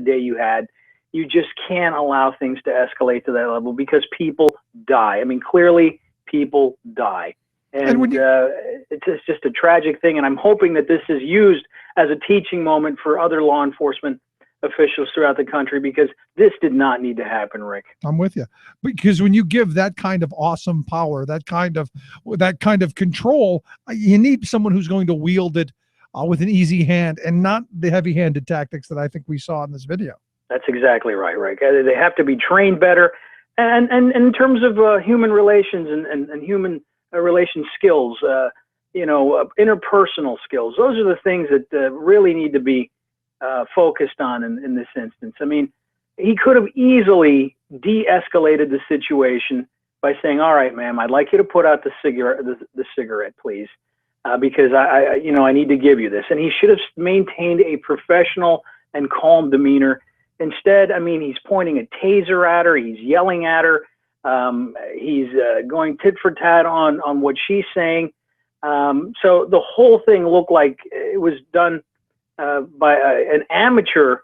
day you had. You just can't allow things to escalate to that level because people die. I mean, clearly people die. And it's just a tragic thing. And I'm hoping that this is used as a teaching moment for other law enforcement officials throughout the country, because this did not need to happen, Rick. I'm with you, because when you give that kind of awesome power, that kind of control, you need someone who's going to wield it with an easy hand and not the heavy-handed tactics that I think we saw in this video. That's exactly right, Rick. They have to be trained better, and in terms of human relations and human relation skills, interpersonal skills. Those are the things that really need to be focused on in this instance. I mean, he could have easily de-escalated the situation by saying, "All right, ma'am, I'd like you to put out the cigarette, please, because I need to give you this." And he should have maintained a professional and calm demeanor. Instead, I mean, he's pointing a taser at her. He's yelling at her. He's going tit for tat on what she's saying. So the whole thing looked like it was done by an amateur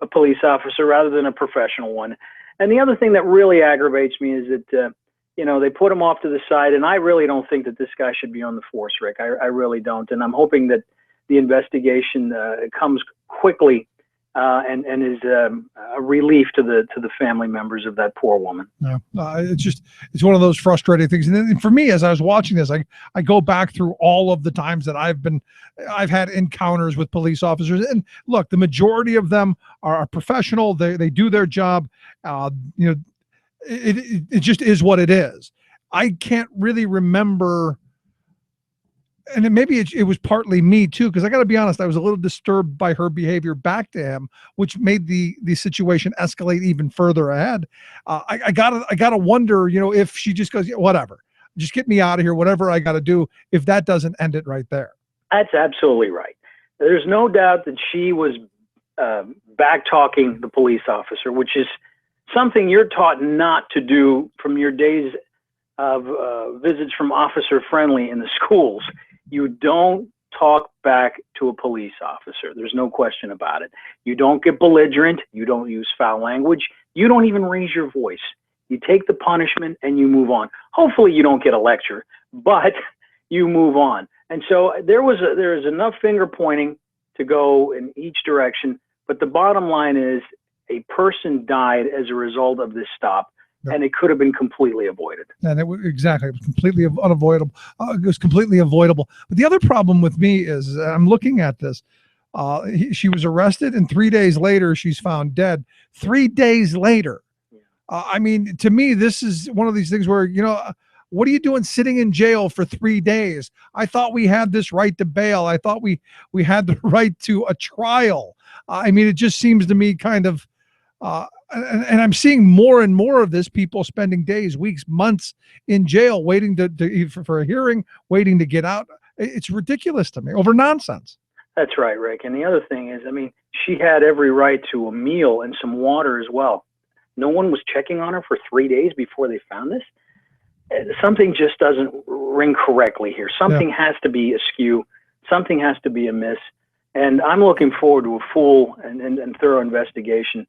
police officer rather than a professional one. And the other thing that really aggravates me is that, they put him off to the side, and I really don't think that this guy should be on the force, Rick. I really don't. And I'm hoping that the investigation comes quickly and is a relief to the family members of that poor woman. Yeah, it's one of those frustrating things. And then for me, as I was watching this, I go back through all of the times that I've had encounters with police officers. And look, the majority of them are professional. They do their job. It just is what it is. I can't really remember. And maybe it was partly me too, because I got to be honest, I was a little disturbed by her behavior back to him, which made the situation escalate even further ahead. I gotta wonder, if she just goes, yeah, whatever, just get me out of here, whatever I got to do, if that doesn't end it right there. That's absolutely right. There's no doubt that she was back talking the police officer, which is something you're taught not to do from your days of visits from Officer Friendly in the schools. You don't talk back to a police officer. There's no question about it. You don't get belligerent. You don't use foul language. You don't even raise your voice. You take the punishment and you move on. Hopefully you don't get a lecture, but you move on. And so there is enough finger pointing to go in each direction. But the bottom line is a person died as a result of this stop. Yep. And it could have been completely avoided. And it was completely unavoidable. It was completely avoidable. But the other problem with me is I'm looking at this. She was arrested, and 3 days later, she's found dead. 3 days later. I mean, to me, this is one of these things where, what are you doing sitting in jail for 3 days? I thought we had this right to bail. I thought we had the right to a trial. I mean, it just seems to me kind of and I'm seeing more and more of this, people spending days, weeks, months in jail waiting for a hearing, waiting to get out. It's ridiculous to me, over nonsense. That's right, Rick. And the other thing is, I mean, she had every right to a meal and some water as well. No one was checking on her for 3 days before they found this. Something just doesn't ring correctly here. Something has to be askew. Something has to be amiss. And I'm looking forward to a full and thorough investigation.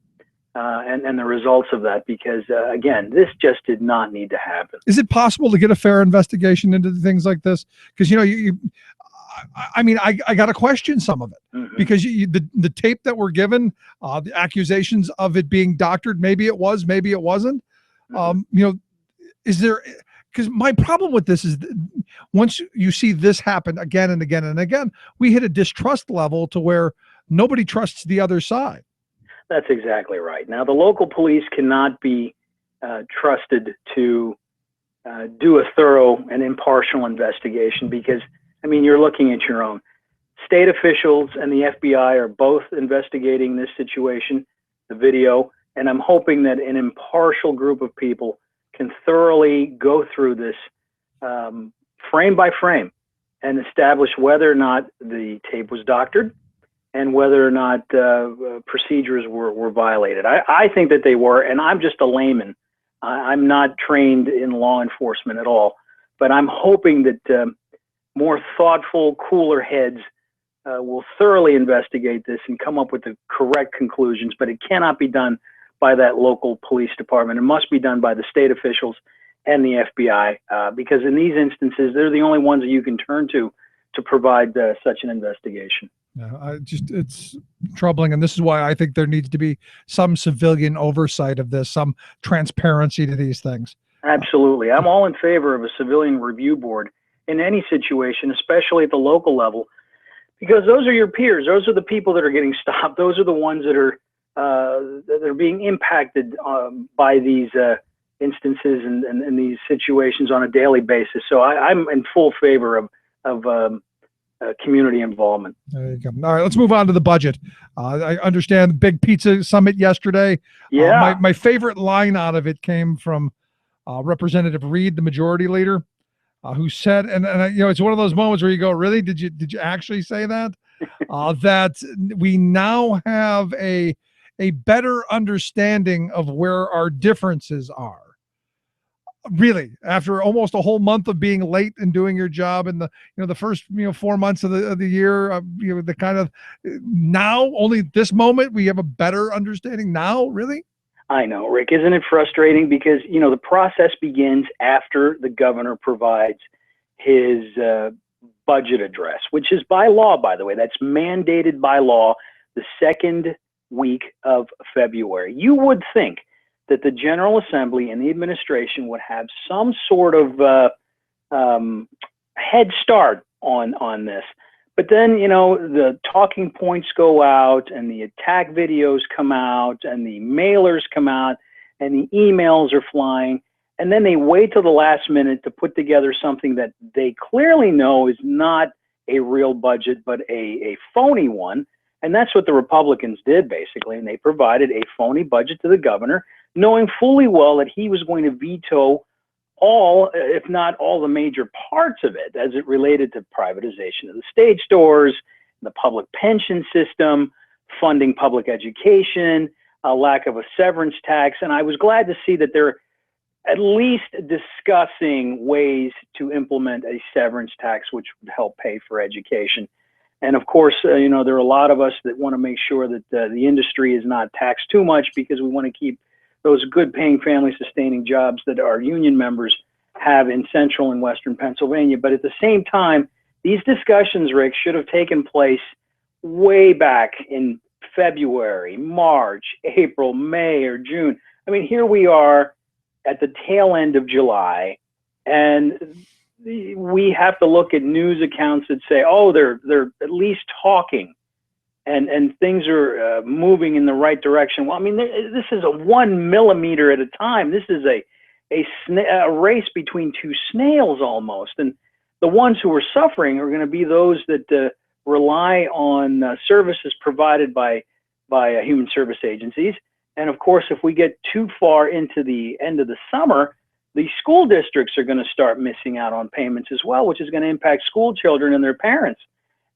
And the results of that, because again, this just did not need to happen. Is it possible to get a fair investigation into things like this? Because I got to question some of it, because the tape that we're given, the accusations of it being doctored, maybe it was, maybe it wasn't. Is there? Because my problem with this is once you see this happen again and again and again, we hit a distrust level to where nobody trusts the other side. That's exactly right. Now, the local police cannot be trusted to do a thorough and impartial investigation because, I mean, you're looking at your own. State officials and the FBI are both investigating this situation, the video, and I'm hoping that an impartial group of people can thoroughly go through this frame by frame and establish whether or not the tape was doctored and whether or not procedures were violated. I think that they were, and I'm just a layman. I'm not trained in law enforcement at all, but I'm hoping that more thoughtful, cooler heads will thoroughly investigate this and come up with the correct conclusions, but it cannot be done by that local police department. It must be done by the state officials and the FBI, because in these instances, they're the only ones that you can turn to provide such an investigation. It's troubling. And this is why I think there needs to be some civilian oversight of this, some transparency to these things. Absolutely. I'm all in favor of a civilian review board in any situation, especially at the local level, because those are your peers. Those are the people that are getting stopped. Those are the ones that are being impacted by these instances and these situations on a daily basis. So I'm in full favor of community involvement. There you go. All right, let's move on to the budget. I understand the big pizza summit yesterday. Yeah. My favorite line out of it came from Representative Reed, the majority leader, who said, and it's one of those moments where you go, really? Did you actually say that? That we now have a better understanding of where our differences are. Really, after almost a whole month of being late and doing your job in the first 4 months of the year, the kind of now only this moment we have a better understanding now. Really, I know, Rick. Isn't it frustrating? Because the process begins after the governor provides his budget address, which is by law, by the way. That's mandated by law. The second week of February. You would think that the General Assembly and the administration would have some sort of head start on this. But then, the talking points go out and the attack videos come out and the mailers come out and the emails are flying. And then they wait till the last minute to put together something that they clearly know is not a real budget, but a phony one. And that's what the Republicans did, basically. And they provided a phony budget to the governor, knowing fully well that he was going to veto all, if not all, the major parts of it as it related to privatization of the state stores, the public pension system, funding public education, a lack of a severance tax. And I was glad to see that they're at least discussing ways to implement a severance tax, which would help pay for education. And of course, there are a lot of us that want to make sure that the industry is not taxed too much, because we want to keep those good paying family sustaining jobs that our union members have in central and western Pennsylvania. But at the same time, these discussions, Rick, should have taken place way back in February, March, April, May, or June. I mean, here we are at the tail end of July, and we have to look at news accounts that say, oh, they're at least talking and things are moving in the right direction. Well, I mean, this is a 1 millimeter at a time. This is a race between two snails almost. And the ones who are suffering are going to be those that rely on services provided by human service agencies. And of course, if we get too far into the end of the summer, the school districts are going to start missing out on payments as well, which is going to impact school children and their parents.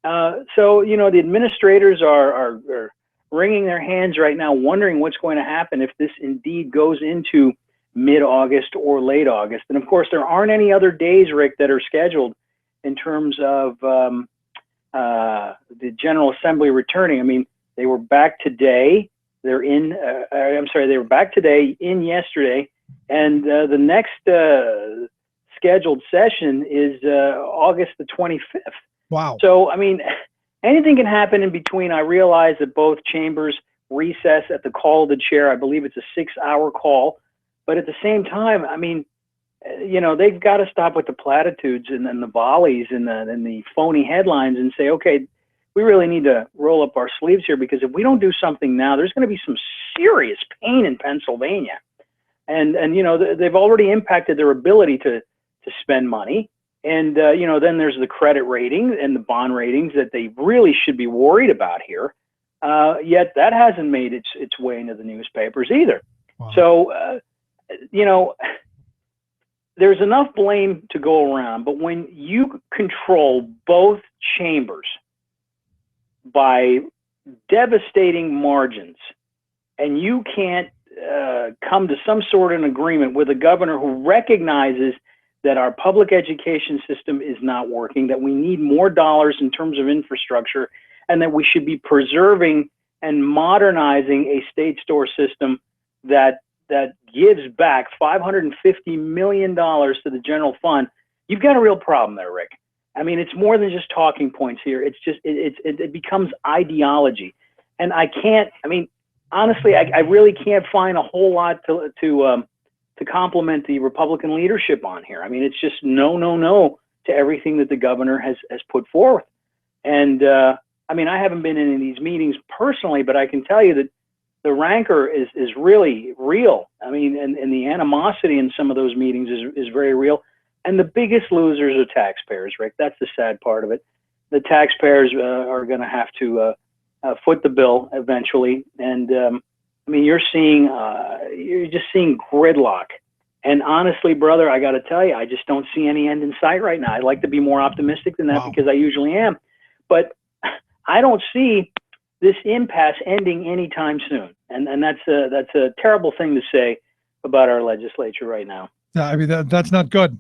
So, the administrators are wringing their hands right now, wondering what's going to happen if this indeed goes into mid-August or late August. And of course, there aren't any other days, Rick, that are scheduled in terms of the General Assembly returning. I mean, they were back today. They were back today, in yesterday. And the next scheduled session is August the 25th. Wow. So, I mean, anything can happen in between. I realize that both chambers recess at the call of the chair. I believe it's a 6-hour call. But at the same time, I mean, they've got to stop with the platitudes and the volleys and the phony headlines and say, okay, we really need to roll up our sleeves here, because if we don't do something now, there's going to be some serious pain in Pennsylvania. And they've already impacted their ability to spend money. And, then there's the credit rating and the bond ratings that they really should be worried about here. Yet that hasn't made its way into the newspapers either. Wow. So, there's enough blame to go around. But when you control both chambers by devastating margins, and you can't come to some sort of an agreement with a governor who recognizes that our public education system is not working, that we need more dollars in terms of infrastructure, and that we should be preserving and modernizing a state store system that gives back $550 million to the general fund, you've got a real problem there, Rick. I mean, it's more than just talking points here. It's just, it becomes ideology. And honestly, I really can't find a whole lot to compliment the Republican leadership on here. I mean, it's just no to everything that the governor has put forth. And I haven't been in any of these meetings personally, but I can tell you that the rancor is really real. I mean, and the animosity in some of those meetings is very real. And the biggest losers are taxpayers, Rick. That's the sad part of it. The taxpayers are going to have to foot the bill eventually. And you're just seeing gridlock. And honestly, brother, I got to tell you, I just don't see any end in sight right now. I'd like to be more optimistic than that. Wow. Because I usually am, but I don't see this impasse ending anytime soon. And that's a terrible thing to say about our legislature right now. Yeah, I mean, that's not good.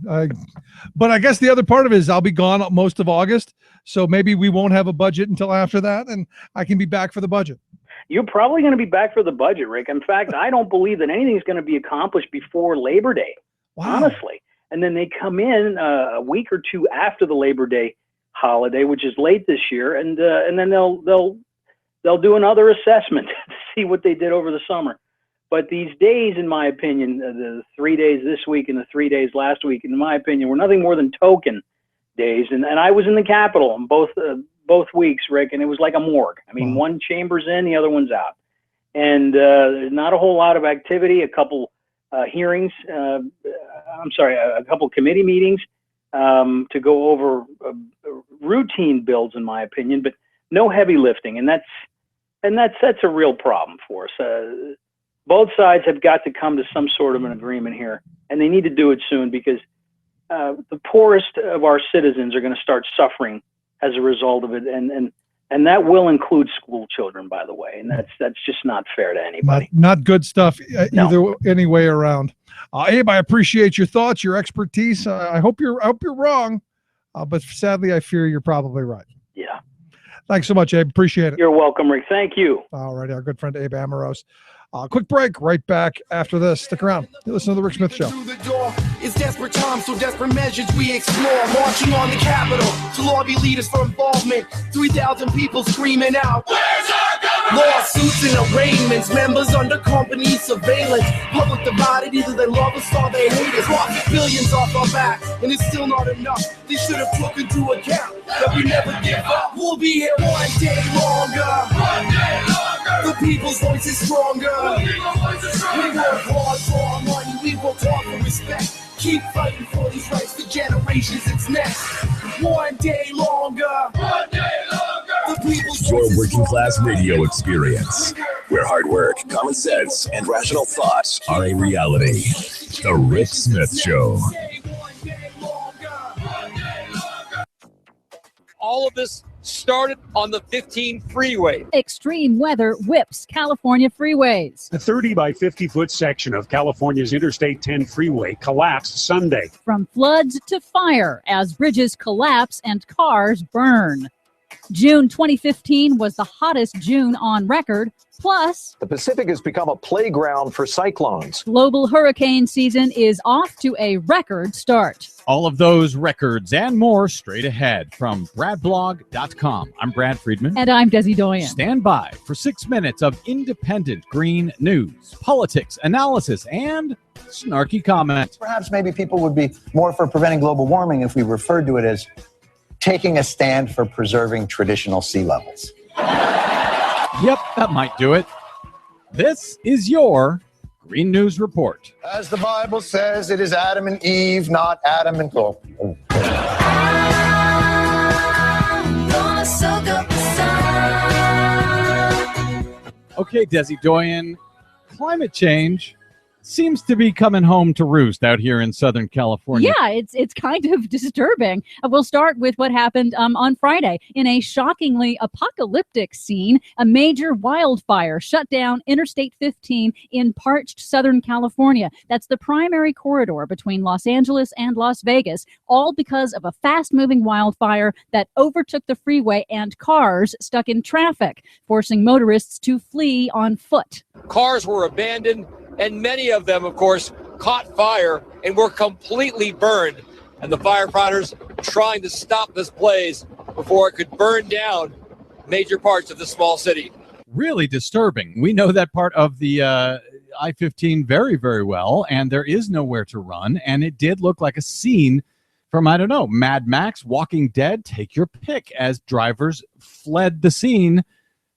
But I guess the other part of it is I'll be gone most of August. So maybe we won't have a budget until after that, and I can be back for the budget. You're probably going to be back for the budget, Rick. In fact, I don't believe that anything is going to be accomplished before Labor Day, honestly. And then they come in a week or two after the Labor Day holiday, which is late this year, and then they'll do another assessment to see what they did over the summer. But these days, in my opinion, the 3 days this week and the 3 days last week, in my opinion, were nothing more than token days. And I was in the Capitol on both weeks, Rick, and it was like a morgue. I mean, one chamber's in, the other one's out. And there's not a whole lot of activity, a couple hearings, a couple committee meetings to go over routine bills, in my opinion, but no heavy lifting. And that's a real problem for us. Both sides have got to come to some sort of an agreement here, and they need to do it soon because the poorest of our citizens are going to start suffering as a result of it, and that will include school children, by the way, and that's just not fair to anybody. Not good stuff any way around. Abe, I appreciate your thoughts, your expertise. I hope you're wrong, but sadly, I fear you're probably right. Yeah. Thanks so much, Abe. Appreciate it. You're welcome, Rick. Thank you. All right, our good friend Abe Amoros. Quick break, right back after this. Stick around. You listen to The Rick Smith Show. It's desperate times, so desperate measures we explore. Marching on the Capitol to lobby leaders for involvement. 3,000 people screaming out, "Where's our government?" Lawsuits and arraignments, members under company surveillance. Public divided, either they love us or they hate us. Walking billions off our back, and it's still not enough. They should have took into account that we never give up. We'll be here one day longer. One day longer. The people's voice is stronger. We work hard for our money, we work hard for respect. Keep fighting for these rights for generations, it's next. One day longer. One day longer. The people's your working class radio experience, where hard work, common sense, and rational thoughts are a reality. The Rick Smith Show. All of this started on the 15 freeway. Extreme weather whips California freeways. A 30 by 50-foot section of California's Interstate 10 freeway collapsed Sunday. From floods to fire as bridges collapse and cars burn. June 2015 was the hottest June on record. Plus, the Pacific has become a playground for cyclones. Global hurricane season is off to a record start. All of those records and more straight ahead from BradBlog.com. I'm Brad Friedman. And I'm Desi Doyen. Stand by for 6 minutes of independent green news, politics, analysis, and snarky comments. Perhaps maybe people would be more for preventing global warming if we referred to it as taking a stand for preserving traditional sea levels. Yep, that might do it. This is your Green News Report. As the Bible says, it is Adam and Eve, not Adam and Chloe. Okay, Desi Doyen, climate change seems to be coming home to roost out here in Southern California. Yeah, it's kind of disturbing. We'll start with what happened on Friday. In a shockingly apocalyptic scene, a major wildfire shut down Interstate 15 in parched Southern California. That's the primary corridor between Los Angeles and Las Vegas, all because of a fast-moving wildfire that overtook the freeway and cars stuck in traffic, forcing motorists to flee on foot. Cars were abandoned, and many of them, of course, caught fire and were completely burned. And the firefighters trying to stop this blaze before it could burn down major parts of the small city. Really disturbing. We know that part of the I-15 very, very well, and there is nowhere to run. And it did look like a scene from, I don't know, Mad Max, Walking Dead, take your pick, as drivers fled the scene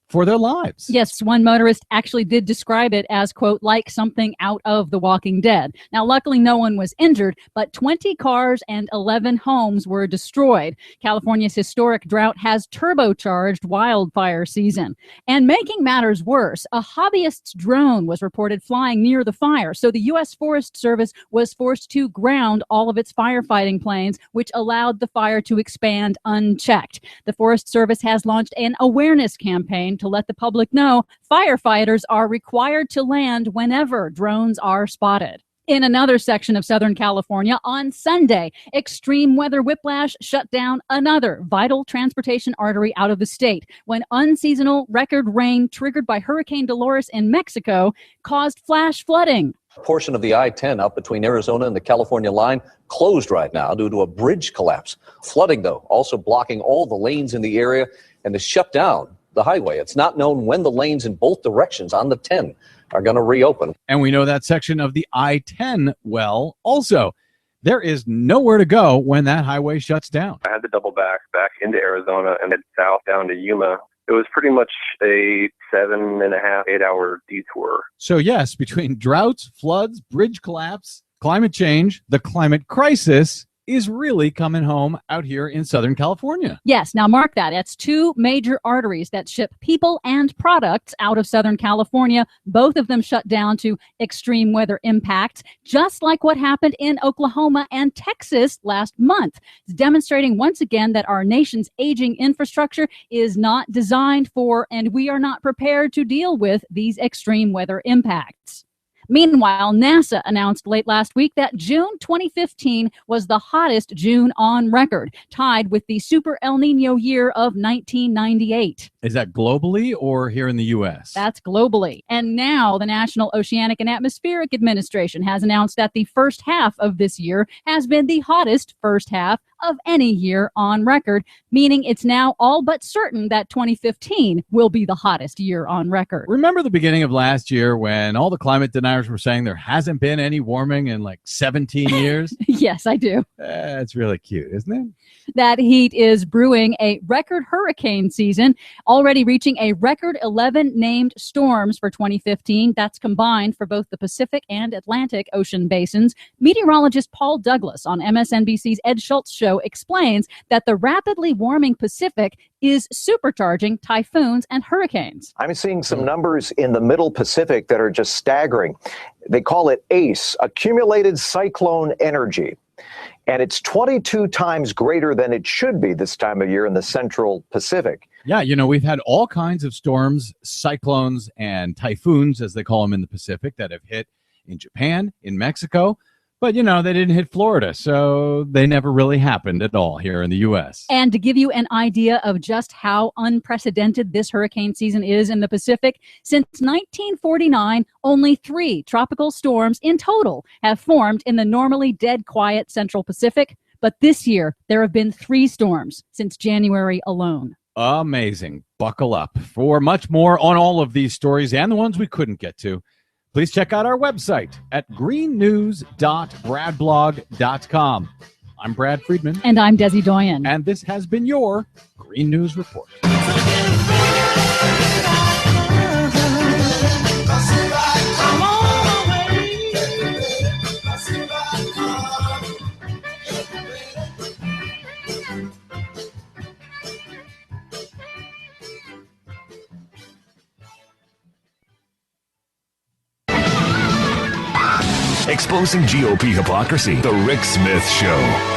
for their lives. Yes, one motorist actually did describe it as, quote, like something out of The Walking Dead. Now, luckily, no one was injured, but 20 cars and 11 homes were destroyed. California's historic drought has turbocharged wildfire season. And making matters worse, a hobbyist's drone was reported flying near the fire, so the U.S. Forest Service was forced to ground all of its firefighting planes, which allowed the fire to expand unchecked. The Forest Service has launched an awareness campaign to let the public know firefighters are required to land whenever drones are spotted. In another section of Southern California, on Sunday, extreme weather whiplash shut down another vital transportation artery out of the state when unseasonal record rain triggered by Hurricane Dolores in Mexico caused flash flooding. A portion of the I-10 up between Arizona and the California line closed right now due to a bridge collapse. Flooding, though, also blocking all the lanes in the area and has shut down the highway. It's not known when the lanes in both directions on the 10 are going to reopen. And we know that section of the I-10 well. Also, there is nowhere to go when that highway shuts down. I had to double back into Arizona and head south down to Yuma. It was pretty much a 7.5, 8 hour detour. So yes, between droughts, floods, bridge collapse, climate change, the climate crisis is really coming home out here in Southern California. Yes, now mark that. It's two major arteries that ship people and products out of Southern California. Both of them shut down to extreme weather impacts, just like what happened in Oklahoma and Texas last month. It's demonstrating once again that our nation's aging infrastructure is not designed for, and we are not prepared to deal with, these extreme weather impacts. Meanwhile, NASA announced late last week that June 2015 was the hottest June on record, tied with the Super El Nino year of 1998. Is that globally or here in the U.S.? That's globally. And now the National Oceanic and Atmospheric Administration has announced that the first half of this year has been the hottest first half of any year on record, meaning it's now all but certain that 2015 will be the hottest year on record. Remember the beginning of last year when all the climate deniers were saying there hasn't been any warming in like 17 years? Yes, I do. It's really cute, isn't it? That heat is brewing a record hurricane season, already reaching a record 11 named storms for 2015. That's combined for both the Pacific and Atlantic ocean basins. Meteorologist Paul Douglas on MSNBC's Ed Schultz show explains that the rapidly warming Pacific is supercharging typhoons and hurricanes. I'm seeing some numbers in the middle Pacific that are just staggering. They call it ACE, accumulated cyclone energy. And it's 22 times greater than it should be this time of year in the central Pacific. Yeah, you know, we've had all kinds of storms, cyclones, and typhoons, as they call them in the Pacific, that have hit in Japan, in Mexico. But, you know, they didn't hit Florida, so they never really happened at all here in the U.S. And to give you an idea of just how unprecedented this hurricane season is in the Pacific, since 1949, only 3 tropical storms in total have formed in the normally dead quiet Central Pacific. But this year, there have been 3 storms since January alone. Amazing. Buckle up. For much more on all of these stories and the ones we couldn't get to, please check out our website at greennews.bradblog.com. I'm Brad Friedman. And I'm Desi Doyen. And this has been your Green News Report. Exposing GOP hypocrisy. The Rick Smith Show.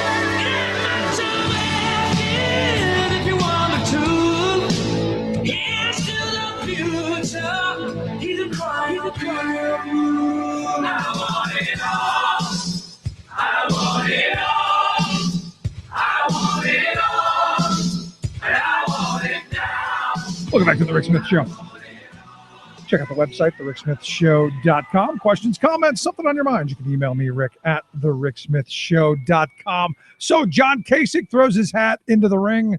Welcome back to the Rick Smith Show. Check out the website, thericksmithshow.com. Questions, comments, something on your mind, you can email me, Rick, at thericksmithshow.com. So John Kasich throws his hat into the ring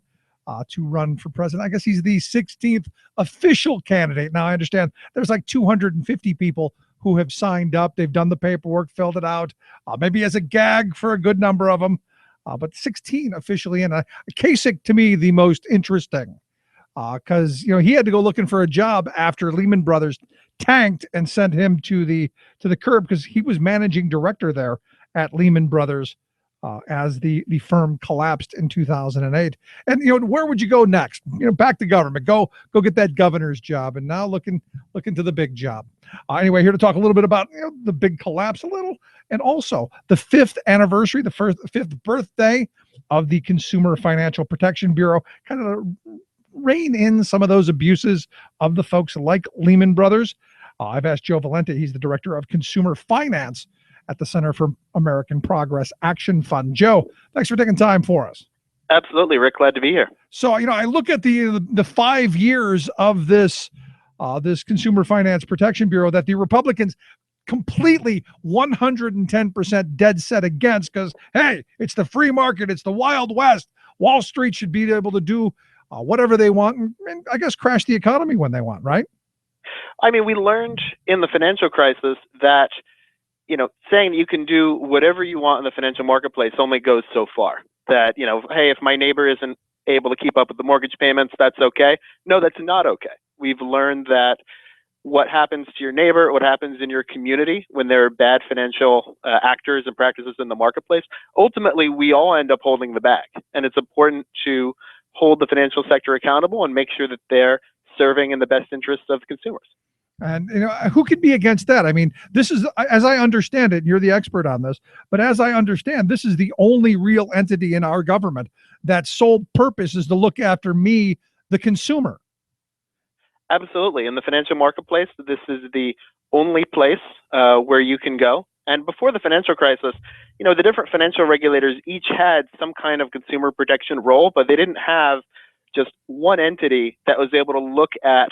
to run for president. I guess he's the 16th official candidate. Now, I understand there's like 250 people who have signed up. They've done the paperwork, filled it out, maybe as a gag for a good number of them. But 16 officially in. Kasich, to me, the most interesting. Because he had to go looking for a job after Lehman Brothers tanked and sent him to the curb, because he was managing director there at Lehman Brothers as the firm collapsed in 2008. And where would you go next? Back to government. Go get that governor's job, and now looking to the big job. Anyway, here to talk a little bit about the big collapse a little, and also the 5th anniversary, the fifth birthday of the Consumer Financial Protection Bureau. Kind of rein in some of those abuses of the folks like Lehman Brothers. I've asked Joe Valente. He's the director of consumer finance at the Center for American Progress Action Fund. Joe, thanks for taking time for us. Absolutely, Rick. Glad to be here. So, I look at the 5 years of this Consumer Finance Protection Bureau that the Republicans completely 110% dead set against, because, hey, it's the free market. It's the Wild West. Wall Street should be able to do whatever they want, and I guess crash the economy when they want, right? I mean, we learned in the financial crisis that, saying you can do whatever you want in the financial marketplace only goes so far. That, hey, if my neighbor isn't able to keep up with the mortgage payments, that's okay. No, that's not okay. We've learned that what happens to your neighbor, what happens in your community when there are bad financial actors and practices in the marketplace, ultimately we all end up holding the bag. And it's important to hold the financial sector accountable and make sure that they're serving in the best interests of consumers. And who could be against that? I mean, this is, as I understand it, and you're the expert on this, but as I understand, this is the only real entity in our government that sole purpose is to look after me, the consumer. Absolutely. In the financial marketplace, this is the only place where you can go. And before the financial crisis, the different financial regulators each had some kind of consumer protection role, but they didn't have just one entity that was able to look at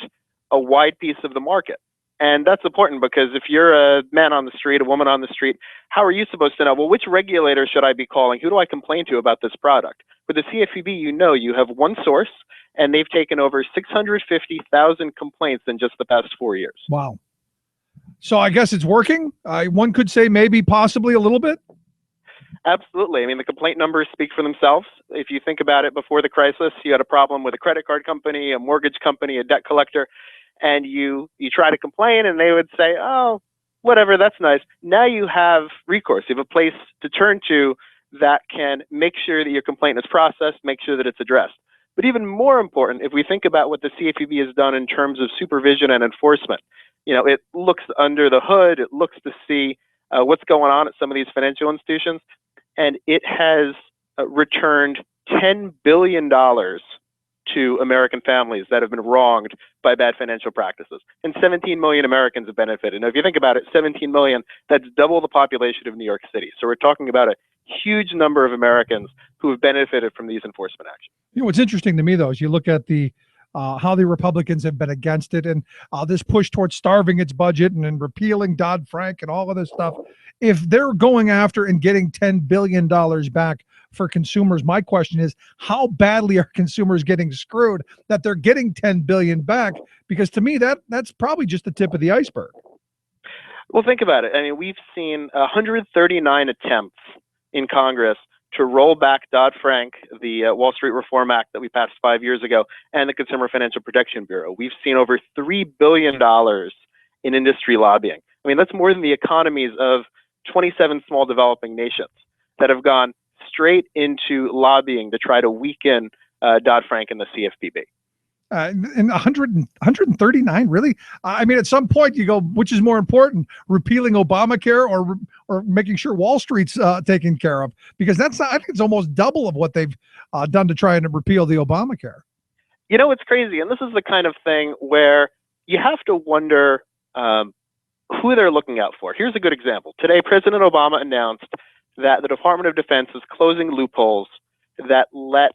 a wide piece of the market. And that's important, because if you're a man on the street, a woman on the street, how are you supposed to know, well, which regulator should I be calling? Who do I complain to about this product? With the CFPB, you have one source, and they've taken over 650,000 complaints in just the past 4 years. Wow. So I guess it's working. One could say maybe possibly a little bit. Absolutely. I mean, the complaint numbers speak for themselves. If you think about it, before the crisis, you had a problem with a credit card company, a mortgage company, a debt collector, and you try to complain and they would say, oh, whatever, that's nice. Now you have recourse. You have a place to turn to that can make sure that your complaint is processed, make sure that it's addressed. But even more important, if we think about what the CFPB has done in terms of supervision and enforcement, it looks under the hood, it looks to see what's going on at some of these financial institutions, and it has returned $10 billion to American families that have been wronged by bad financial practices. And 17 million Americans have benefited. Now, if you think about it, 17 million, that's double the population of New York City. So we're talking about a huge number of Americans who have benefited from these enforcement actions. What's interesting to me, though, is you look at the how the Republicans have been against it, and this push towards starving its budget and repealing Dodd-Frank and all of this stuff. If they're going after and getting $10 billion back for consumers, my question is, how badly are consumers getting screwed that they're getting $10 billion back? Because to me, that's probably just the tip of the iceberg. Well, think about it. I mean, we've seen 139 attempts in Congress to roll back Dodd-Frank, the Wall Street Reform Act that we passed 5 years ago, and the Consumer Financial Protection Bureau. We've seen over $3 billion in industry lobbying. I mean, that's more than the economies of 27 small developing nations that have gone straight into lobbying to try to weaken Dodd-Frank and the CFPB. In 139, really? I mean, at some point you go, which is more important, repealing Obamacare or making sure Wall Street's taken care of? Because I think it's almost double of what they've done to try and repeal the Obamacare. You know, it's crazy. And this is the kind of thing where you have to wonder who they're looking out for. Here's a good example. Today, President Obama announced that the Department of Defense is closing loopholes that let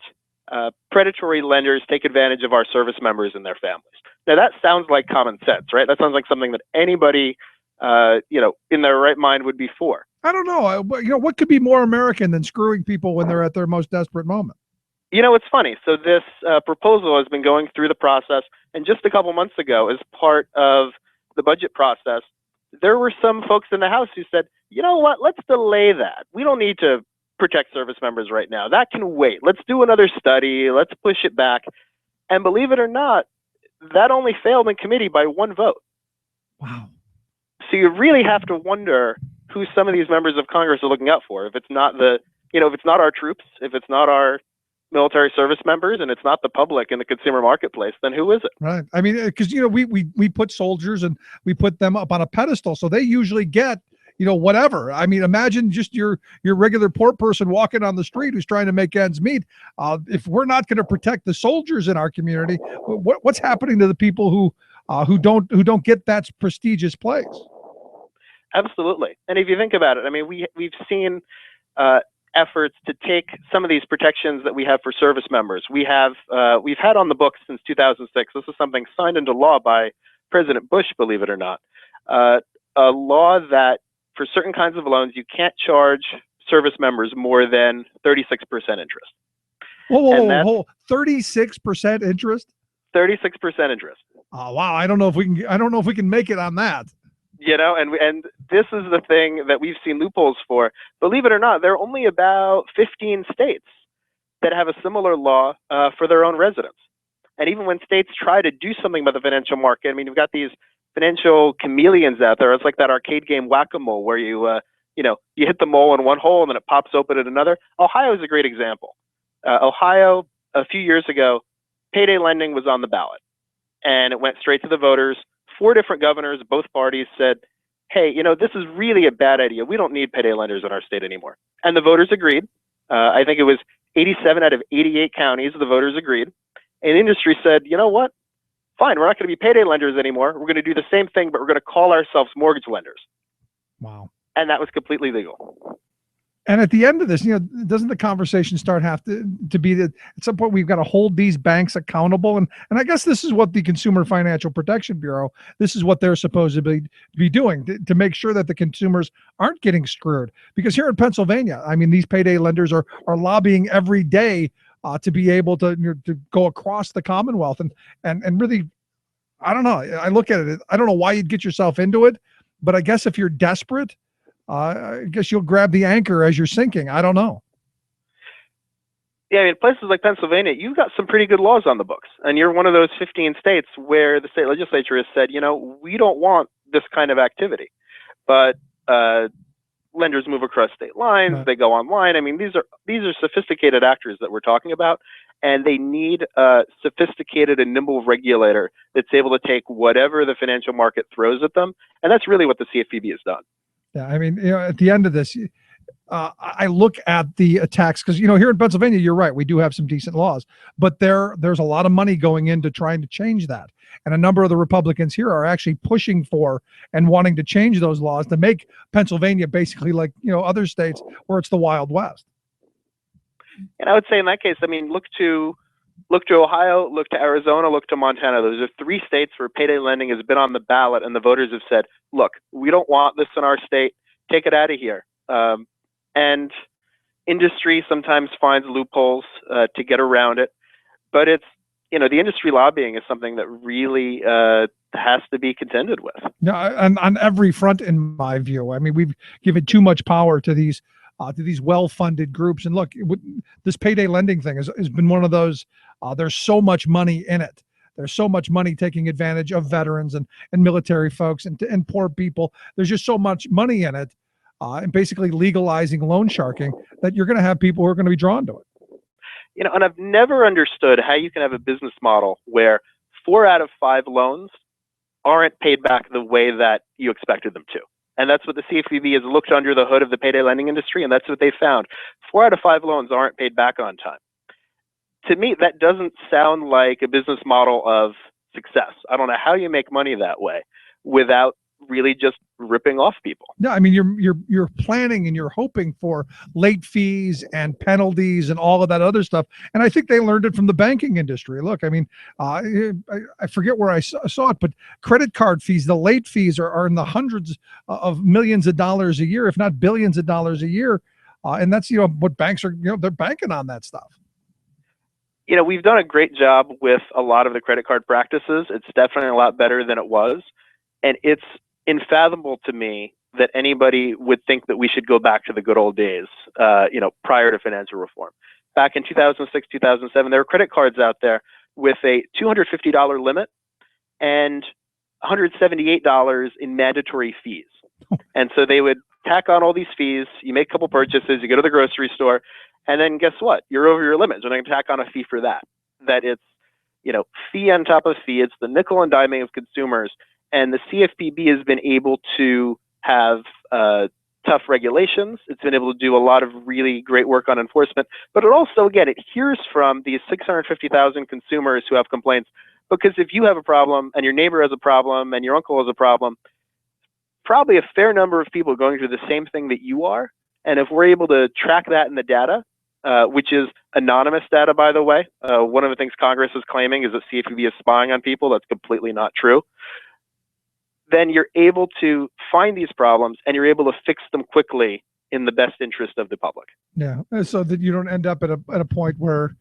predatory lenders take advantage of our service members and their families. Now, that sounds like common sense, right? That sounds like something that anybody, in their right mind would be for. I don't know. What could be more American than screwing people when they're at their most desperate moment? You know, it's funny. So this proposal has been going through the process, and just a couple months ago, as part of the budget process, there were some folks in the House who said, you know what, let's delay that. We don't need to protect service members right now. That can wait. Let's do another study. Let's push it back. And believe it or not, that only failed in committee by one vote. Wow. So you really have to wonder who some of these members of Congress are looking out for. If it's not if it's not our troops, if it's not our military service members, and it's not the public in the consumer marketplace, then who is it? Right. I mean, because, we put soldiers and we put them up on a pedestal. So they usually get, whatever. I mean, imagine just your regular poor person walking on the street who's trying to make ends meet. If we're not going to protect the soldiers in our community, what's happening to the people who don't get that prestigious place? Absolutely. And if you think about it, I mean, we've seen efforts to take some of these protections that we have for service members. We've had on the books since 2006. This is something signed into law by President Bush, believe it or not. A law that for certain kinds of loans, you can't charge service members more than 36% interest. Whoa, 36% interest? 36% interest. Oh, wow. I don't know if we can make it on that. And this is the thing that we've seen loopholes for. Believe it or not, there are only about 15 states that have a similar law for their own residents. And even when states try to do something about the financial market, I mean, you've got these financial chameleons out there. It's like that arcade game Whack-A-Mole where you hit the mole in one hole and then it pops open at another. Ohio is a great example. Ohio, a few years ago, payday lending was on the ballot and it went straight to the voters. 4 different governors, both parties said, hey, this is really a bad idea. We don't need payday lenders in our state anymore. And the voters agreed. I think it was 87 out of 88 counties, the voters agreed. And industry said, you know what? Fine, we're not going to be payday lenders anymore. We're going to do the same thing, but we're going to call ourselves mortgage lenders. Wow. And that was completely legal. And at the end of this, doesn't the conversation have to be that at some point we've got to hold these banks accountable? And I guess this is what the Consumer Financial Protection Bureau, this is what they're supposed to be doing to make sure that the consumers aren't getting screwed. Because here in Pennsylvania, I mean, these payday lenders are lobbying every day to be able to go across the Commonwealth and really, I don't know. I look at it. I don't know why you'd get yourself into it, but I guess if you're desperate, I guess you'll grab the anchor as you're sinking. I don't know. Yeah, I mean, places like Pennsylvania, you've got some pretty good laws on the books, and you're one of those 15 states where the state legislature has said, we don't want this kind of activity, but lenders move across state lines, right. They go online. I mean, these are sophisticated actors that we're talking about, and they need a sophisticated and nimble regulator that's able to take whatever the financial market throws at them, and that's really what the CFPB has done. Yeah, I mean, at the end of this, I look at the attacks because, here in Pennsylvania, you're right, we do have some decent laws, but there's a lot of money going into trying to change that. And a number of the Republicans here are actually pushing for and wanting to change those laws to make Pennsylvania basically like, other states where it's the Wild West. And I would say in that case, I mean, look to Ohio, look to Arizona, look to Montana. Those are 3 states where payday lending has been on the ballot, and the voters have said, look, we don't want this in our state. Take it out of here. And industry sometimes finds loopholes to get around it. But it's, the industry lobbying is something that really has to be contended with. Yeah, on every front, in my view. I mean, we've given too much power to these well-funded groups. And look, this payday lending thing has been one of those, there's so much money in it. There's so much money taking advantage of veterans and military folks and poor people. There's just so much money in it, and basically legalizing loan sharking that you're going to have people who are going to be drawn to it. And I've never understood how you can have a business model where 4 out of 5 loans aren't paid back the way that you expected them to. And that's what the CFPB has looked under the hood of the payday lending industry, and that's what they found. 4 out of 5 loans aren't paid back on time. To me, that doesn't sound like a business model of success. I don't know how you make money that way without really just ripping off people. No, I mean you're planning and you're hoping for late fees and penalties and all of that other stuff. And I think they learned it from the banking industry. Look, I mean, I forget where I saw it, but credit card fees, the late fees are in the hundreds of millions of dollars a year, if not billions of dollars a year. And that's what banks are. They're banking on that stuff. We've done a great job with a lot of the credit card practices. It's definitely a lot better than it was, and it's unfathomable to me that anybody would think that we should go back to the good old days, prior to financial reform. Back in 2006, 2007, there were credit cards out there with a $250 limit and $178 in mandatory fees. And so they would tack on all these fees. You make a couple purchases, you go to the grocery store, and then guess what? You're over your limits. They're going to tack on a fee for that. That it's, fee on top of fee. It's the nickel and diming of consumers. And the CFPB has been able to have tough regulations. It's been able to do a lot of really great work on enforcement. But it also, again, it hears from these 650,000 consumers who have complaints. Because if you have a problem and your neighbor has a problem and your uncle has a problem, probably a fair number of people are going through the same thing that you are. And if we're able to track that in the data, which is anonymous data, by the way, one of the things Congress is claiming is that CFPB is spying on people. That's completely not true. Then you're able to find these problems and you're able to fix them quickly in the best interest of the public. Yeah, so that you don't end up at a point where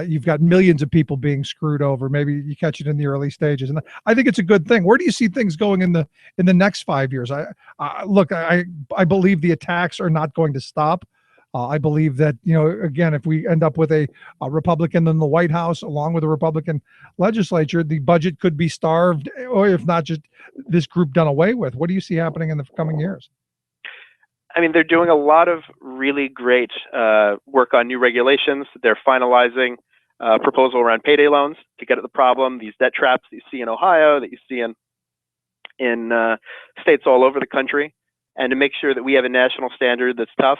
you've got millions of people being screwed over. Maybe you catch it in the early stages, and I think it's a good thing. Where do you see things going in the next 5 years? I believe the attacks are not going to stop. I believe that, again, if we end up with a Republican in the White House, along with a Republican legislature, the budget could be starved, or if not just this group done away with. What do you see happening in the coming years? I mean, they're doing a lot of really great work on new regulations. They're finalizing a proposal around payday loans to get at the problem, these debt traps that you see in Ohio, that you see in states all over the country, and to make sure that we have a national standard that's tough.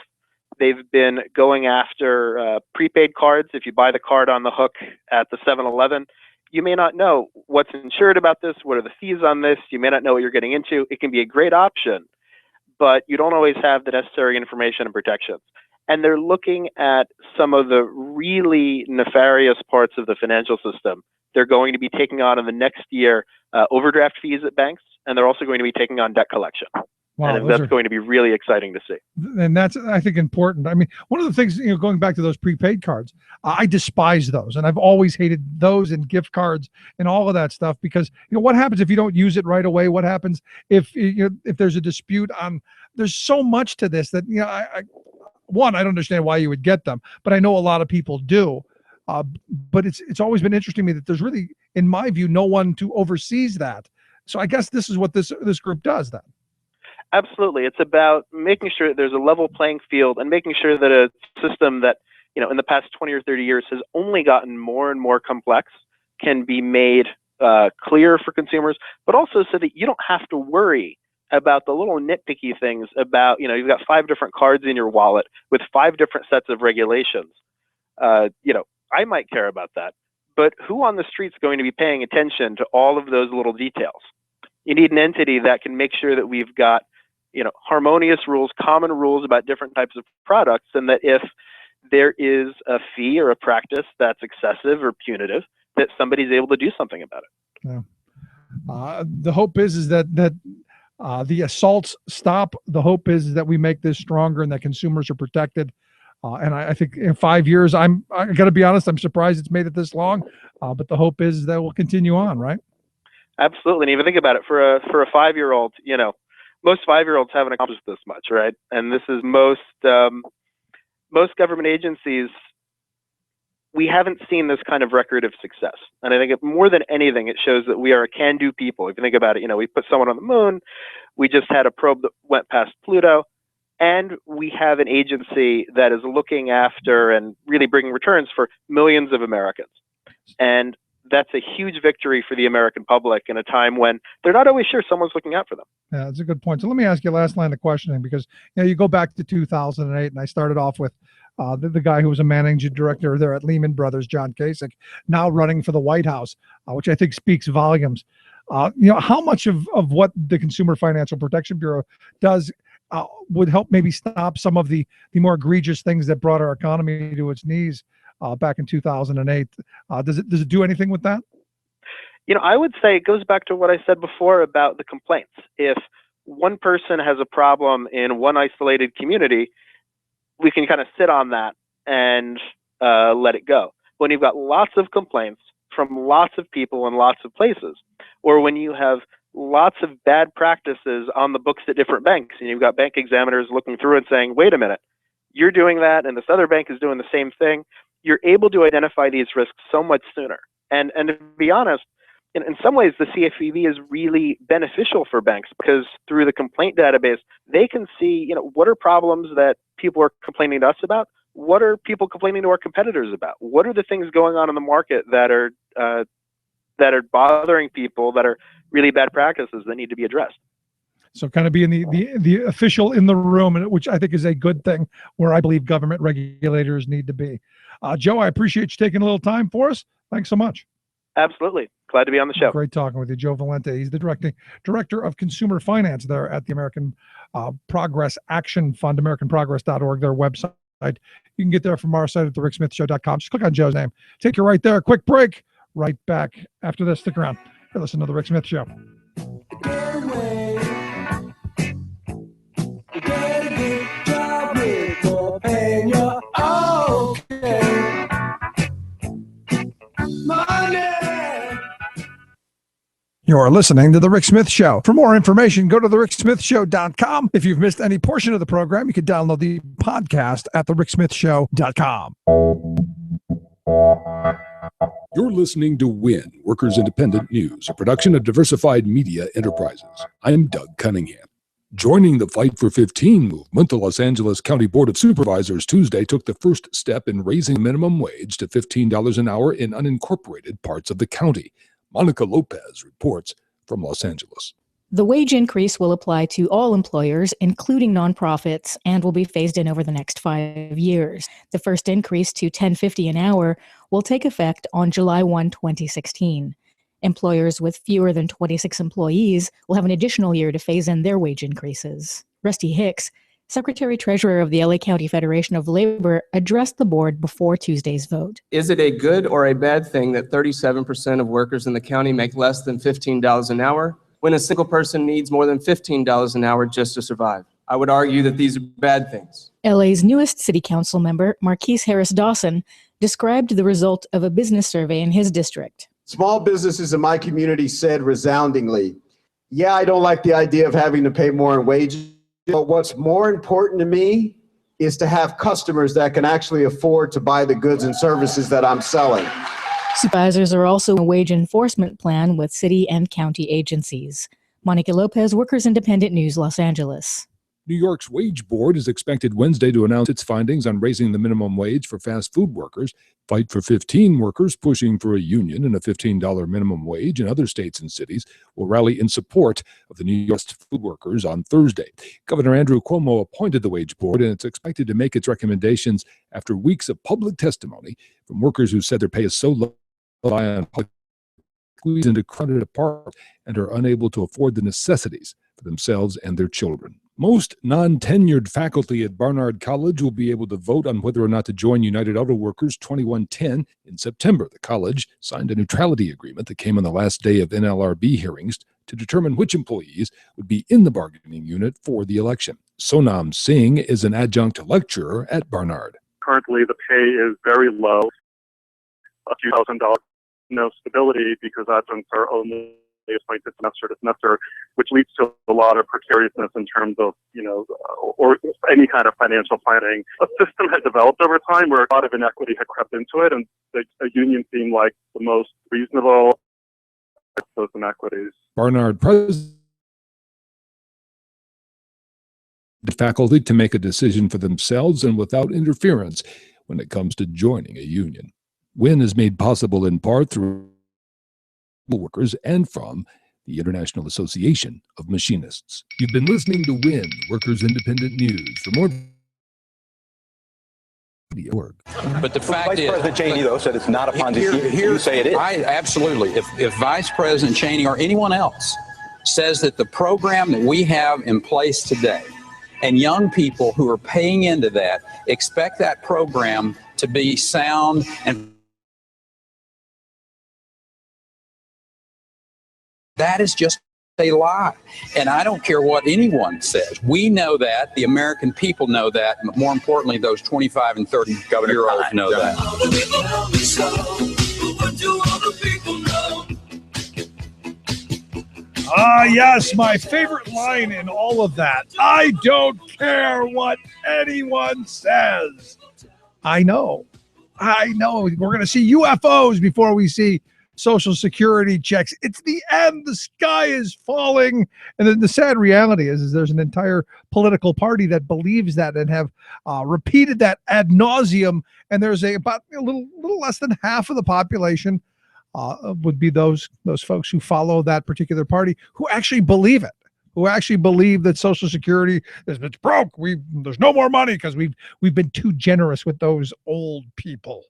They've been going after prepaid cards. If you buy the card on the hook at the 7-Eleven, you may not know what's insured about this, what are the fees on this, you may not know what you're getting into. It can be a great option, but you don't always have the necessary information and protections. And they're looking at some of the really nefarious parts of the financial system. They're going to be taking on in the next year overdraft fees at banks, and they're also going to be taking on debt collection. Wow, and that's going to be really exciting to see. And that's, I think, important. I mean, one of the things, going back to those prepaid cards, I despise those. And I've always hated those and gift cards and all of that stuff because, what happens if you don't use it right away? What happens if there's a dispute on, there's so much to this that, I don't understand why you would get them, but I know a lot of people do. But it's always been interesting to me that there's really, in my view, no one to oversees that. So I guess this is what this group does then. Absolutely. It's about making sure that there's a level playing field and making sure that a system that, in the past 20 or 30 years has only gotten more and more complex can be made clear for consumers, but also so that you don't have to worry about the little nitpicky things about, you've got 5 different cards in your wallet with 5 different sets of regulations. I might care about that, but who on the street's going to be paying attention to all of those little details? You need an entity that can make sure that we've got harmonious rules, common rules about different types of products, and that if there is a fee or a practice that's excessive or punitive, that somebody's able to do something about it. Yeah. The hope is that the assaults stop. The hope is that we make this stronger and that consumers are protected. And I think in 5 years, I got to be honest, I'm surprised it's made it this long. But the hope is that we'll continue on, right? Absolutely. And even think about it, for a 5-year-old, most 5-year-olds haven't accomplished this much, right? And this is most government agencies, we haven't seen this kind of record of success. And I think more than anything, it shows that we are a can-do people. If you think about it, we put someone on the moon, we just had a probe that went past Pluto, and we have an agency that is looking after and really bringing returns for millions of Americans. And that's a huge victory for the American public in a time when they're not always sure someone's looking out for them. Yeah, that's a good point. So let me ask you a last line of questioning, because you go back to 2008, and I started off with the guy who was a managing director there at Lehman Brothers, John Kasich, now running for the White House, which I think speaks volumes. How much of what the Consumer Financial Protection Bureau does would help maybe stop some of the more egregious things that brought our economy to its knees back in 2008? Does it do anything with that? I would say it goes back to what I said before about the complaints. If one person has a problem in one isolated community, we can kind of sit on that and let it go. When you've got lots of complaints from lots of people in lots of places, or when you have lots of bad practices on the books at different banks, and you've got bank examiners looking through and saying, wait a minute, you're doing that and this other bank is doing the same thing, you're able to identify these risks so much sooner. And to be honest, in some ways, the CFPB is really beneficial for banks, because through the complaint database, they can see, what are problems that people are complaining to us about? What are people complaining to our competitors about? What are the things going on in the market that are bothering people, that are really bad practices that need to be addressed? So kind of being the official in the room, which I think is a good thing, where I believe government regulators need to be. Joe, I appreciate you taking a little time for us. Thanks so much. Absolutely. Glad to be on the show. Great talking with you, Joe Valente. He's the director of consumer finance there at the American Progress Action Fund, AmericanProgress.org, their website. You can get there from our site at thericksmithshow.com. Just click on Joe's name. Take you right there. Quick break. Right back after this. Stick around. You're listening to The Rick Smith Show. You're listening to The Rick Smith Show. For more information, go to thericksmithshow.com. If you've missed any portion of the program, you can download the podcast at thericksmithshow.com. You're listening to WIN, Workers Independent News, a production of Diversified Media Enterprises. I'm Doug Cunningham. Joining the Fight for 15 movement, the Los Angeles County Board of Supervisors Tuesday took the first step in raising the minimum wage to $15 an hour in unincorporated parts of the county. Monica Lopez reports from Los Angeles. The wage increase will apply to all employers, including nonprofits, and will be phased in over the next 5 years. The first increase to $10.50 an hour will take effect on July 1, 2016. Employers with fewer than 26 employees will have an additional year to phase in their wage increases. Rusty Hicks, Secretary-Treasurer of the LA County Federation of Labor, addressed the board before Tuesday's vote. Is it a good or a bad thing that 37% of workers in the county make less than $15 an hour when a single person needs more than $15 an hour just to survive? I would argue that these are bad things. LA's newest city council member, Marquise Harris Dawson, described the result of a business survey in his district. Small businesses in my community said resoundingly, yeah, I don't like the idea of having to pay more in wages, but what's more important to me is to have customers that can actually afford to buy the goods and services that I'm selling. Supervisors are also a wage enforcement plan with city and county agencies. Monica Lopez, Workers Independent News, Los Angeles. New York's Wage Board is expected Wednesday to announce its findings on raising the minimum wage for fast food workers. Fight for 15 workers pushing for a union and a $15 minimum wage in other states and cities will rally in support of the New York food workers on Thursday. Governor Andrew Cuomo appointed the Wage Board, and it's expected to make its recommendations after weeks of public testimony from workers who said their pay is so low on public squeeze into crowded apartments and are unable to afford the necessities for themselves and their children. Most non-tenured faculty at Barnard College will be able to vote on whether or not to join United Auto Workers 2110 in September. The college signed a neutrality agreement that came on the last day of NLRB hearings to determine which employees would be in the bargaining unit for the election. Sonam Singh is an adjunct lecturer at Barnard. Currently, the pay is very low, a few $1,000, no stability because adjuncts are only appointed semester to semester, which leads to a lot of precariousness in terms of, or any kind of financial planning. A system had developed over time where a lot of inequity had crept into it, and a union seemed like the most reasonable of those inequities. Barnard President the faculty to make a decision for themselves and without interference when it comes to joining a union. WIN is made possible in part through workers and from the International Association of Machinists. You've been listening to WIN, Workers Independent News. For more org. But the fact is, Vice President Cheney, though, said it's not a Ponzi scheme. You say it is. Absolutely. If Vice President Cheney or anyone else says that the program that we have in place today, and young people who are paying into that, expect that program to be sound and that is just a lie. And I don't care what anyone says. We know that. The American people know that. But more importantly, those 25 and 30-year-olds know that. Ah, yes, my favorite line in all of that. I don't care what anyone says. I know. We're going to see UFOs before we see Social Security checks. It's the end. The sky is falling. And then the sad reality is there's an entire political party that believes that and have repeated that ad nauseum. And there's about a little less than half of the population would be those folks who follow that particular party who actually believe it, who actually believe that Social Security it's broke. There's no more money because we've been too generous with those old people.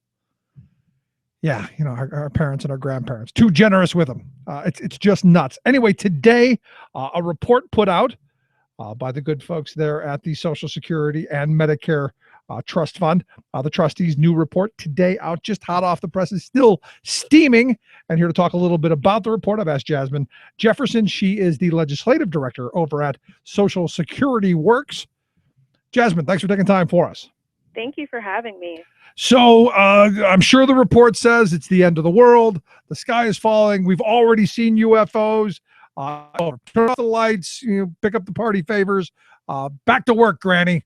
Yeah, our parents and our grandparents, too generous with them. It's just nuts. Anyway, today, a report put out by the good folks there at the Social Security and Medicare Trust Fund. The trustees' new report today out, just hot off the press, is still steaming. And here to talk a little bit about the report, I've asked Jasmine Jefferson. She is the legislative director over at Social Security Works. Jasmine, thanks for taking time for us. Thank you for having me. So I'm sure the report says it's the end of the world. The sky is falling. We've already seen UFOs. Turn off the lights, pick up the party favors. Back to work, Granny.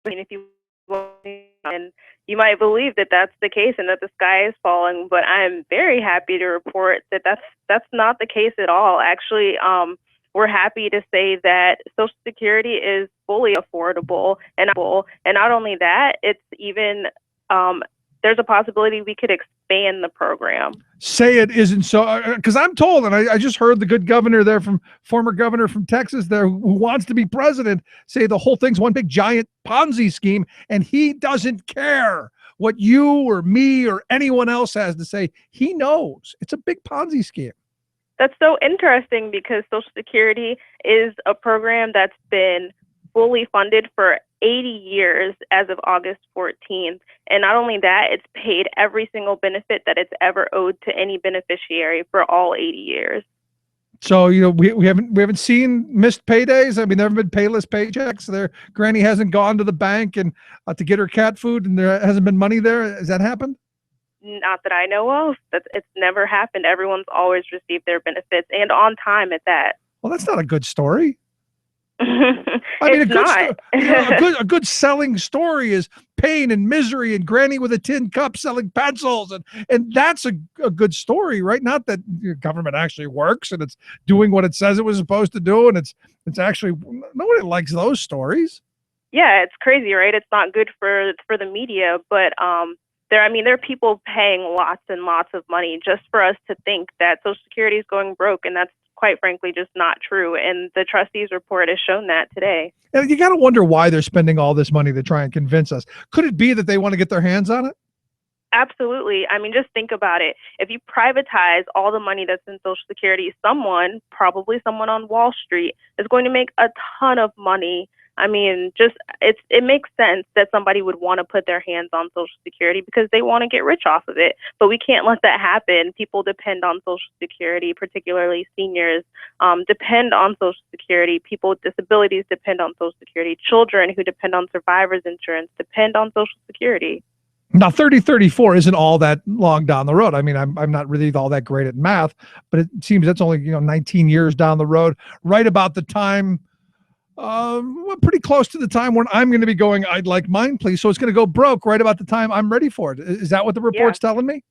I mean, if you and you might believe that that's the case and that the sky is falling, but I'm very happy to report that that's not the case at all. Actually, we're happy to say that Social Security is fully affordable, and not only that, it's even there's a possibility we could expand the program. Say it isn't so, because I'm told, and I just heard the good governor there former governor from Texas there who wants to be president say the whole thing's one big giant Ponzi scheme, and he doesn't care what you or me or anyone else has to say. He knows it's a big Ponzi scheme. That's so interesting because Social Security is a program that's been fully funded for 80 years as of August 14th. And not only that, it's paid every single benefit that it's ever owed to any beneficiary for all 80 years. So, we haven't seen missed paydays. I mean, there haven't been payless paychecks. Granny hasn't gone to the bank and to get her cat food and there hasn't been money there. Has that happened? Not that I know of. It's never happened. Everyone's always received their benefits and on time at that. Well, that's not a good story. I mean, a good selling story is pain and misery and Granny with a tin cup selling pencils, and that's a good story, right? Not that the government actually works and it's doing what it says it was supposed to do, and it's actually nobody likes those stories. Yeah, it's crazy, right? It's not good for the media, but there are people paying lots and lots of money just for us to think that Social Security is going broke, and that's quite frankly just not true. And the trustees report has shown that today. And you got to wonder why they're spending all this money to try and convince us. Could it be that they want to get their hands on it? Absolutely. I mean, just think about it. If you privatize all the money that's in Social Security, probably someone on Wall Street, is going to make a ton of money. I mean, it makes sense that somebody would want to put their hands on Social Security because they want to get rich off of it. But we can't let that happen. People depend on Social Security, particularly seniors depend on Social Security. People with disabilities depend on Social Security. Children who depend on survivor's insurance depend on Social Security. Now, 3034 isn't all that long down the road. I mean, I'm not really all that great at math, but it seems that's only 19 years down the road, right about the time. Pretty close to the time when I'm going to be going, I'd like mine, please. So it's going to go broke right about the time I'm ready for it. Is that what the report's telling me?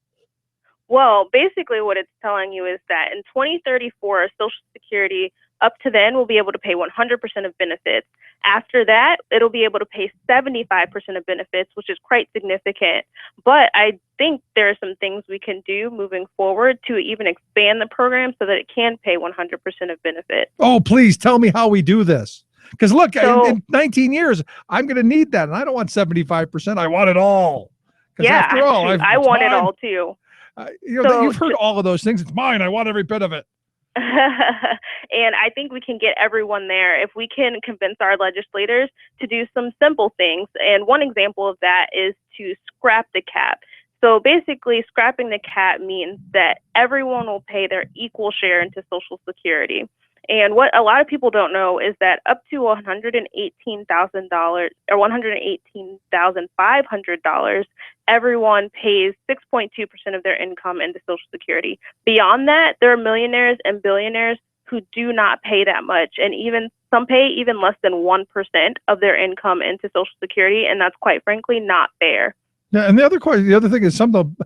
Well, basically what it's telling you is that in 2034, Social Security Up to then, we'll be able to pay 100% of benefits. After that, it'll be able to pay 75% of benefits, which is quite significant. But I think there are some things we can do moving forward to even expand the program so that it can pay 100% of benefits. Oh, please tell me how we do this. Because look, in 19 years, I'm going to need that. And I don't want 75%. I want it all. Yeah, after all, I want it all too. You've heard all of those things. It's mine. I want every bit of it. And I think we can get everyone there if we can convince our legislators to do some simple things. And one example of that is to scrap the cap. So basically, scrapping the cap means that everyone will pay their equal share into Social Security. And what a lot of people don't know is that up to $118,000 or $118,500, everyone pays 6.2% of their income into Social Security. Beyond that, there are millionaires and billionaires who do not pay that much, and even some pay even less than 1% of their income into Social Security, and that's quite frankly not fair. Yeah, and the other thing is some don't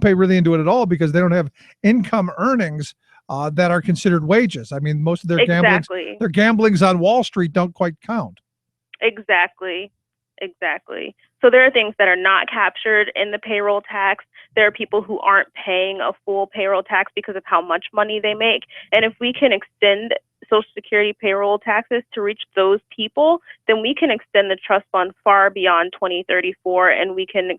pay really into it at all because they don't have income earnings that are considered wages. I mean, most of their gamblings on Wall Street don't quite count. Exactly. So there are things that are not captured in the payroll tax. There are people who aren't paying a full payroll tax because of how much money they make. And if we can extend Social Security payroll taxes to reach those people, then we can extend the trust fund far beyond 2034, and we can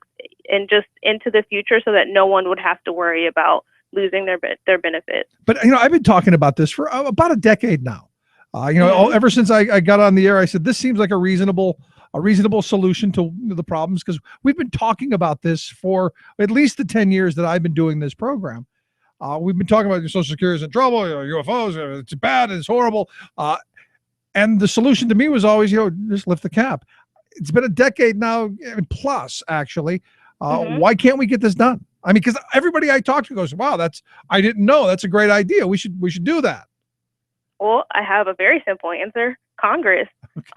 just into the future so that no one would have to worry about losing their benefits. But I've been talking about this for about a decade now. Ever since I got on the air, I said this seems like a reasonable solution to the problems, because we've been talking about this for at least the 10 years that I've been doing this program. We've been talking about your Social Security is in trouble, UFOs, it's bad, it's horrible. And the solution to me was always, just lift the cap. It's been a decade now, plus actually. Why can't we get this done? I mean, because everybody I talk to goes, wow, I didn't know. That's a great idea. We should do that. Well, I have a very simple answer. Congress.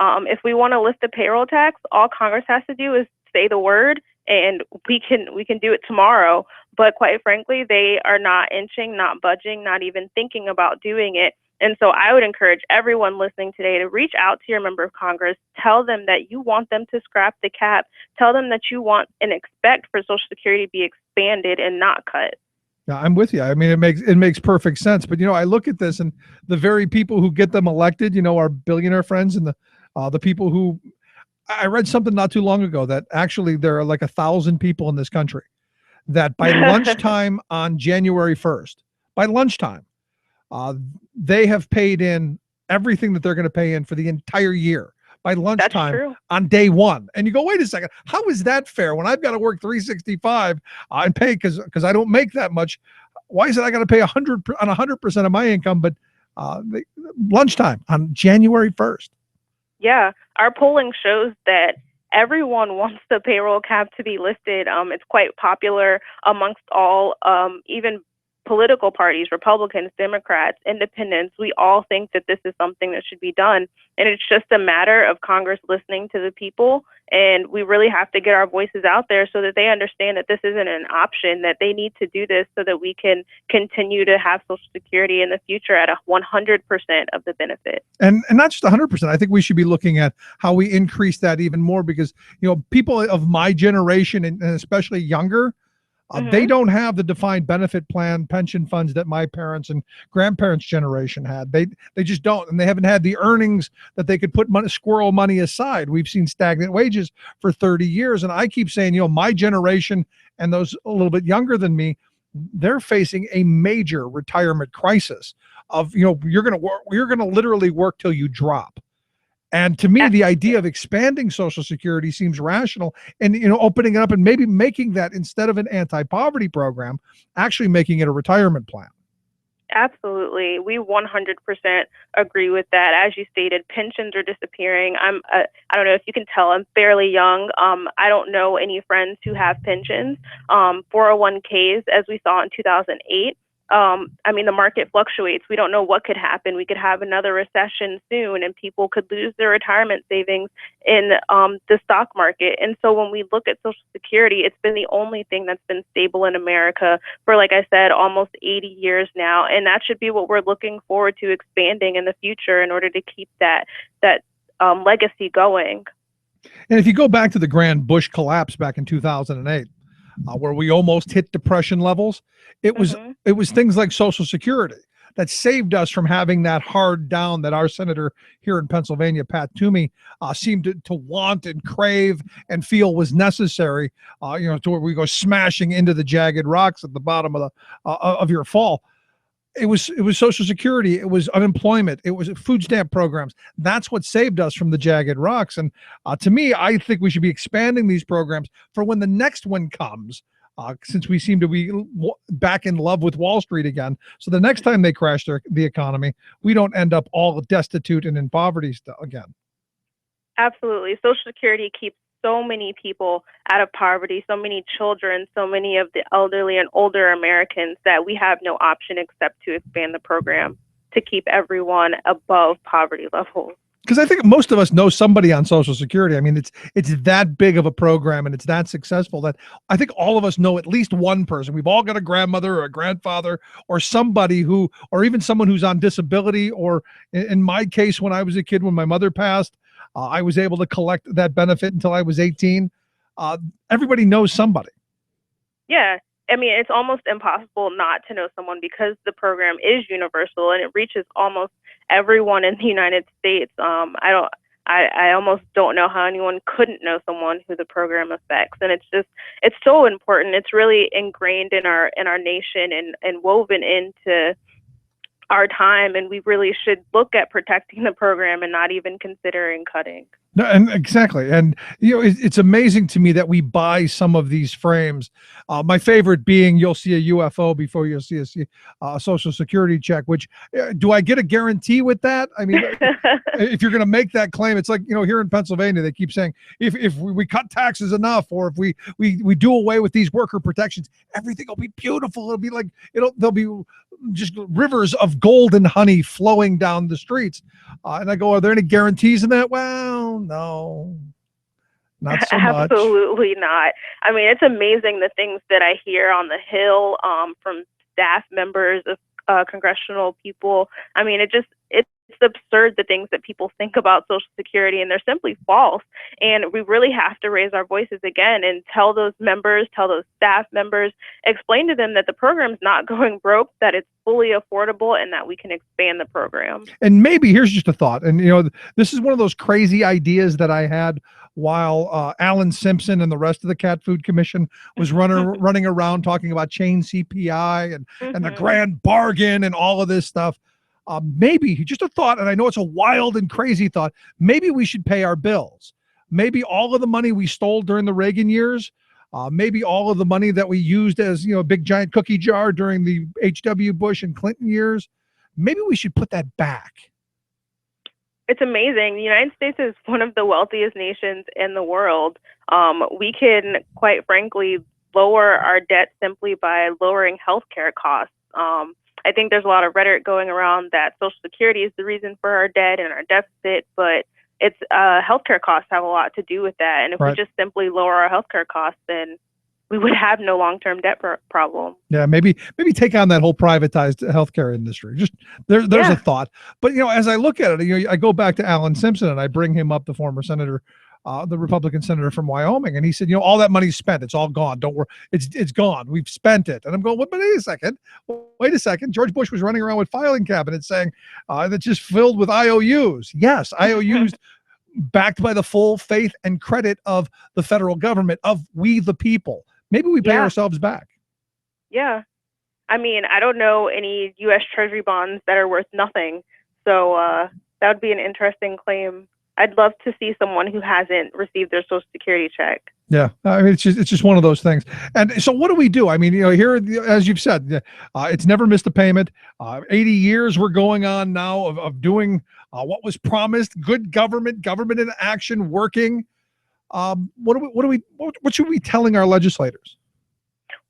If we want to lift the payroll tax, all Congress has to do is say the word, and we can do it tomorrow. But quite frankly, they are not inching, not budging, not even thinking about doing it. And so I would encourage everyone listening today to reach out to your member of Congress, tell them that you want them to scrap the cap, tell them that you want and expect for Social Security to be expanded and not cut. Yeah, I'm with you. I mean, it makes perfect sense. But I look at this, and the very people who get them elected, our billionaire friends, and the people who, I read something not too long ago that actually there are like 1,000 people in this country that by lunchtime on January 1st, by lunchtime, they have paid in everything that they're going to pay in for the entire year by lunchtime on day one. And you go, wait a second, how is that fair when I've got to work 365 and pay because I don't make that much? Why is it I got to pay 100% of my income, but lunchtime on January 1st? Yeah, our polling shows that everyone wants the payroll cap to be lifted. It's quite popular amongst all, even political parties, Republicans, Democrats, independents. We all think that this is something that should be done. And it's just a matter of Congress listening to the people. And we really have to get our voices out there so that they understand that this isn't an option, that they need to do this so that we can continue to have Social Security in the future at 100% of the benefit. And not just 100%. I think we should be looking at how we increase that even more, because, people of my generation and especially younger, they don't have the defined benefit plan pension funds that my parents and grandparents' generation had. They just don't, and they haven't had the earnings that they could put squirrel money aside. We've seen stagnant wages for 30 years, and I keep saying, my generation and those a little bit younger than me, they're facing a major retirement crisis. Of you're going to literally work till you drop. And to me, the idea of expanding Social Security seems rational, and opening it up and maybe making that, instead of an anti-poverty program, actually making it a retirement plan. Absolutely. We 100% agree with that. As you stated, pensions are disappearing. I don't know if you can tell, I'm fairly young. I don't know any friends who have pensions. 401ks, as we saw in 2008, I mean, the market fluctuates. We don't know what could happen. We could have another recession soon, and people could lose their retirement savings in the stock market. And so when we look at Social Security, it's been the only thing that's been stable in America for, like I said, almost 80 years now. And that should be what we're looking forward to expanding in the future in order to keep that legacy going. And if you go back to the grand Bush collapse back in 2008, where we almost hit depression levels, it was things like Social Security that saved us from having that hard down that our senator here in Pennsylvania, Pat Toomey, seemed to want and crave and feel was necessary. To where we go smashing into the jagged rocks at the bottom of your fall. It was Social Security, it was unemployment, it was food stamp programs. That's what saved us from the jagged rocks. And to me, I think we should be expanding these programs for when the next one comes, since we seem to be back in love with Wall Street again. So the next time they crash the economy, we don't end up all destitute and in poverty again. Absolutely. Social Security keeps so many people out of poverty, so many children, so many of the elderly and older Americans, that we have no option except to expand the program to keep everyone above poverty levels. Because I think most of us know somebody on Social Security. I mean, it's that big of a program and it's that successful that I think all of us know at least one person. We've all got a grandmother or a grandfather or somebody who, or even someone who's on disability, or in my case, when I was a kid, when my mother passed, I was able to collect that benefit until I was 18. Everybody knows somebody. Yeah. I mean, it's almost impossible not to know someone because the program is universal and it reaches almost everyone in the United States. I almost don't know how anyone couldn't know someone who the program affects. And it's so important. It's really ingrained in our nation and woven into our time, and we really should look at protecting the program and not even considering cutting. No, and exactly. And it's amazing to me that we buy some of these frames. My favorite being, you'll see a UFO before you'll see a Social Security check, which do I get a guarantee with that? I mean, if you're going to make that claim, it's like, here in Pennsylvania, they keep saying, if we cut taxes enough, or if we do away with these worker protections, everything will be beautiful. It'll be like, there'll be just rivers of gold and honey flowing down the streets. And I go, are there any guarantees in that? Well, no, not so much. Absolutely not. I mean, it's amazing the things that I hear on the Hill from staff members of congressional people. I mean, it's absurd, the things that people think about Social Security, and they're simply false. And we really have to raise our voices again and tell those staff members, explain to them that the program's not going broke, that it's fully affordable, and that we can expand the program. And maybe here's just a thought. And, this is one of those crazy ideas that I had while Alan Simpson and the rest of the Cat Food Commission was running around talking about chain CPI and the grand bargain and all of this stuff. Maybe just a thought, and I know it's a wild and crazy thought, maybe we should pay our bills. Maybe all of the money we stole during the Reagan years, maybe all of the money that we used as, a big giant cookie jar during the H.W. Bush and Clinton years, maybe we should put that back. It's amazing. The United States is one of the wealthiest nations in the world. We can, quite frankly, lower our debt simply by lowering healthcare costs. I think there's a lot of rhetoric going around that Social Security is the reason for our debt and our deficit, but it's healthcare costs have a lot to do with that. And if we just simply lower our healthcare costs, then we would have no long-term debt problem. Yeah, maybe take on that whole privatized healthcare industry. Just there's a thought. But as I look at it, I go back to Alan Simpson and I bring him up, the former senator, the Republican senator from Wyoming, and he said, all that money's spent. It's all gone. Don't worry. It's gone. We've spent it. And I'm going, but wait a second. George Bush was running around with filing cabinets saying that's just filled with IOUs. Yes, IOUs backed by the full faith and credit of the federal government, of we the people. Maybe we pay ourselves back. Yeah. I mean, I don't know any U.S. Treasury bonds that are worth nothing. So that would be an interesting claim. I'd love to see someone who hasn't received their Social Security check. Yeah, I mean, it's just one of those things. And so what do we do? I mean, here, as you've said, it's never missed a payment. 80 years we're going on now of doing what was promised, good government in action, working. What should we be telling our legislators?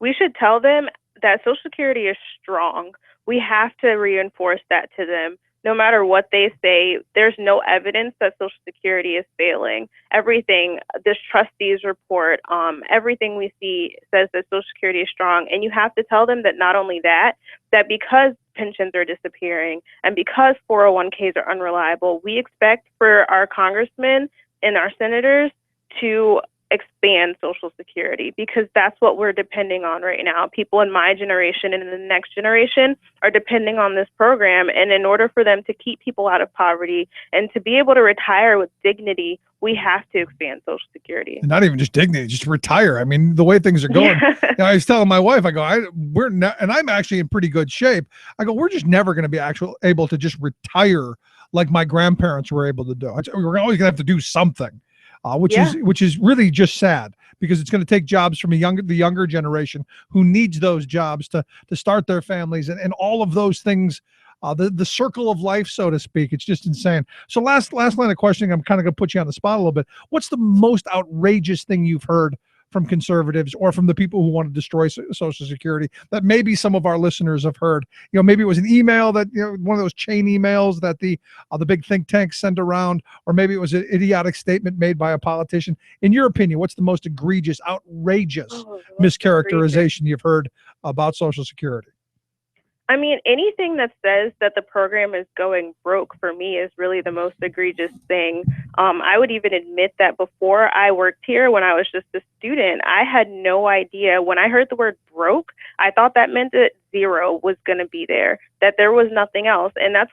We should tell them that Social Security is strong. We have to reinforce that to them. No matter what they say, there's no evidence that Social Security is failing. Everything, this trustees report, everything we see says that Social Security is strong. And you have to tell them that not only that because pensions are disappearing and because 401ks are unreliable, we expect for our congressmen and our senators to expand Social Security, because that's what we're depending on right now. People in my generation and in the next generation are depending on this program. And in order for them to keep people out of poverty and to be able to retire with dignity, we have to expand Social Security. And not even just dignity, just retire. I mean, the way things are going. I was telling my wife, I go, and I'm actually in pretty good shape. I go, we're just never going to be able to just retire like my grandparents were able to do. We're always going to have to do something. Which is really just sad, because it's going to take jobs from the younger generation who needs those jobs to start their families and all of those things, the circle of life, so to speak. It's just insane. So last line of questioning, I'm kind of going to put you on the spot a little bit. What's the most outrageous thing you've heard from conservatives or from the people who want to destroy Social Security that maybe some of our listeners have heard? Maybe it was an email that, one of those chain emails that the big think tanks sent around, or maybe it was an idiotic statement made by a politician. In your opinion, what's the most egregious, outrageous mischaracterization you've heard about Social Security? I mean, anything that says that the program is going broke for me is really the most egregious thing. I would even admit that before I worked here, when I was just a student, I had no idea. When I heard the word broke, I thought that meant that zero was going to be there, that there was nothing else. And that's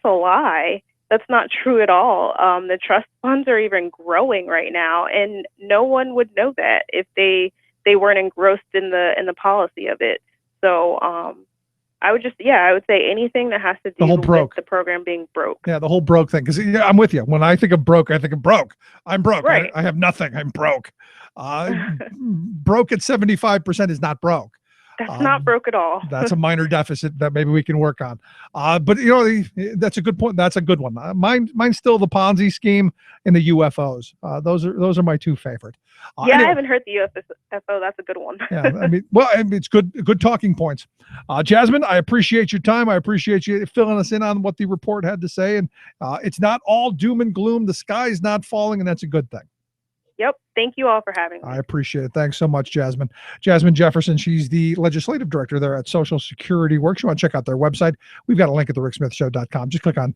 a lie. That's not true at all. The trust funds are even growing right now, and no one would know that if they weren't engrossed in the policy of it. So, I would say anything that has to do with the program being broke. Yeah, the whole broke thing. Because I'm with you. When I think of broke, I think of broke. I'm broke. Right. I have nothing. I'm broke. Broke at 75% is not broke. That's not broke at all. That's a minor deficit that maybe we can work on. But that's a good point. That's a good one. Mine's still the Ponzi scheme and the UFOs. Those are my two favorite. Anyway. I haven't heard the UFO. That's a good one. It's good talking points. Jasmine, I appreciate your time. I appreciate you filling us in on what the report had to say. And it's not all doom and gloom. The sky's not falling, and that's a good thing. Yep. Thank you all for having me. I appreciate it. Thanks so much, Jasmine. Jasmine Jefferson, she's the legislative director there at Social Security Works. You want to check out their website. We've got a link at thericksmithshow.com. Just click on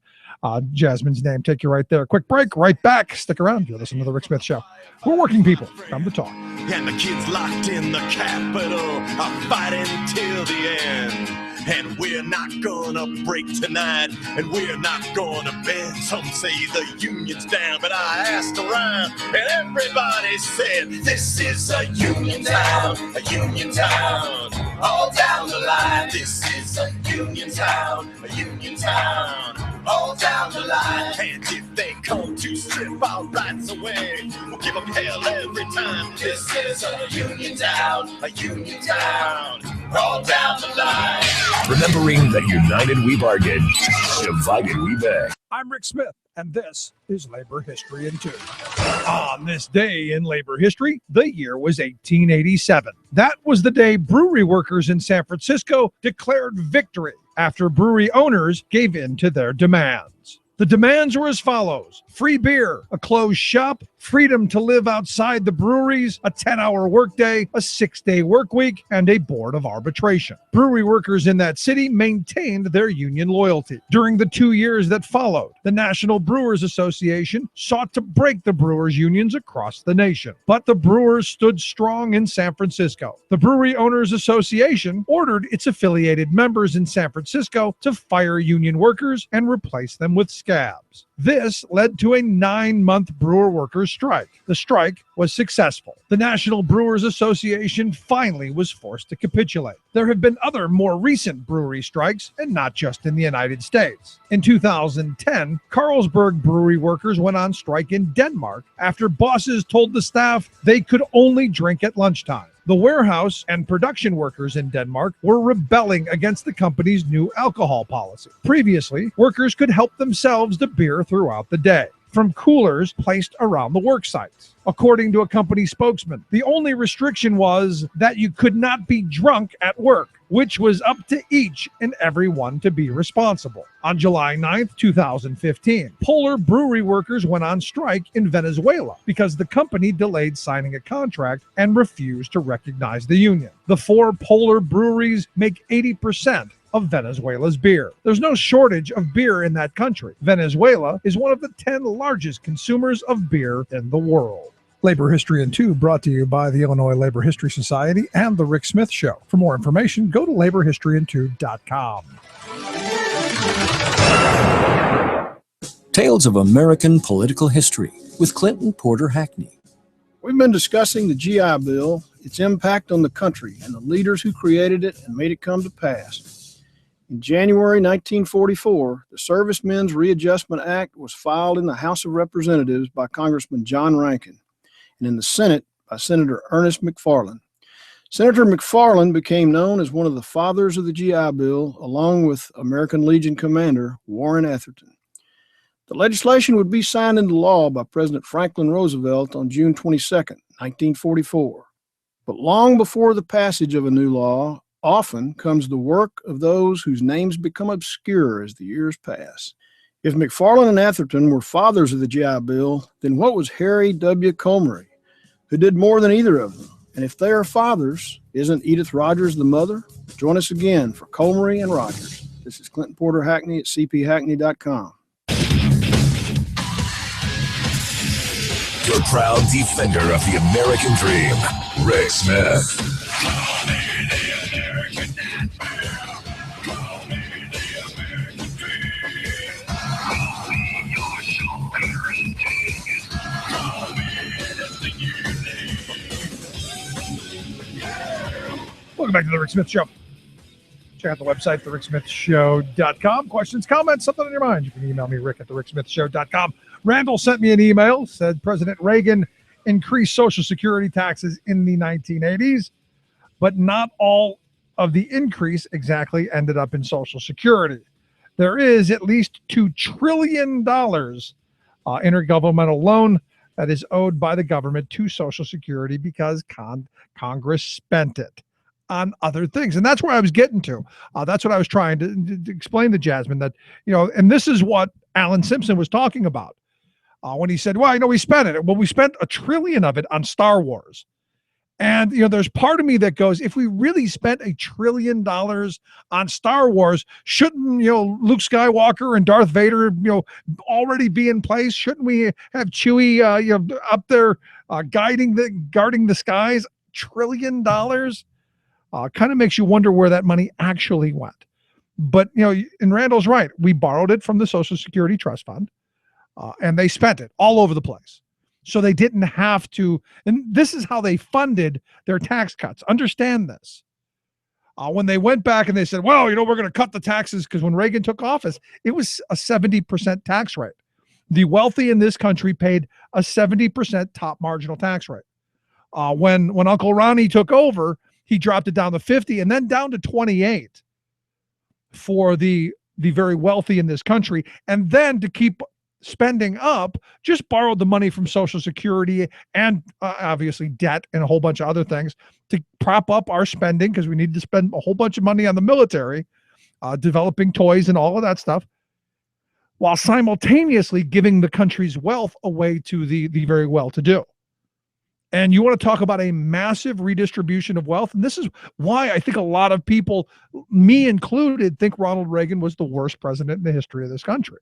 Jasmine's name. Take you right there. Quick break. Right back. Stick around. You're listening to The Rick Smith Show. We're working people. Come to talk. And the kids locked in the Capitol are fighting till the end. And we're not gonna break tonight, and we're not gonna bend. Some say the union's down, but I asked around, and everybody said, this is a union town, all down the line. This is a union town, all down the line. And if they come to strip our rights away, we'll give them hell every time. This is a union town, all down the line. Remembering that united we bargain, divided we beg. I'm Rick Smith, and this is Labor History in 2. On this day in labor history, the year was 1887. That was the day brewery workers in San Francisco declared victory after brewery owners gave in to their demands. The demands were as follows: free beer, a closed shop, freedom to live outside the breweries, a 10-hour workday, a 6-day work week, and a board of arbitration. Brewery workers in that city maintained their union loyalty. During the 2 years that followed, the National Brewers Association sought to break the brewers' unions across the nation. But the brewers stood strong in San Francisco. The Brewery Owners Association ordered its affiliated members in San Francisco to fire union workers and replace them with scabs. This led to a 9-month brewer workers strike. The strike was successful. The National Brewers Association finally was forced to capitulate. There have been other more recent brewery strikes, and not just in the United States. In 2010, Carlsberg brewery workers went on strike in Denmark after bosses told the staff they could only drink at lunchtime. The warehouse and production workers in Denmark were rebelling against the company's new alcohol policy. Previously, workers could help themselves to beer throughout the day. from coolers placed around the work sites. According to a company spokesman, the only restriction was that you could not be drunk at work, which was up to each and every one to be responsible. On July 9th, 2015, Polar brewery workers went on strike in Venezuela because the company delayed signing a contract and refused to recognize the union. The 4 Polar breweries make 80% of Venezuela's beer. There's no shortage of beer in that country. Venezuela is one of the 10 largest consumers of beer in the world. Labor History in 2 brought to you by the Illinois Labor History Society and The Rick Smith Show. For more information, go to laborhistoryin2.com. Tales of American Political History with Clinton Porter Hackney. We've been discussing the GI Bill, its impact on the country, and the leaders who created it and made it come to pass. In January 1944, the Servicemen's Readjustment Act was filed in the House of Representatives by Congressman John Rankin, and in the Senate by Senator Ernest McFarland. Senator McFarland became known as one of the fathers of the GI Bill, along with American Legion Commander Warren Atherton. The legislation would be signed into law by President Franklin Roosevelt on June 22, 1944. But long before the passage of a new law, often comes the work of those whose names become obscure as the years pass. If McFarland and Atherton were fathers of the GI Bill, then what was Harry W. Comery, who did more than either of them? And if they are fathers, isn't Edith Rogers the mother? Join us again for Comery and Rogers. This is Clinton Porter Hackney at cphackney.com. Your proud defender of the American dream, Rick Smith. Welcome back to the Rick Smith Show. Check out the website, thericksmithshow.com. Questions, comments, something on your mind, you can email me, rick at thericksmithshow.com. Randall sent me an email, said President Reagan increased Social Security taxes in the 1980s, but not all of the increase exactly ended up in Social Security. There is at least $2 trillion intergovernmental loan that is owed by the government to Social Security because Congress spent it on other things. And that's where I was getting to. That's what I was trying to explain to Jasmine, that, you know, and this is what Alan Simpson was talking about when he said, well, we spent it. Well, we spent $1 trillion of it on Star Wars. And, there's part of me that goes, if we really spent $1 trillion on Star Wars, shouldn't, Luke Skywalker and Darth Vader, already be in place? Shouldn't we have Chewie, up there guarding the skies? $1 trillion? Kind of makes you wonder where that money actually went. But, and Randall's right. We borrowed it from the Social Security Trust Fund, and they spent it all over the place. So they didn't have to, and this is how they funded their tax cuts. Understand this. When they went back and they said, well, we're going to cut the taxes, because when Reagan took office, it was a 70% tax rate. The wealthy in this country paid a 70% top marginal tax rate. When Uncle Ronnie took over, he dropped it down to 50 and then down to 28 for the very wealthy in this country. And then to keep spending up, just borrowed the money from Social Security and obviously debt and a whole bunch of other things to prop up our spending, because we need to spend a whole bunch of money on the military, developing toys and all of that stuff, while simultaneously giving the country's wealth away to the very well-to-do. And you want to talk about a massive redistribution of wealth. And this is why I think a lot of people, me included, think Ronald Reagan was the worst president in the history of this country.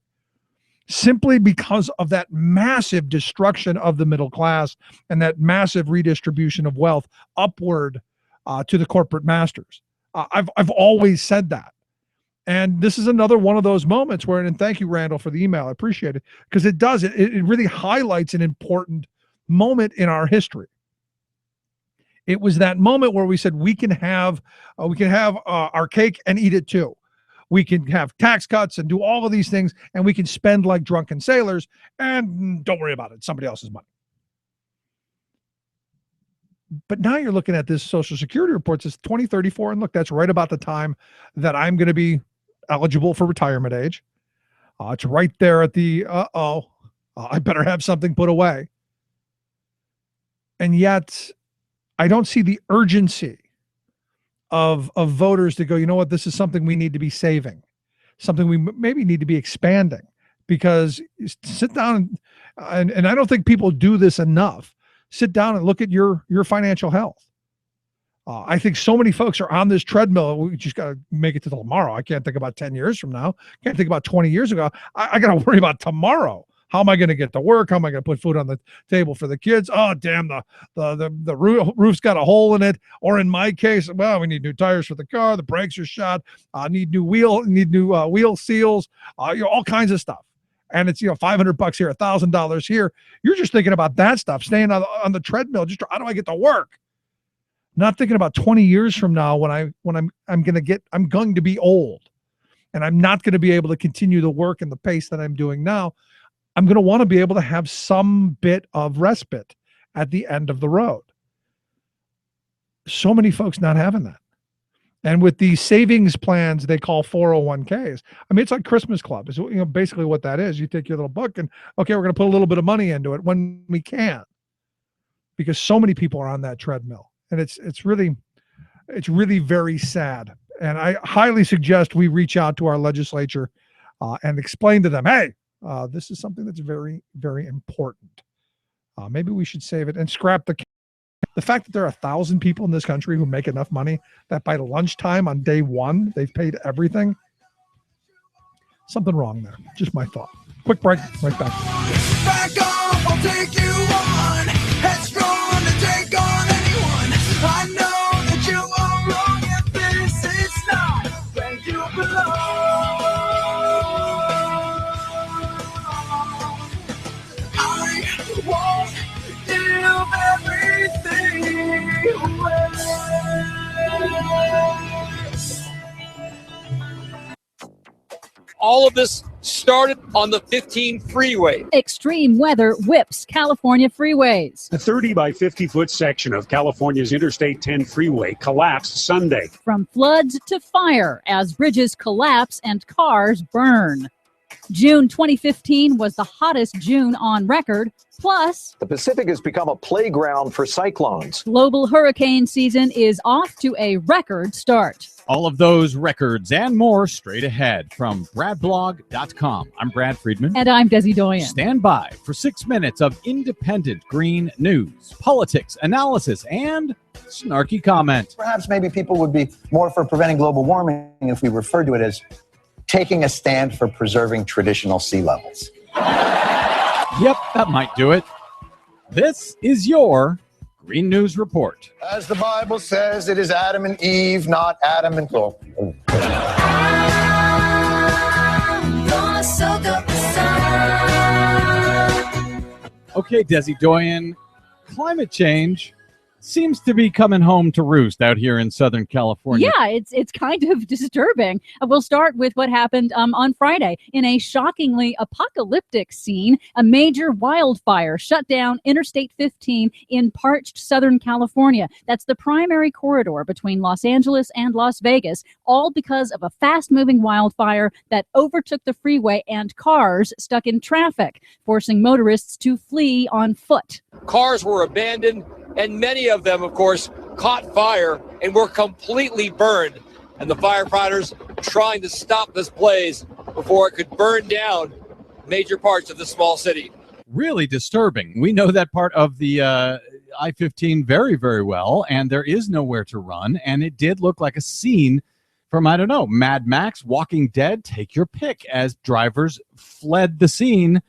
Simply because of that massive destruction of the middle class and that massive redistribution of wealth upward to the corporate masters. I've always said that. And this is another one of those moments where, and thank you, Randall, for the email. I appreciate it, because it does. It really highlights an important moment in our history. It was that moment where we said we can have our cake and eat it too. We can have tax cuts and do all of these things, and we can spend like drunken sailors, and don't worry about it. Somebody else's money. But now you're looking at this Social Security report, says 2034, and look, that's right about the time that I'm going to be eligible for retirement age. It's right there at the I better have something put away. And yet, I don't see the urgency of voters to go, you know what, this is something we need to be saving, something we maybe need to be expanding, because sit down and I don't think people do this enough. Sit down and look at your financial health. I think so many folks are on this treadmill. We just got to make it to tomorrow. I can't think about 10 years from now. Can't think about 20 years ago. I got to worry about tomorrow. How am I going to get to work? How am I going to put food on the table for the kids? Oh, damn, the roof's got a hole in it. Or in my case, well, we need new tires for the car. The brakes are shot. Need new wheel seals. All kinds of stuff. And it's $500 here, $1,000 here. You're just thinking about that stuff, staying on the treadmill. Just how do I get to work? Not thinking about 20 years from now when I'm going to be old, and I'm not going to be able to continue the work and the pace that I'm doing now. I'm going to want to be able to have some bit of respite at the end of the road. So many folks not having that. And with these savings plans they call 401ks, I mean, it's like Christmas Club. It's basically what that is. You take your little book and, okay, we're going to put a little bit of money into it when we can, because so many people are on that treadmill. And it's really very sad. And I highly suggest we reach out to our legislature and explain to them, hey, this is something that's very, very important. Maybe we should save it and scrap the fact that there are 1,000 people in this country who make enough money that by lunchtime on day one, they've paid everything. Something wrong there. Just my thought. Quick break. Right back. Back off, I'll take you on. Headstrong to take on anyone. I know that you are wrong if this is not where you belong. I won't give everything away. All of this started on the 15 freeway. Extreme weather whips California freeways. A 30 by 50-foot section of California's Interstate 10 freeway collapsed Sunday. From floods to fire as bridges collapse and cars burn. June 2015 was the hottest June on record. Plus, the Pacific has become a playground for cyclones. Global hurricane season is off to a record start. All of those records and more straight ahead from bradblog.com. I'm Brad Friedman. And I'm Desi Doyen. Stand by for 6 minutes of independent green news, politics, analysis, and snarky comment. Perhaps maybe people would be more for preventing global warming if we referred to it as taking a stand for preserving traditional sea levels. Yep, that might do it. This is your Green News Report. As the Bible says, it is Adam and Eve, not Adam and Paul. Okay, Desi Doyen, climate change seems to be coming home to roost out here in Southern California. Yeah, it's kind of disturbing. We'll start with what happened on Friday. In a shockingly apocalyptic scene, a major wildfire shut down Interstate 15 in parched Southern California. That's the primary corridor between Los Angeles and Las Vegas, all because of a fast-moving wildfire that overtook the freeway and cars stuck in traffic, forcing motorists to flee on foot. Cars were abandoned, and many of them, of course, caught fire and were completely burned. And the firefighters trying to stop this blaze before it could burn down major parts of the small city. Really disturbing. We know that part of the I-15 very, very well, and there is nowhere to run. And it did look like a scene from, I don't know, Mad Max, Walking Dead, take your pick, as drivers fled the scene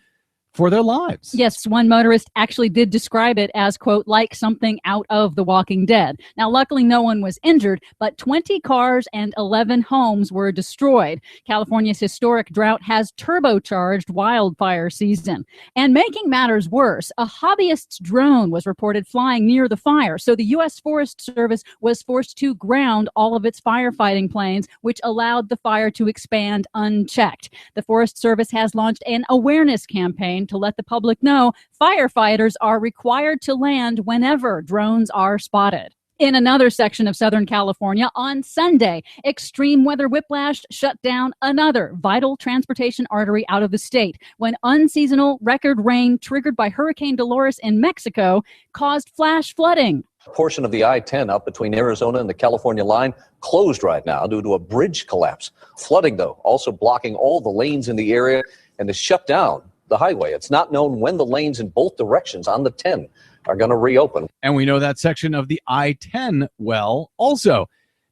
for their lives. Yes, one motorist actually did describe it as, quote, like something out of The Walking Dead. Now, luckily, no one was injured, but 20 cars and 11 homes were destroyed. California's historic drought has turbocharged wildfire season. And making matters worse, a hobbyist's drone was reported flying near the fire, so the U.S. Forest Service was forced to ground all of its firefighting planes, which allowed the fire to expand unchecked. The Forest Service has launched an awareness campaign to let the public know firefighters are required to land whenever drones are spotted. In another section of Southern California on Sunday, extreme weather whiplash shut down another vital transportation artery out of the state when unseasonal record rain triggered by Hurricane Dolores in Mexico caused flash flooding. A portion of the I-10 up between Arizona and the California line closed right now due to a bridge collapse. Flooding, though, also blocking all the lanes in the area and has shut down the highway. It's not known when the lanes in both directions on the 10 are going to reopen. And we know that section of the I-10 well. Also,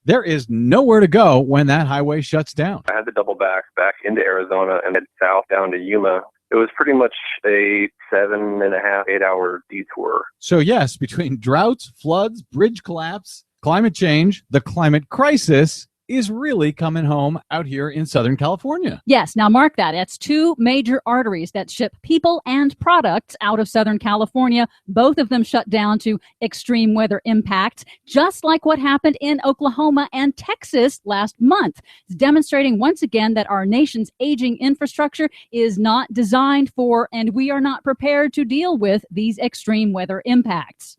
there is nowhere to go when that highway shuts down. I had to double back into Arizona and then south down to Yuma. It was pretty much a 7.5, 8 hour detour. So yes, between droughts, floods, bridge collapse, climate change, the climate crisis is really coming home out here in Southern California. Yes, now mark that. It's two major arteries that ship people and products out of Southern California. Both of them shut down to extreme weather impacts, just like what happened in Oklahoma and Texas last month. It's demonstrating once again that our nation's aging infrastructure is not designed for, and we are not prepared to deal with these extreme weather impacts.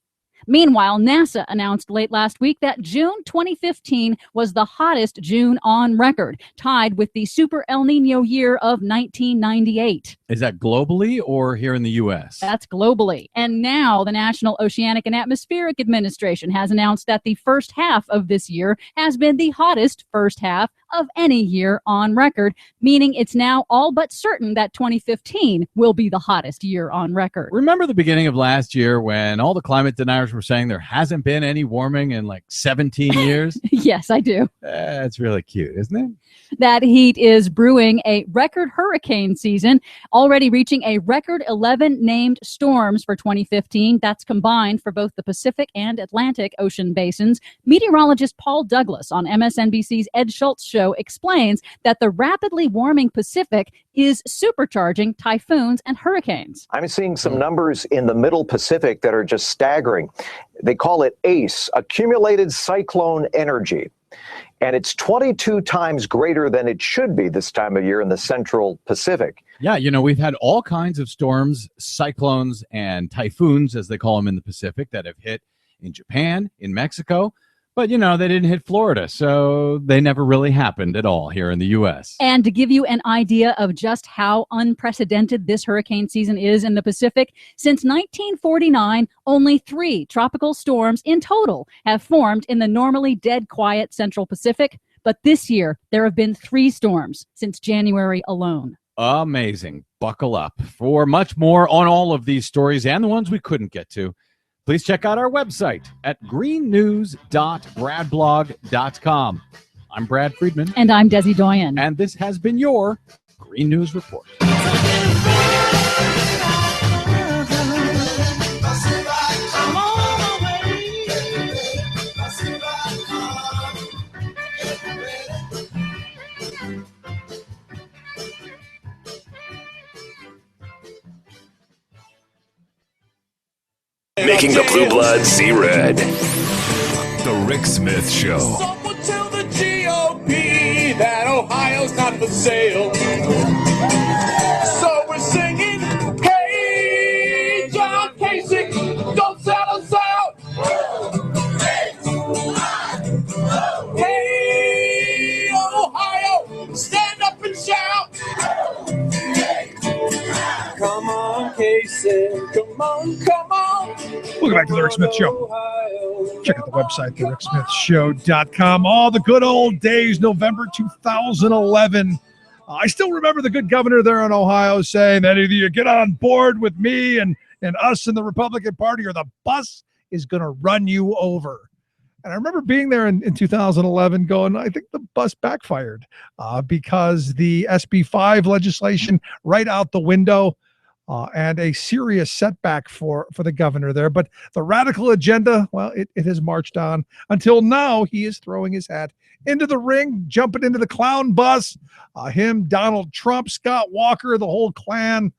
Meanwhile, NASA announced late last week that June 2015 was the hottest June on record, tied with the Super El Nino year of 1998. Is that globally or here in the U.S.? That's globally. And now the National Oceanic and Atmospheric Administration has announced that the first half of this year has been the hottest first half of any year on record, meaning it's now all but certain that 2015 will be the hottest year on record. Remember the beginning of last year when all the climate deniers were saying there hasn't been any warming in like 17 years? Yes, I do. That's really cute, isn't it? That heat is brewing a record hurricane season, already reaching a record 11 named storms for 2015. That's combined for both the Pacific and Atlantic Ocean basins. Meteorologist Paul Douglas on MSNBC's Ed Schultz show explains that the rapidly warming Pacific is supercharging typhoons and hurricanes. I'm seeing some numbers in the middle Pacific that are just staggering. They call it ACE, accumulated cyclone energy. And it's 22 times greater than it should be this time of year in the central Pacific. Yeah, you know, we've had all kinds of storms, cyclones, and typhoons, as they call them in the Pacific, that have hit in Japan, in Mexico. But, you know, they didn't hit Florida, so they never really happened at all here in the U.S. And to give you an idea of just how unprecedented this hurricane season is in the Pacific, since 1949, only 3 tropical storms in total have formed in the normally dead quiet Central Pacific. But this year, there have been 3 storms since January alone. Amazing. Buckle up. For much more on all of these stories and the ones we couldn't get to, please check out our website at greennews.bradblog.com. I'm Brad Friedman. And I'm Desi Doyen. And this has been your Green News Report. Making the blue blood see red. The Rick Smith Show. Someone tell the GOP that Ohio's not for sale. So we're singing, hey, John Kasich, don't sell us out. Hey, Ohio, stand up and shout. Come on, Kasich, come on, come on. Welcome back to the Rick Smith Show. Check out the website, thericksmithshow.com. All the good old days, November 2011. I still remember the good governor there in Ohio saying that either you get on board with me and us in the Republican Party or the bus is going to run you over. And I remember being there in 2011 going, I think the bus backfired because the SB 5 legislation right out the window. And a serious setback for the governor there. But the radical agenda, well, it has marched on until now. He is throwing his hat into the ring, jumping into the clown bus. Him, Donald Trump, Scott Walker, the whole clan.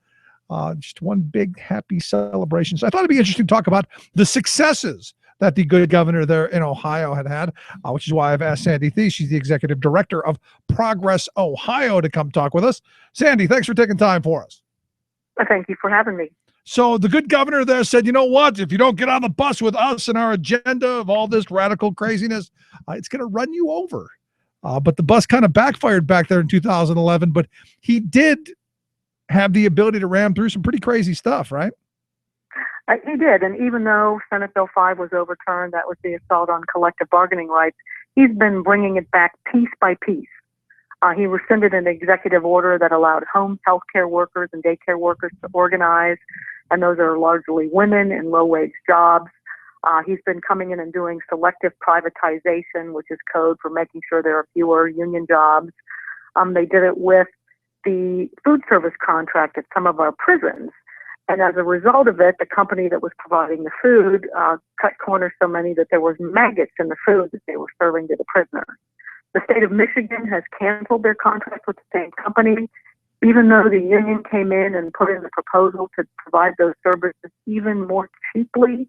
Just one big happy celebration. So I thought it'd be interesting to talk about the successes that the good governor there in Ohio had, which is why I've asked Sandy Thies. She's the executive director of Progress Ohio to come talk with us. Sandy, thanks for taking time for us. Thank you for having me. So the good governor there said, you know what? If you don't get on the bus with us and our agenda of all this radical craziness, it's going to run you over. But the bus kind of backfired back there in 2011. But he did have the ability to ram through some pretty crazy stuff, right? He did. And even though Senate Bill 5 was overturned, that was the assault on collective bargaining rights, he's been bringing it back piece by piece. He rescinded an executive order that allowed home health care workers and daycare workers to organize, and those are largely women in low-wage jobs. He's been coming in and doing selective privatization, which is code for making sure there are fewer union jobs. They did it with the food service contract at some of our prisons. And as a result of it, the company that was providing the food cut corners so many that there was maggots in the food that they were serving to the prisoners. The state of Michigan has canceled their contract with the same company, even though the union came in and put in the proposal to provide those services even more cheaply.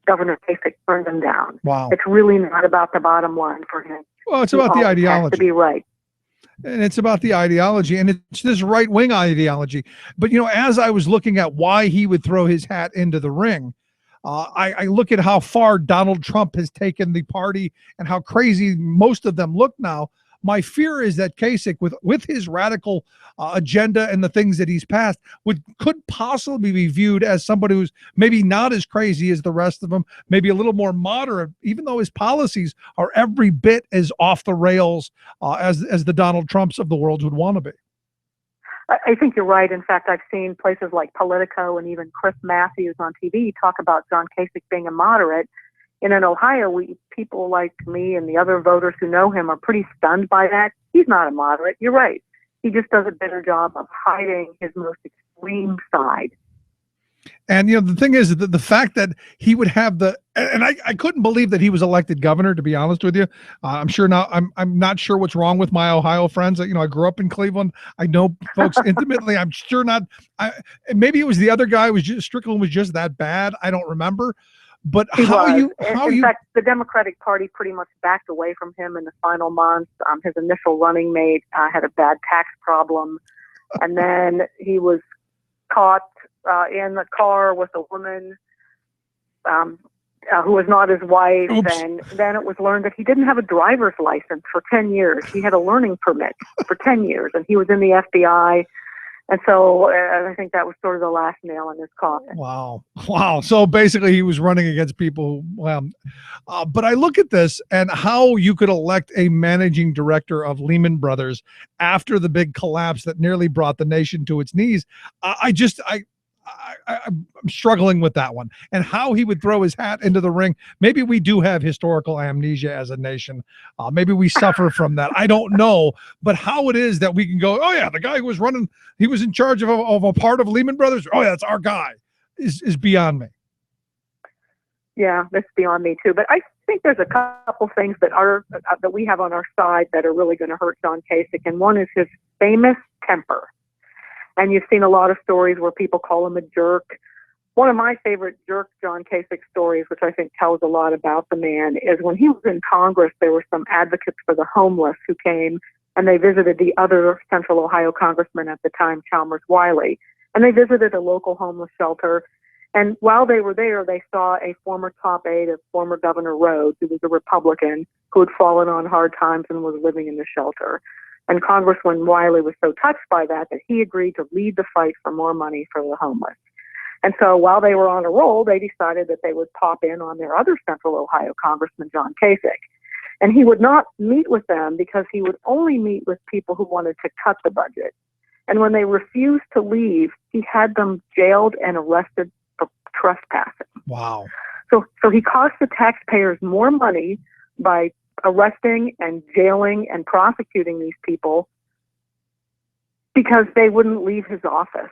Governor Kasich turned them down. Wow. It's really not about the bottom line for him. Well, it's about the ideology. Has to be right. And it's about the ideology, and it's this right-wing ideology. But, as I was looking at why he would throw his hat into the ring, I look at how far Donald Trump has taken the party and how crazy most of them look now. My fear is that Kasich, with his radical agenda and the things that he's passed, could possibly be viewed as somebody who's maybe not as crazy as the rest of them, maybe a little more moderate, even though his policies are every bit as off the rails as the Donald Trumps of the world would want to be. I think you're right. In fact, I've seen places like Politico and even Chris Matthews on TV talk about John Kasich being a moderate. And in Ohio, people like me and the other voters who know him are pretty stunned by that. He's not a moderate. You're right. He just does a better job of hiding his most extreme side. And, the thing is that the fact that he would have and I couldn't believe that he was elected governor, to be honest with you. I'm sure now, I'm not sure what's wrong with my Ohio friends. I grew up in Cleveland. I know folks intimately. I'm sure not. Maybe it was the other guy Strickland was just that bad. I don't remember. But in fact, the Democratic Party pretty much backed away from him in the final months. His initial running mate had a bad tax problem, and then he was caught in the car with a woman who was not his wife. Oops. And then it was learned that he didn't have a driver's license for 10 years. He had a learning permit for 10 years, and he was in the FBI. And so I think that was sort of the last nail in his coffin. Wow. So basically he was running against people. But I look at this and how you could elect a managing director of Lehman Brothers after the big collapse that nearly brought the nation to its knees. I'm struggling with that one, and how he would throw his hat into the ring. Maybe we do have historical amnesia as a nation. Maybe we suffer from that. I don't know, but how it is that we can go, oh yeah, the guy who was running, he was in charge of a part of Lehman Brothers. Oh yeah, that's our guy. Is beyond me. Yeah, that's beyond me too. But I think there's a couple things that we have on our side that are really going to hurt John Kasich, and one is his famous temper. And you've seen a lot of stories where people call him a jerk. One of my favorite jerk John Kasich stories, which I think tells a lot about the man, is when he was in Congress, there were some advocates for the homeless who came and they visited the other Central Ohio congressman at the time, Chalmers Wiley. And they visited a local homeless shelter. And while they were there, they saw a former top aide of former Governor Rhodes, who was a Republican, who had fallen on hard times and was living in the shelter. And Congressman Wiley was so touched by that he agreed to lead the fight for more money for the homeless. And so while they were on a roll, they decided that they would pop in on their other Central Ohio Congressman, John Kasich. And he would not meet with them because he would only meet with people who wanted to cut the budget. And when they refused to leave, he had them jailed and arrested for trespassing. Wow. So he cost the taxpayers more money by arresting and jailing and prosecuting these people because they wouldn't leave his office.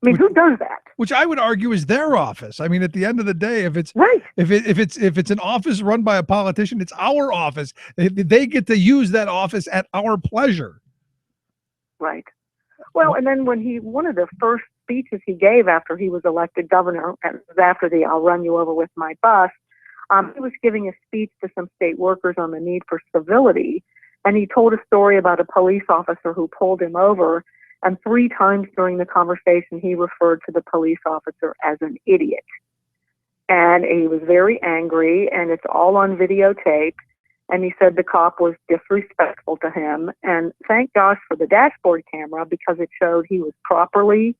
I mean, who does that? Which I would argue is their office. I mean, at the end of the day, if it's right, if it's an office run by a politician, it's our office. They get to use that office at our pleasure. Right. Well, and then one of the first speeches he gave after he was elected governor, and after the "I'll run you over with my bus," he was giving a speech to some state workers on the need for civility, and he told a story about a police officer who pulled him over And 3 times during the conversation, he referred to the police officer as an idiot. And he was very angry, and it's all on videotape. And he said the cop was disrespectful to him. And thank gosh for the dashboard camera, because it showed he was properly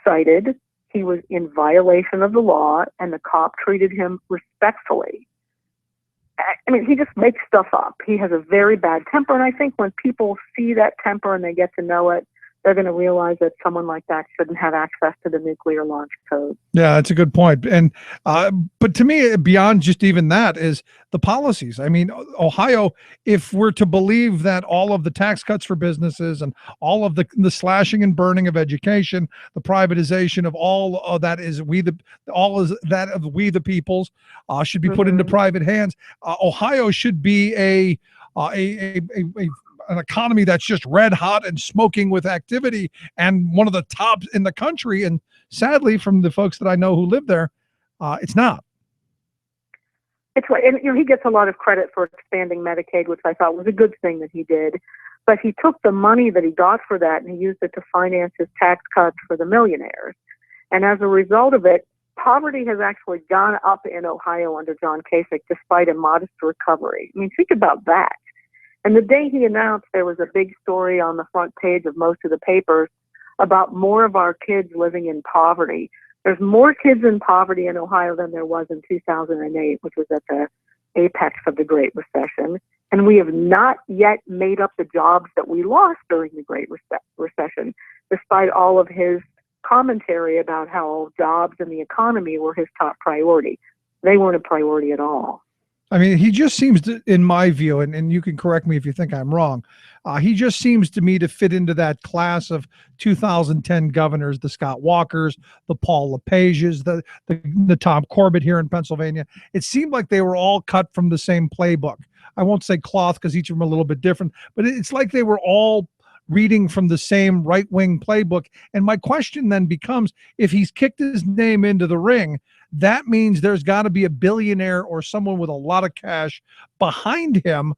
cited. He was in violation of the law, and the cop treated him respectfully. I mean, he just makes stuff up. He has a very bad temper. And I think when people see that temper and they get to know it, they're going to realize that someone like that shouldn't have access to the nuclear launch code. Yeah, that's a good point. And but to me, beyond just even that is the policies. I mean, Ohio, if we're to believe that all of the tax cuts for businesses and all of the slashing and burning of education, the privatization of all of that is all is that of we the peoples should be put into private hands. Ohio should be an economy that's just red hot and smoking with activity and one of the tops in the country. And sadly, from the folks that I know who live there, it's not. It's right. And he gets a lot of credit for expanding Medicaid, which I thought was a good thing that he did. But he took the money that he got for that and he used it to finance his tax cuts for the millionaires. And as a result of it, poverty has actually gone up in Ohio under John Kasich, despite a modest recovery. I mean, think about that. And the day he announced, there was a big story on the front page of most of the papers about more of our kids living in poverty. There's more kids in poverty in Ohio than there was in 2008, which was at the apex of the Great Recession. And we have not yet made up the jobs that we lost during the Great Recession, despite all of his commentary about how jobs and the economy were his top priority. They weren't a priority at all. I mean, he just seems to, in my view, and you can correct me if you think I'm wrong, he just seems to me to fit into that class of 2010 governors, the Scott Walkers, the Paul LePages, the Tom Corbett here in Pennsylvania. It seemed like they were all cut from the same playbook. I won't say cloth because each of them are a little bit different, but it's like they were all reading from the same right-wing playbook. And my question then becomes, if he's kicked his name into the ring, that means there's got to be a billionaire or someone with a lot of cash behind him,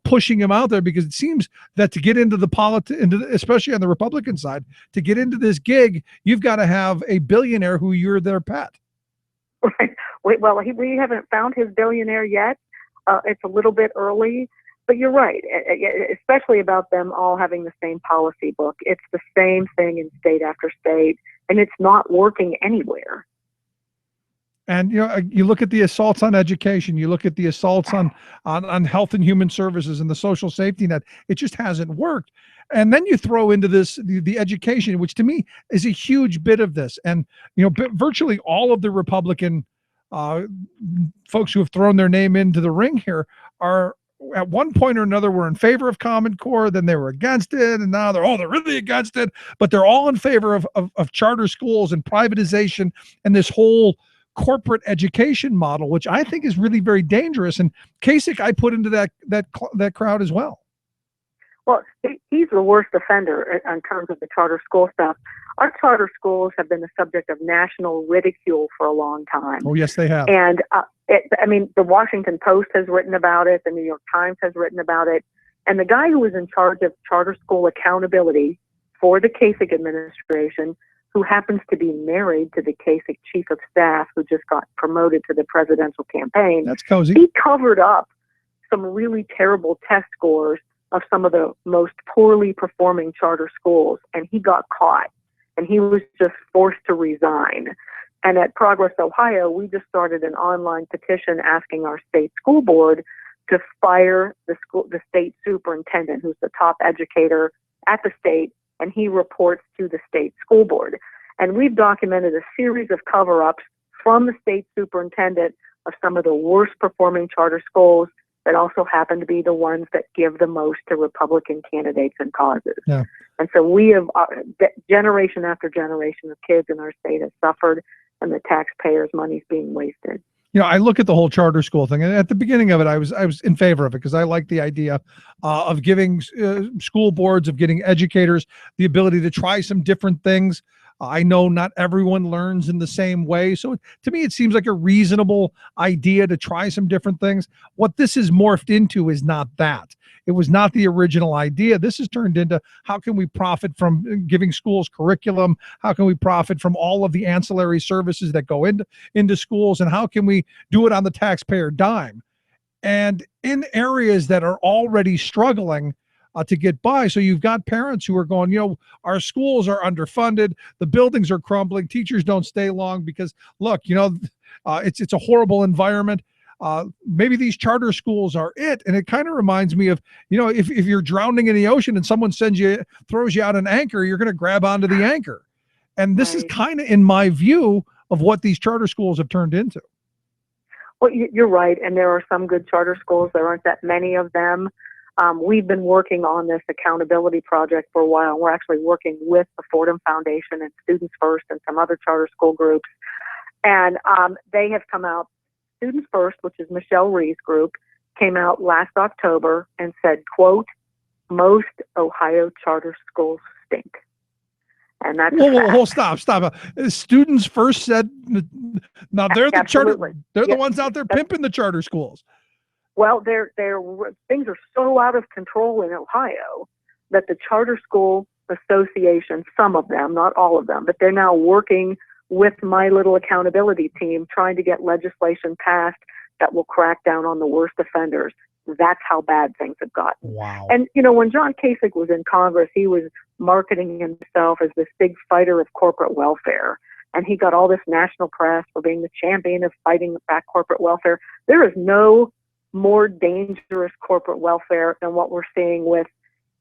pushing him out there, because it seems that to get into the especially on the Republican side, to get into this gig, you've got to have a billionaire who you're their pet. Right. Well, we haven't found his billionaire yet. It's a little bit early, but you're right, especially about them all having the same policy book. It's the same thing in state after state, and it's not working anywhere. And you look at the assaults on education, you look at the assaults on health and human services and the social safety net. It just hasn't worked. And then you throw into this the education, which to me is a huge bit of this. And virtually all of the Republican folks who have thrown their name into the ring here are, at one point or another, were in favor of Common Core, then they were against it, and now they're really against it. But they're all in favor of charter schools and privatization and this whole corporate education model, which I think is really very dangerous. And Kasich, I put into that crowd as well. Well, he's the worst offender in terms of the charter school stuff. Our charter schools have been the subject of national ridicule for a long time. Oh, yes, they have. And the Washington Post has written about it. The New York Times has written about it. And the guy who was in charge of charter school accountability for the Kasich administration, who happens to be married to the Kasich chief of staff, who just got promoted to the presidential campaign. That's cozy. He covered up some really terrible test scores of some of the most poorly performing charter schools, and he got caught, and he was just forced to resign. And at Progress Ohio, we just started an online petition asking our state school board to fire the state superintendent, who's the top educator at the state, and he reports to the state school board. And we've documented a series of cover-ups from the state superintendent of some of the worst performing charter schools that also happen to be the ones that give the most to Republican candidates and causes. Yeah. And so we have, generation after generation of kids in our state have suffered, and the taxpayers' money's being wasted. I look at the whole charter school thing, and at the beginning of it, I was in favor of it because I like the idea of giving school boards, of getting educators the ability to try some different things. I know not everyone learns in the same way. So to me, it seems like a reasonable idea to try some different things. What this is morphed into is not that. It was not the original idea. This has turned into how can we profit from giving schools curriculum? How can we profit from all of the ancillary services that go into schools? And how can we do it on the taxpayer dime? And in areas that are already struggling to get by. So you've got parents who are going, our schools are underfunded. The buildings are crumbling. Teachers don't stay long because, look, it's a horrible environment. Maybe these charter schools are it. And it kind of reminds me of, if you're drowning in the ocean and someone throws you out an anchor, you're going to grab onto the anchor. And this is kind of, in my view, of what these charter schools have turned into. Well, you're right. And there are some good charter schools. There aren't that many of them. We've been working on this accountability project for a while. We're actually working with the Fordham Foundation and Students First and some other charter school groups. And they have come out. Students First, which is Michelle Rhee's group, came out last October and said, quote, most Ohio charter schools stink. And that's whoa, stop. Students First said, now they're the charter, they're the ones out there pimping the charter schools. Well, things are so out of control in Ohio that the charter school association, some of them, not all of them, but they're now working with my little accountability team trying to get legislation passed that will crack down on the worst offenders. That's how bad things have gotten. Wow. And, when John Kasich was in Congress, he was marketing himself as this big fighter of corporate welfare. And he got all this national press for being the champion of fighting back corporate welfare. There is no more dangerous corporate welfare than what we're seeing with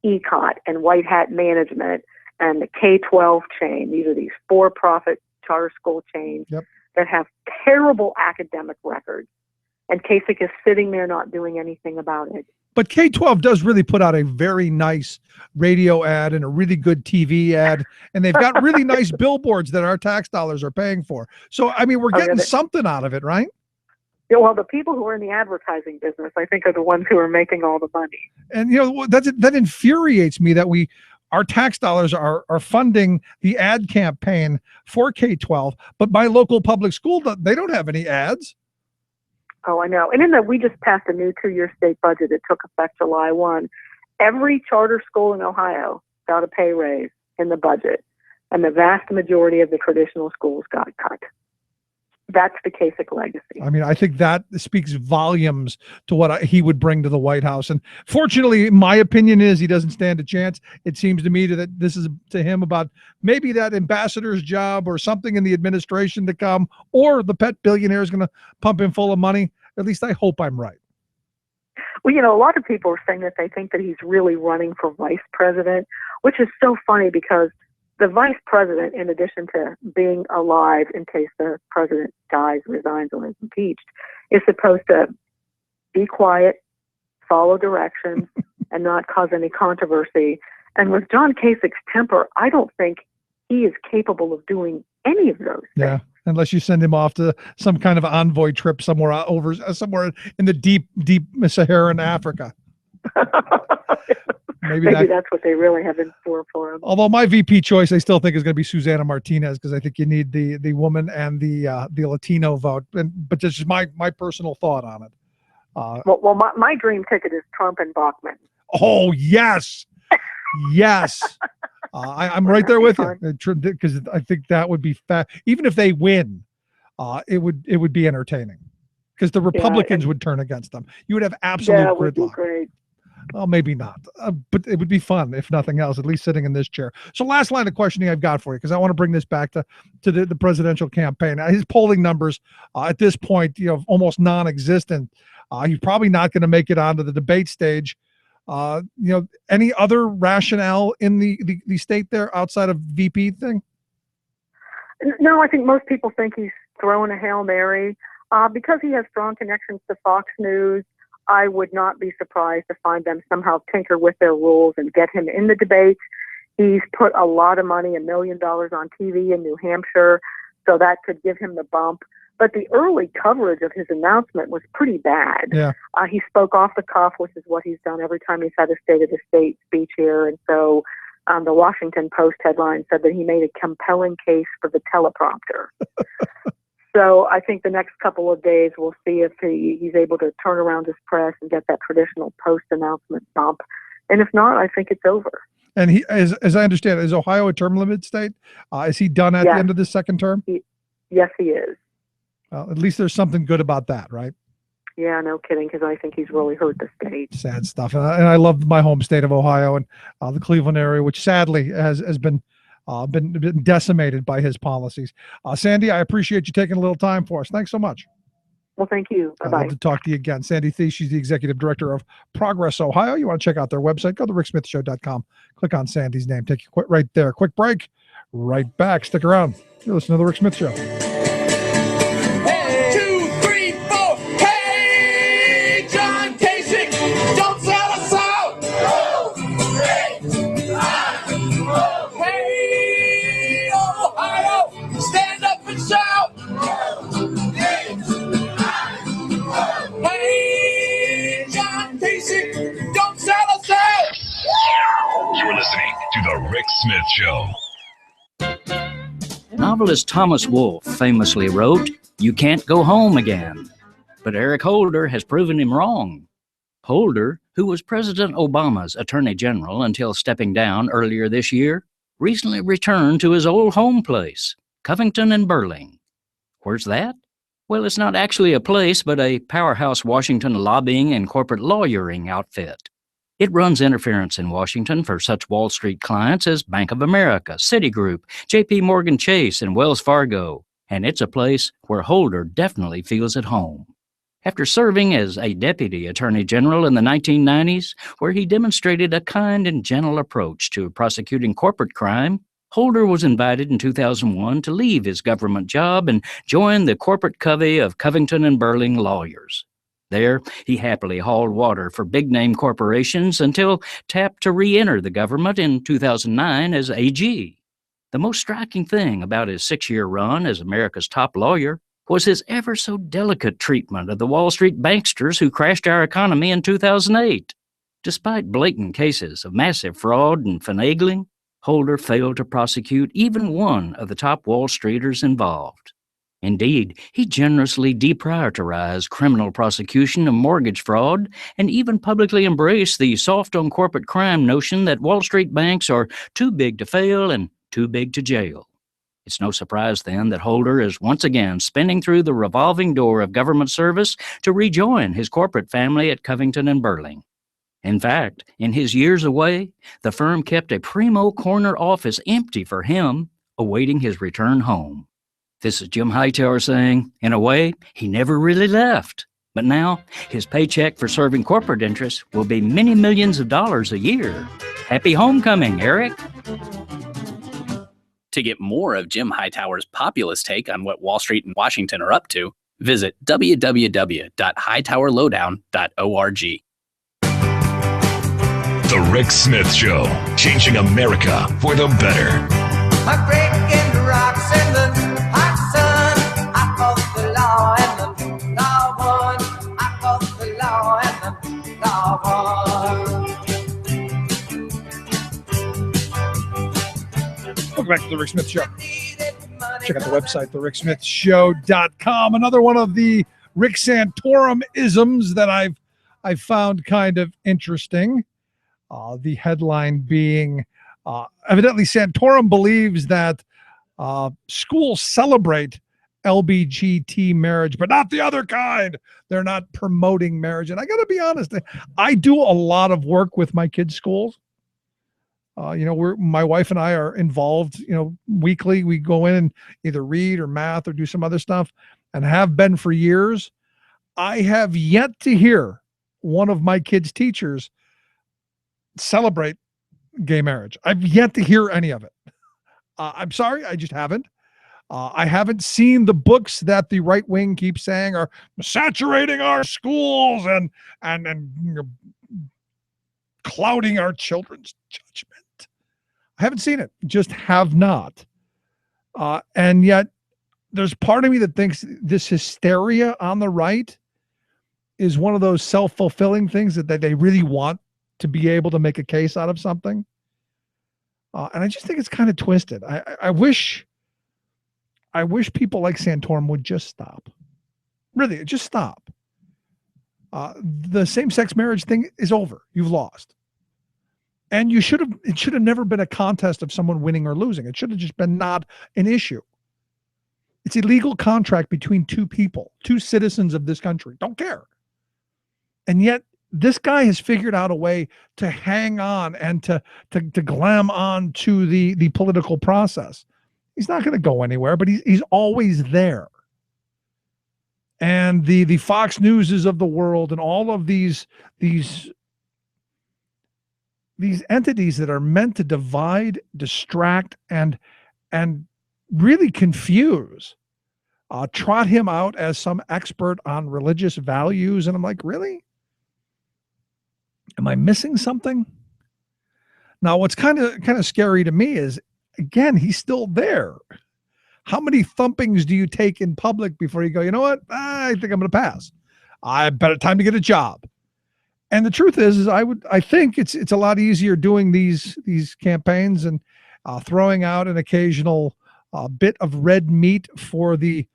ECOT and White Hat Management and the K-12 chain. These are these for-profit charter school chains that have terrible academic records. And Kasich is sitting there not doing anything about it. But K-12 does really put out a very nice radio ad and a really good TV ad. And they've got really nice billboards that our tax dollars are paying for. So, I mean, we're getting something out of it, right? Yeah, well, the people who are in the advertising business, I think, are the ones who are making all the money. And, that infuriates me that our tax dollars are funding the ad campaign for K-12, but my local public school, they don't have any ads. Oh, I know. And we just passed a new 2-year state budget. It took effect July 1. Every charter school in Ohio got a pay raise in the budget, and the vast majority of the traditional schools got cut. That's the Kasich legacy. I mean, I think that speaks volumes to what he would bring to the White House. And fortunately, my opinion is he doesn't stand a chance. It seems to me that this is to him about maybe that ambassador's job or something in the administration to come, or the pet billionaire is going to pump him full of money. At least I hope I'm right. Well, a lot of people are saying that they think that he's really running for vice president, which is so funny because the vice president, in addition to being alive in case the president dies, resigns, or is impeached, is supposed to be quiet, follow directions, and not cause any controversy. And with John Kasich's temper, I don't think he is capable of doing any of those things. Yeah, unless you send him off to some kind of envoy trip somewhere somewhere in the deep Saharan Africa. Maybe that's what they really have in store for him. Although my VP choice, I still think is going to be Susana Martinez, because I think you need the woman and the Latino vote. But this is my personal thought on it. Well, my dream ticket is Trump and Bachmann. Oh yes, yes. I'm right there with you, because I think that would be even if they win, it would be entertaining, because the Republicans would turn against them. You would have absolute gridlock. Would be great. Well, maybe not, but it would be fun, if nothing else, at least sitting in this chair. So last line of questioning I've got for you, because I want to bring this back to the presidential campaign. His polling numbers at this point, almost non-existent. He's probably not going to make it onto the debate stage. Any other rationale in the state there outside of VP thing? No, I think most people think he's throwing a Hail Mary because he has strong connections to Fox News. I would not be surprised to find them somehow tinker with their rules and get him in the debate. He's put a lot of money, $1 million on TV in New Hampshire, so that could give him the bump. But the early coverage of his announcement was pretty bad. Yeah. He spoke off the cuff, which is what he's done every time he's had a State of the State speech here. And so the Washington Post headline said that he made a compelling case for the teleprompter. So I think the next couple of days we'll see if he's able to turn around his press and get that traditional post announcement bump. And if not, I think it's over. And he, as I understand, is Ohio a term limit state? Is he done at the end of this second term? Yes, he is. Well, at least there's something good about that, right? Yeah, no kidding, because I think he's really hurt the state. Sad stuff. And I love my home state of Ohio and the Cleveland area, which sadly has been decimated by his policies. Sandy, I appreciate you taking a little time for us. Thanks so much. Well, thank you. I'd Bye-bye. love to talk to you again. Sandy Thies, she's the executive director of Progress Ohio. You want to check out their website, go to ricksmithshow.com. Click on Sandy's name. Take you right there. Quick break. Right back. Stick around. You're listening to The Rick Smith Show. 1, 2, 3, 4. Hey, John Kasich, don't sell us out. Hey, Ohio, stand up and shout. Hey, John Kasich, don't sell us out. You're listening to The Rick Smith Show. Novelist Thomas Wolfe famously wrote, "You can't go home again." But Eric Holder has proven him wrong. Holder, who was President Obama's Attorney General until stepping down earlier this year, recently returned to his old home place, Covington and Burling. Where's that? Well, it's not actually a place, but a powerhouse Washington lobbying and corporate lawyering outfit. It runs interference in Washington for such Wall Street clients as Bank of America, Citigroup, JP Morgan Chase, and Wells Fargo, and it's a place where Holder definitely feels at home. After serving as a deputy attorney general in the 1990s, where he demonstrated a kind and gentle approach to prosecuting corporate crime, Holder was invited in 2001 to leave his government job and join the corporate covey of Covington and Burling lawyers. There, he happily hauled water for big-name corporations until tapped to re-enter the government in 2009 as AG. The most striking thing about his 6-year run as America's top lawyer was his ever-so-delicate treatment of the Wall Street banksters who crashed our economy in 2008. Despite blatant cases of massive fraud and finagling, Holder failed to prosecute even one of the top Wall Streeters involved. Indeed, he generously deprioritized criminal prosecution of mortgage fraud and even publicly embraced the soft-on-corporate-crime notion that Wall Street banks are too big to fail and too big to jail. It's no surprise, then, that Holder is once again spinning through the revolving door of government service to rejoin his corporate family at Covington and Burling. In fact, in his years away, the firm kept a primo corner office empty for him, awaiting his return home. This is Jim Hightower saying, in a way, he never really left. But now, his paycheck for serving corporate interests will be many millions of dollars a year. Happy homecoming, Eric. To get more of Jim Hightower's populist take on what Wall Street and Washington are up to, visit www.hightowerlowdown.org. The Rick Smith Show, changing America for the better. I'm breaking the rocks in the hot sun. I fought the law and the law won. I fought the law and the law won. Welcome back to The Rick Smith Show. Check out the website, thericksmithshow.com. Another one of the Rick Santorum isms that I've found kind of interesting. The headline being, evidently Santorum believes that schools celebrate LBGT marriage, but not the other kind. They're not promoting marriage. And I got to be honest, I do a lot of work with my kids' schools. My wife and I are involved, weekly. We go in and either read or math or do some other stuff, and have been for years. I have yet to hear one of my kids' teachers celebrate gay marriage. I've yet to hear any of it. I'm sorry, I just haven't. I haven't seen the books that the right wing keeps saying are saturating our schools and clouding our children's judgment. I haven't seen it, just have not. And yet there's part of me that thinks this hysteria on the right is one of those self-fulfilling things that they really want to be able to make a case out of something. And I just think it's kind of twisted. I wish people like Santorum would just stop. Really, just stop. The same-sex marriage thing is over. You've lost. And it should have never been a contest of someone winning or losing. It should have just been not an issue. It's a legal contract between two people, two citizens of this country. Don't care. And yet this guy has figured out a way to hang on and to glam on to the political process. He's not going to go anywhere, but he's always there. And the Fox Newses of the world and all of these entities that are meant to divide, distract, and really confuse, trot him out as some expert on religious values. And I'm like, really? Am I missing something? Now, what's kind of scary to me is, again, he's still there. How many thumpings do you take in public before you go, you know what? I think I'm going to pass. I bet it's time to get a job. And the truth is I think it's a lot easier doing these campaigns and throwing out an occasional bit of red meat for the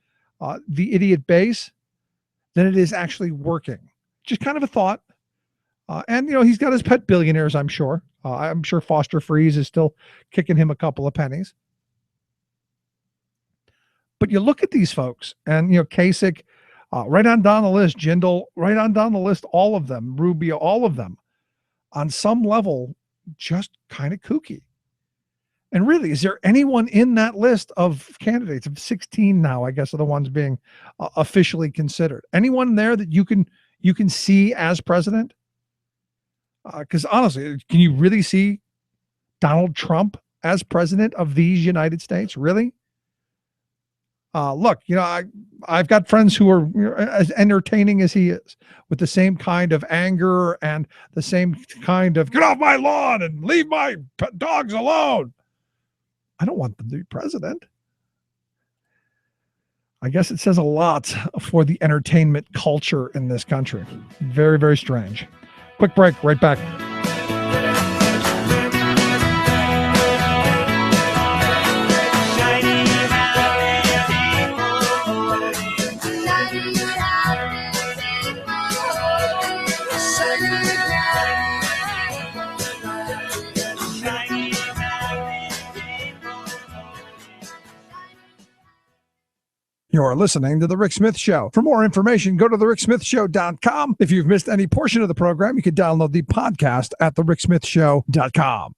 idiot base than it is actually working. Just kind of a thought. And he's got his pet billionaires, I'm sure. I'm sure Foster Freeze is still kicking him a couple of pennies. But you look at these folks, and Kasich, right on down the list, Jindal, right on down the list, all of them, Rubio, all of them, on some level, just kind of kooky. And really, is there anyone in that list of candidates, of 16 now, I guess, are the ones being officially considered? Anyone there that you can see as president? Because honestly, can you really see Donald Trump as president of these United States? Really? Look, I've got friends who are as entertaining as he is, with the same kind of anger and the same kind of get off my lawn and leave my dogs alone. I don't want them to be president. I guess it says a lot for the entertainment culture in this country. Very, very strange. Quick break, right back. You're listening to The Rick Smith Show. For more information, go to thericksmithshow.com. If you've missed any portion of the program, you can download the podcast at thericksmithshow.com.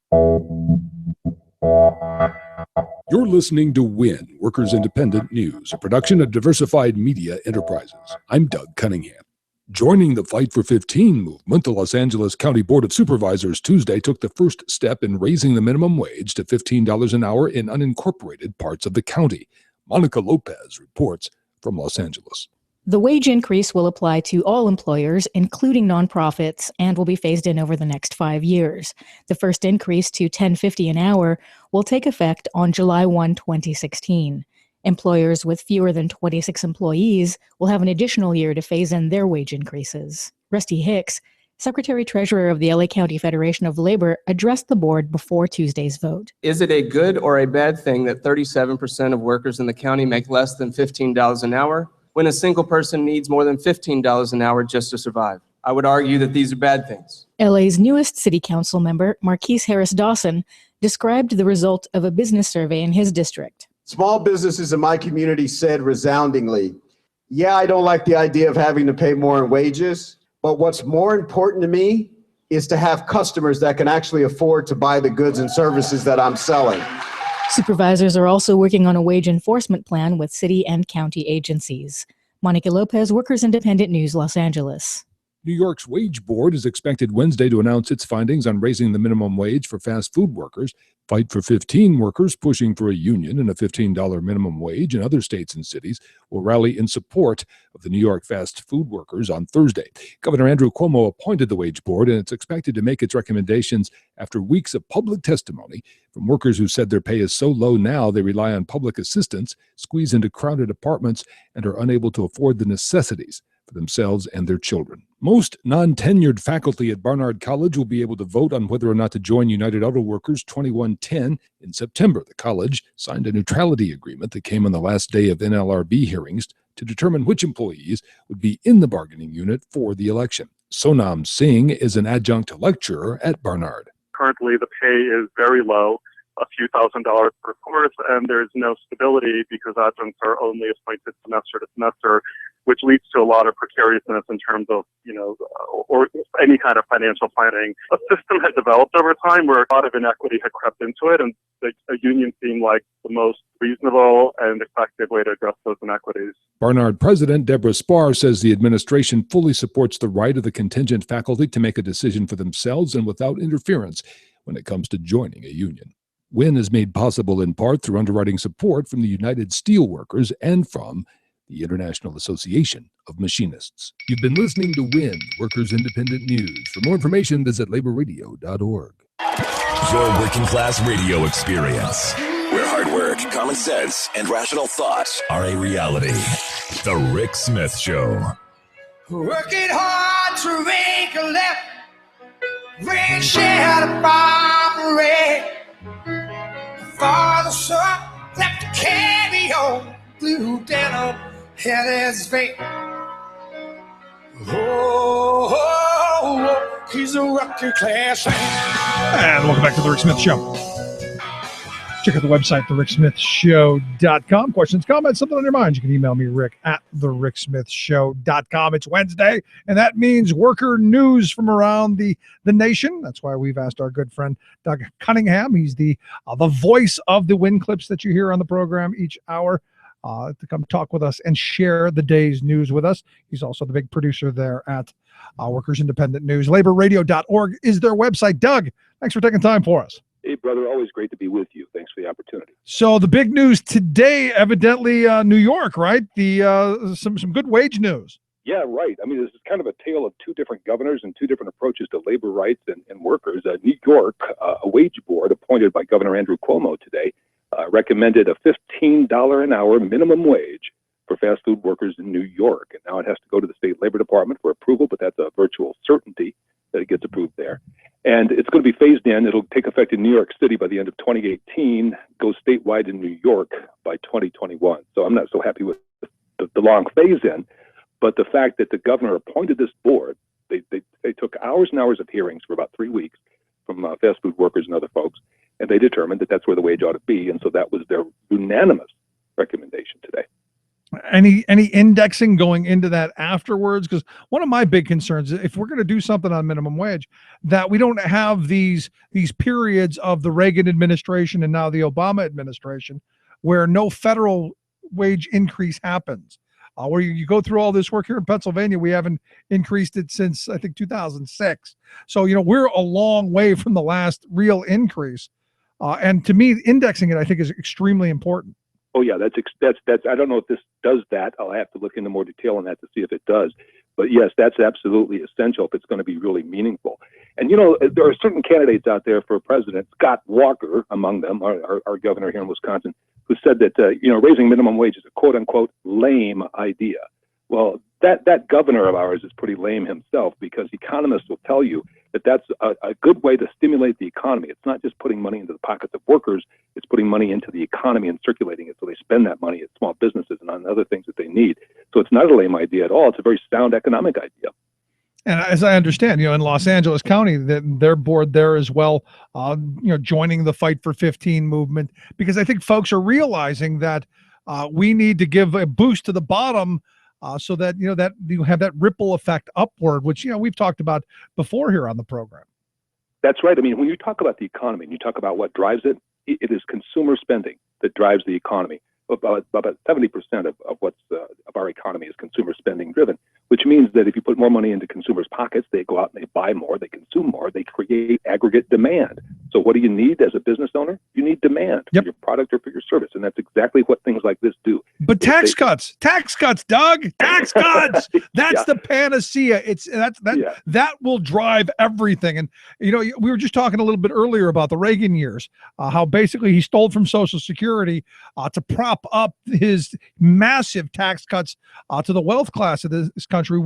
You're listening to WIN, Workers Independent News, a production of Diversified Media Enterprises. I'm Doug Cunningham. Joining the Fight for 15 movement, the Los Angeles County Board of Supervisors Tuesday took the first step in raising the minimum wage to $15 an hour in unincorporated parts of the county. Monica Lopez reports from Los Angeles. The wage increase will apply to all employers, including nonprofits, and will be phased in over the next 5 years. The first increase to $10.50 an hour will take effect on July 1, 2016. Employers with fewer than 26 employees will have an additional year to phase in their wage increases. Rusty Hicks, Secretary-Treasurer of the LA County Federation of Labor, addressed the board before Tuesday's vote. Is it a good or a bad thing that 37% of workers in the county make less than $15 an hour when a single person needs more than $15 an hour just to survive? I would argue that these are bad things. LA's newest city council member, Marquise Harris Dawson, described the result of a business survey in his district. Small businesses in my community said resoundingly, yeah, I don't like the idea of having to pay more in wages. But what's more important to me is to have customers that can actually afford to buy the goods and services that I'm selling. Supervisors are also working on a wage enforcement plan with city and county agencies. Monica Lopez, Workers Independent News, Los Angeles. New York's Wage Board is expected Wednesday to announce its findings on raising the minimum wage for fast food workers. Fight for 15 workers pushing for a union and a $15 minimum wage in other states and cities will rally in support of the New York fast food workers on Thursday. Governor Andrew Cuomo appointed the Wage Board, and it's expected to make its recommendations after weeks of public testimony from workers who said their pay is so low now they rely on public assistance, squeeze into crowded apartments, and are unable to afford the necessities for themselves and their children. Most non-tenured faculty at Barnard College will be able to vote on whether or not to join United Auto Workers 2110 in September. The college signed a neutrality agreement that came on the last day of NLRB hearings to determine which employees would be in the bargaining unit for the election. Sonam Singh is an adjunct lecturer at Barnard. Currently, the pay is very low, a few $1,000s per course, and there's no stability because adjuncts are only appointed semester to semester, which leads to a lot of precariousness in terms of, or any kind of financial planning. A system had developed over time where a lot of inequity had crept into it, and a union seemed like the most reasonable and effective way to address those inequities. Barnard President Deborah Spar says the administration fully supports the right of the contingent faculty to make a decision for themselves and without interference when it comes to joining a union. WIN is made possible in part through underwriting support from the United Steelworkers and from the International Association of Machinists. You've been listening to WIN, Workers Independent News. For more information, visit laborradio.org. Your working class radio experience, where hard work, common sense, and rational thoughts are a reality. The Rick Smith Show. Working hard to make a left, red shed a bomb red. Father, son, left to carry on, blue denim, and his vein. Oh, he's a working class man. And welcome back to The Rick Smith Show. Check out the website, thericksmithshow.com. Questions, comments, something on your mind, you can email me, Rick, at thericksmithshow.com. It's Wednesday, and that means worker news from around the nation. That's why we've asked our good friend, Doug Cunningham. He's the voice of the WIN clips that you hear on the program each hour, to come talk with us and share the day's news with us. He's also the big producer there at Workers Independent News. Laborradio.org is their website. Doug, thanks for taking time for us. Hey, brother, always great to be with you. Thanks for the opportunity. So the big news today, evidently, New York, right? The some good wage news. Yeah, right. I mean, this is kind of a tale of two different governors and two different approaches to labor rights and workers. New York, a wage board appointed by Governor Andrew Cuomo today, recommended a $15 an hour minimum wage for fast food workers in New York. And now it has to go to the state labor department for approval, but that's a virtual certainty that it gets approved there. And it's going to be phased in. It'll take effect in New York City by the end of 2018, go statewide in New York by 2021. So I'm not so happy with the long phase in, but the fact that the governor appointed this board, they took hours and hours of hearings for about 3 weeks from fast food workers and other folks, and they determined that that's where the wage ought to be. And so that was their unanimous recommendation today. Any indexing going into that afterwards? Because one of my big concerns is if we're going to do something on minimum wage, that we don't have these periods of the Reagan administration and now the Obama administration where no federal wage increase happens. Where you go through all this work here in Pennsylvania, we haven't increased it since, I think, 2006. So, we're a long way from the last real increase. And to me, indexing it, I think, is extremely important. Oh yeah, that's. I don't know if this does that. I'll have to look into more detail on that to see if it does. But yes, that's absolutely essential if it's going to be really meaningful. And there are certain candidates out there for president, Scott Walker among them, our governor here in Wisconsin, who said that raising minimum wage is a quote unquote lame idea. Well, that governor of ours is pretty lame himself, because economists will tell you that that's a good way to stimulate the economy. It's not just putting money into the pockets of workers, it's putting money into the economy and circulating it so they spend that money at small businesses and on other things that they need. So it's not a lame idea at all. It's a very sound economic idea. And as I understand, in Los Angeles County, their board there as well, joining the Fight for 15 movement, because I think folks are realizing that we need to give a boost to the bottom so that, that you have that ripple effect upward, which, we've talked about before here on the program. That's right. I mean, when you talk about the economy and you talk about what drives it, it is consumer spending that drives the economy. About 70% of our economy is consumer spending driven, which means that if you put more money into consumers' pockets, they go out and they buy more, they consume more, they create aggregate demand. So what do you need as a business owner? You need demand for your product or for your service. And that's exactly what things like this do. But tax cuts, Doug, tax cuts. That's the panacea. That will drive everything. And, you know, we were just talking a little bit earlier about the Reagan years, how basically he stole from Social Security to prop up his massive tax cuts to the wealth class of this country.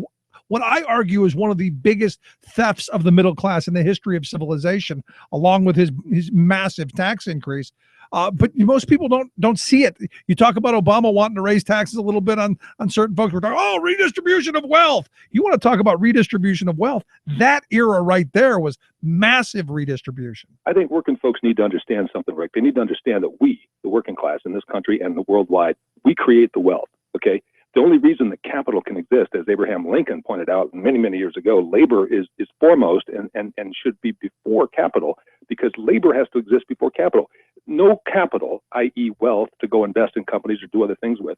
What I argue is one of the biggest thefts of the middle class in the history of civilization, along with his massive tax increase. But most people don't see it. You talk about Obama wanting to raise taxes a little bit on certain folks. We're talking, redistribution of wealth. You want to talk about redistribution of wealth? That era right there was massive redistribution. I think working folks need to understand something, Rick. They need to understand that we, the working class in this country and the worldwide, we create the wealth, okay? The only reason that capital can exist, as Abraham Lincoln pointed out many, many years ago, labor is foremost and should be before capital, because labor has to exist before capital. No capital, i.e. wealth, to go invest in companies or do other things with,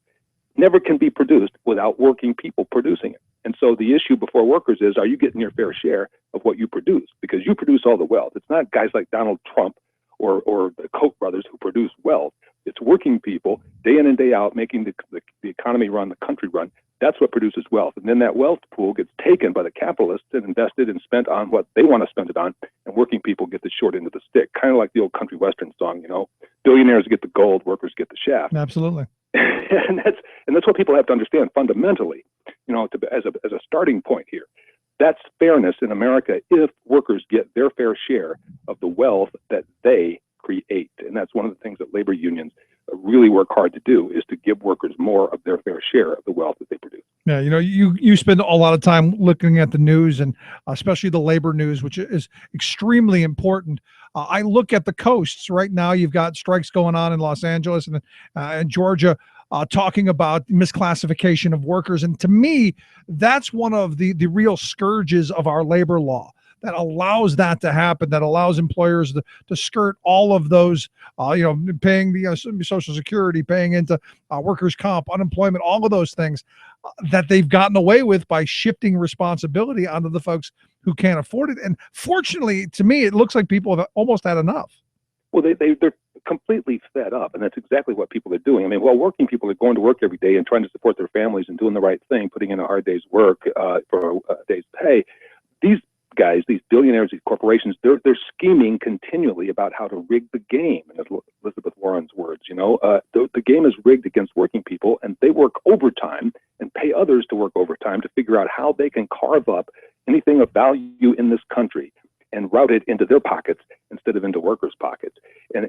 never can be produced without working people producing it. And so the issue before workers is, are you getting your fair share of what you produce? Because you produce all the wealth. It's not guys like Donald Trump or the Koch brothers who produce wealth. It's working people day in and day out making the economy run, the country run. That's what produces wealth. And then that wealth pool gets taken by the capitalists and invested and spent on what they want to spend it on. And working people get the short end of the stick, kind of like the old country western song, you know, billionaires get the gold, workers get the shaft. Absolutely. and that's what people have to understand fundamentally, you know, as a starting point here. That's fairness in America if workers get their fair share of the wealth that they create. And that's one of the things that labor unions really work hard to do, is to give workers more of their fair share of the wealth that they produce. Yeah, you know, you spend a lot of time looking at the news, and especially the labor news, which is extremely important. I look at the coasts right now. You've got strikes going on in Los Angeles and Georgia, talking about misclassification of workers. And to me, that's one of the real scourges of our labor law that allows that to happen, that allows employers to skirt all of those, paying the Social Security, paying into workers' comp, unemployment, all of those things that they've gotten away with by shifting responsibility onto the folks who can't afford it. And fortunately, to me, it looks like people have almost had enough. Well, they're completely fed up, and that's exactly what people are doing. I mean, while working people are going to work every day and trying to support their families and doing the right thing, putting in a hard day's work for a day's pay, these guys, these billionaires, these corporations, they're scheming continually about how to rig the game. And Elizabeth Warren's words, you know, the game is rigged against working people, and they work overtime and pay others to work overtime to figure out how they can carve up anything of value in this country and route it into their pockets instead of into workers' pockets.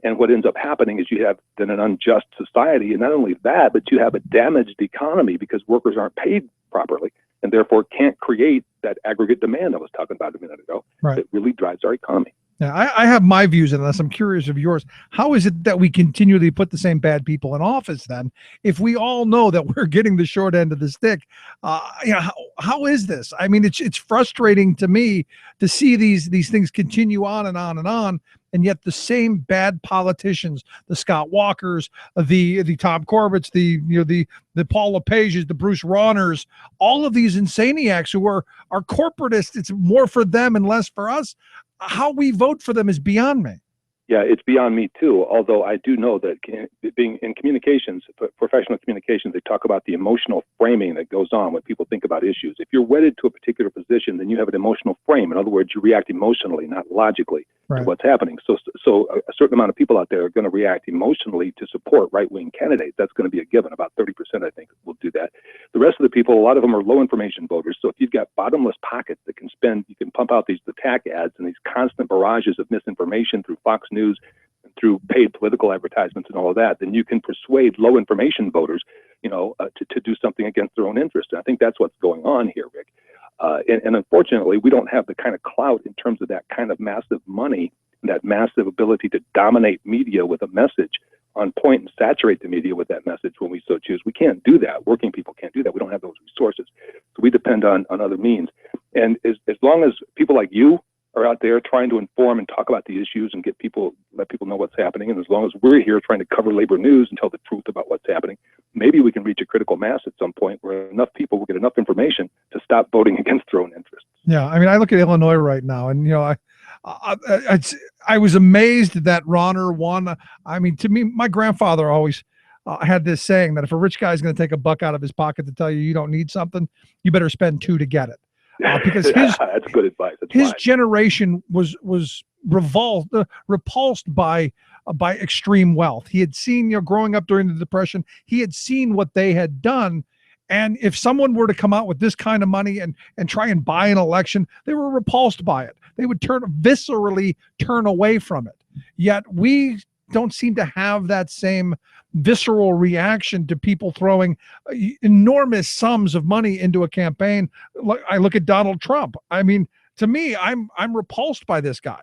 And what ends up happening is you have then an unjust society. And not only that, but you have a damaged economy because workers aren't paid properly and therefore can't create that aggregate demand I was talking about a minute ago. Right. That really drives our economy. Yeah, I have my views on this. I'm curious of yours. How is it that we continually put the same bad people in office then, if we all know that we're getting the short end of the stick? How is this? I mean, it's frustrating to me to see these things continue on and on and on, and yet the same bad politicians, the Scott Walkers, the Tom Corbett's, the Paul LePage's, the Bruce Rawners, all of these insaniacs who are corporatists. It's more for them and less for us. How we vote for them is beyond me. Yeah, it's beyond me too. Although I do know that being in communications, professional communications, they talk about the emotional framing that goes on when people think about issues. If you're wedded to a particular position, then you have an emotional frame. In other words, you react emotionally, not logically, to what's happening. So a certain amount of people out there are going to react emotionally to support right-wing candidates. That's going to be a given. About 30%, I think, will do that. The rest of the people, a lot of them are low information voters. So if you've got bottomless pockets that you can pump out these attack ads and these constant barrages of misinformation through Fox News and through paid political advertisements and all of that, then you can persuade low information voters, to do something against their own interests. And I think that's what's going on here, Rick. And unfortunately, we don't have the kind of clout in terms of that kind of massive money, that massive ability to dominate media with a message on point and saturate the media with that message when we so choose. We can't do that. Working people can't do that. We don't have those resources. So we depend on other means. And as long as people like you are out there trying to inform and talk about the issues and let people know what's happening, and as long as we're here trying to cover labor news and tell the truth about what's happening, maybe we can reach a critical mass at some point where enough people will get enough information to stop voting against their own interests. Yeah, I mean, I look at Illinois right now, and I was amazed that Ronner won. I mean, to me, my grandfather always had this saying that if a rich guy is going to take a buck out of his pocket to tell you you don't need something, you better spend 2 to get it. Because that's good advice. That's his fine. generation was repulsed by extreme wealth. He had seen, growing up during the Depression, he had seen what they had done. And if someone were to come out with this kind of money and try and buy an election, they were repulsed by it. They would viscerally turn away from it. Yet we don't seem to have that same visceral reaction to people throwing enormous sums of money into a campaign. I look at Donald Trump. I mean, to me, I'm repulsed by this guy,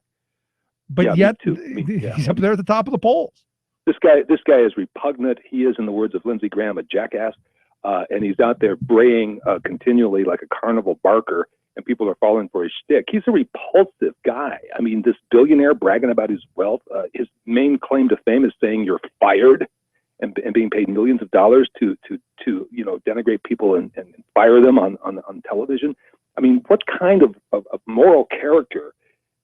but yet he's up there at the top of the polls. This guy is repugnant. He is, in the words of Lindsey Graham, a jackass, and he's out there braying continually like a carnival barker, and people are falling for his shtick. He's a repulsive guy. I mean, this billionaire bragging about his wealth. His main claim to fame is saying you're fired, and being paid millions of dollars to denigrate people and fire them on television. I mean, what kind of moral character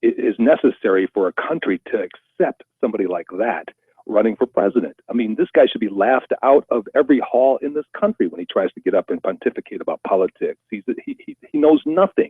is necessary for a country to accept somebody like that running for president? I mean, this guy should be laughed out of every hall in this country when he tries to get up and pontificate about politics. He knows nothing,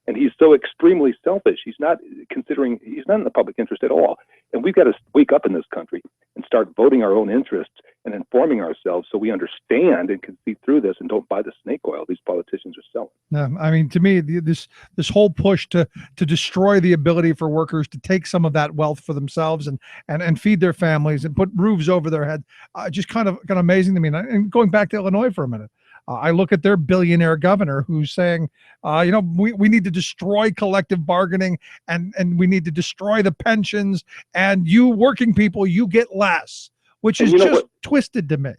and he's so extremely selfish. He's not in the public interest at all. And we've got to wake up in this country and start voting our own interests and informing ourselves so we understand and can see through this and don't buy the snake oil these politicians are selling. I mean, to me, this whole push to destroy the ability for workers to take some of that wealth for themselves and feed their families and put roofs over their head, just kind of amazing to me. And going back to Illinois for a minute, I look at their billionaire governor who's saying, we need to destroy collective bargaining and we need to destroy the pensions, and you working people, you get less, which is just twisted to me.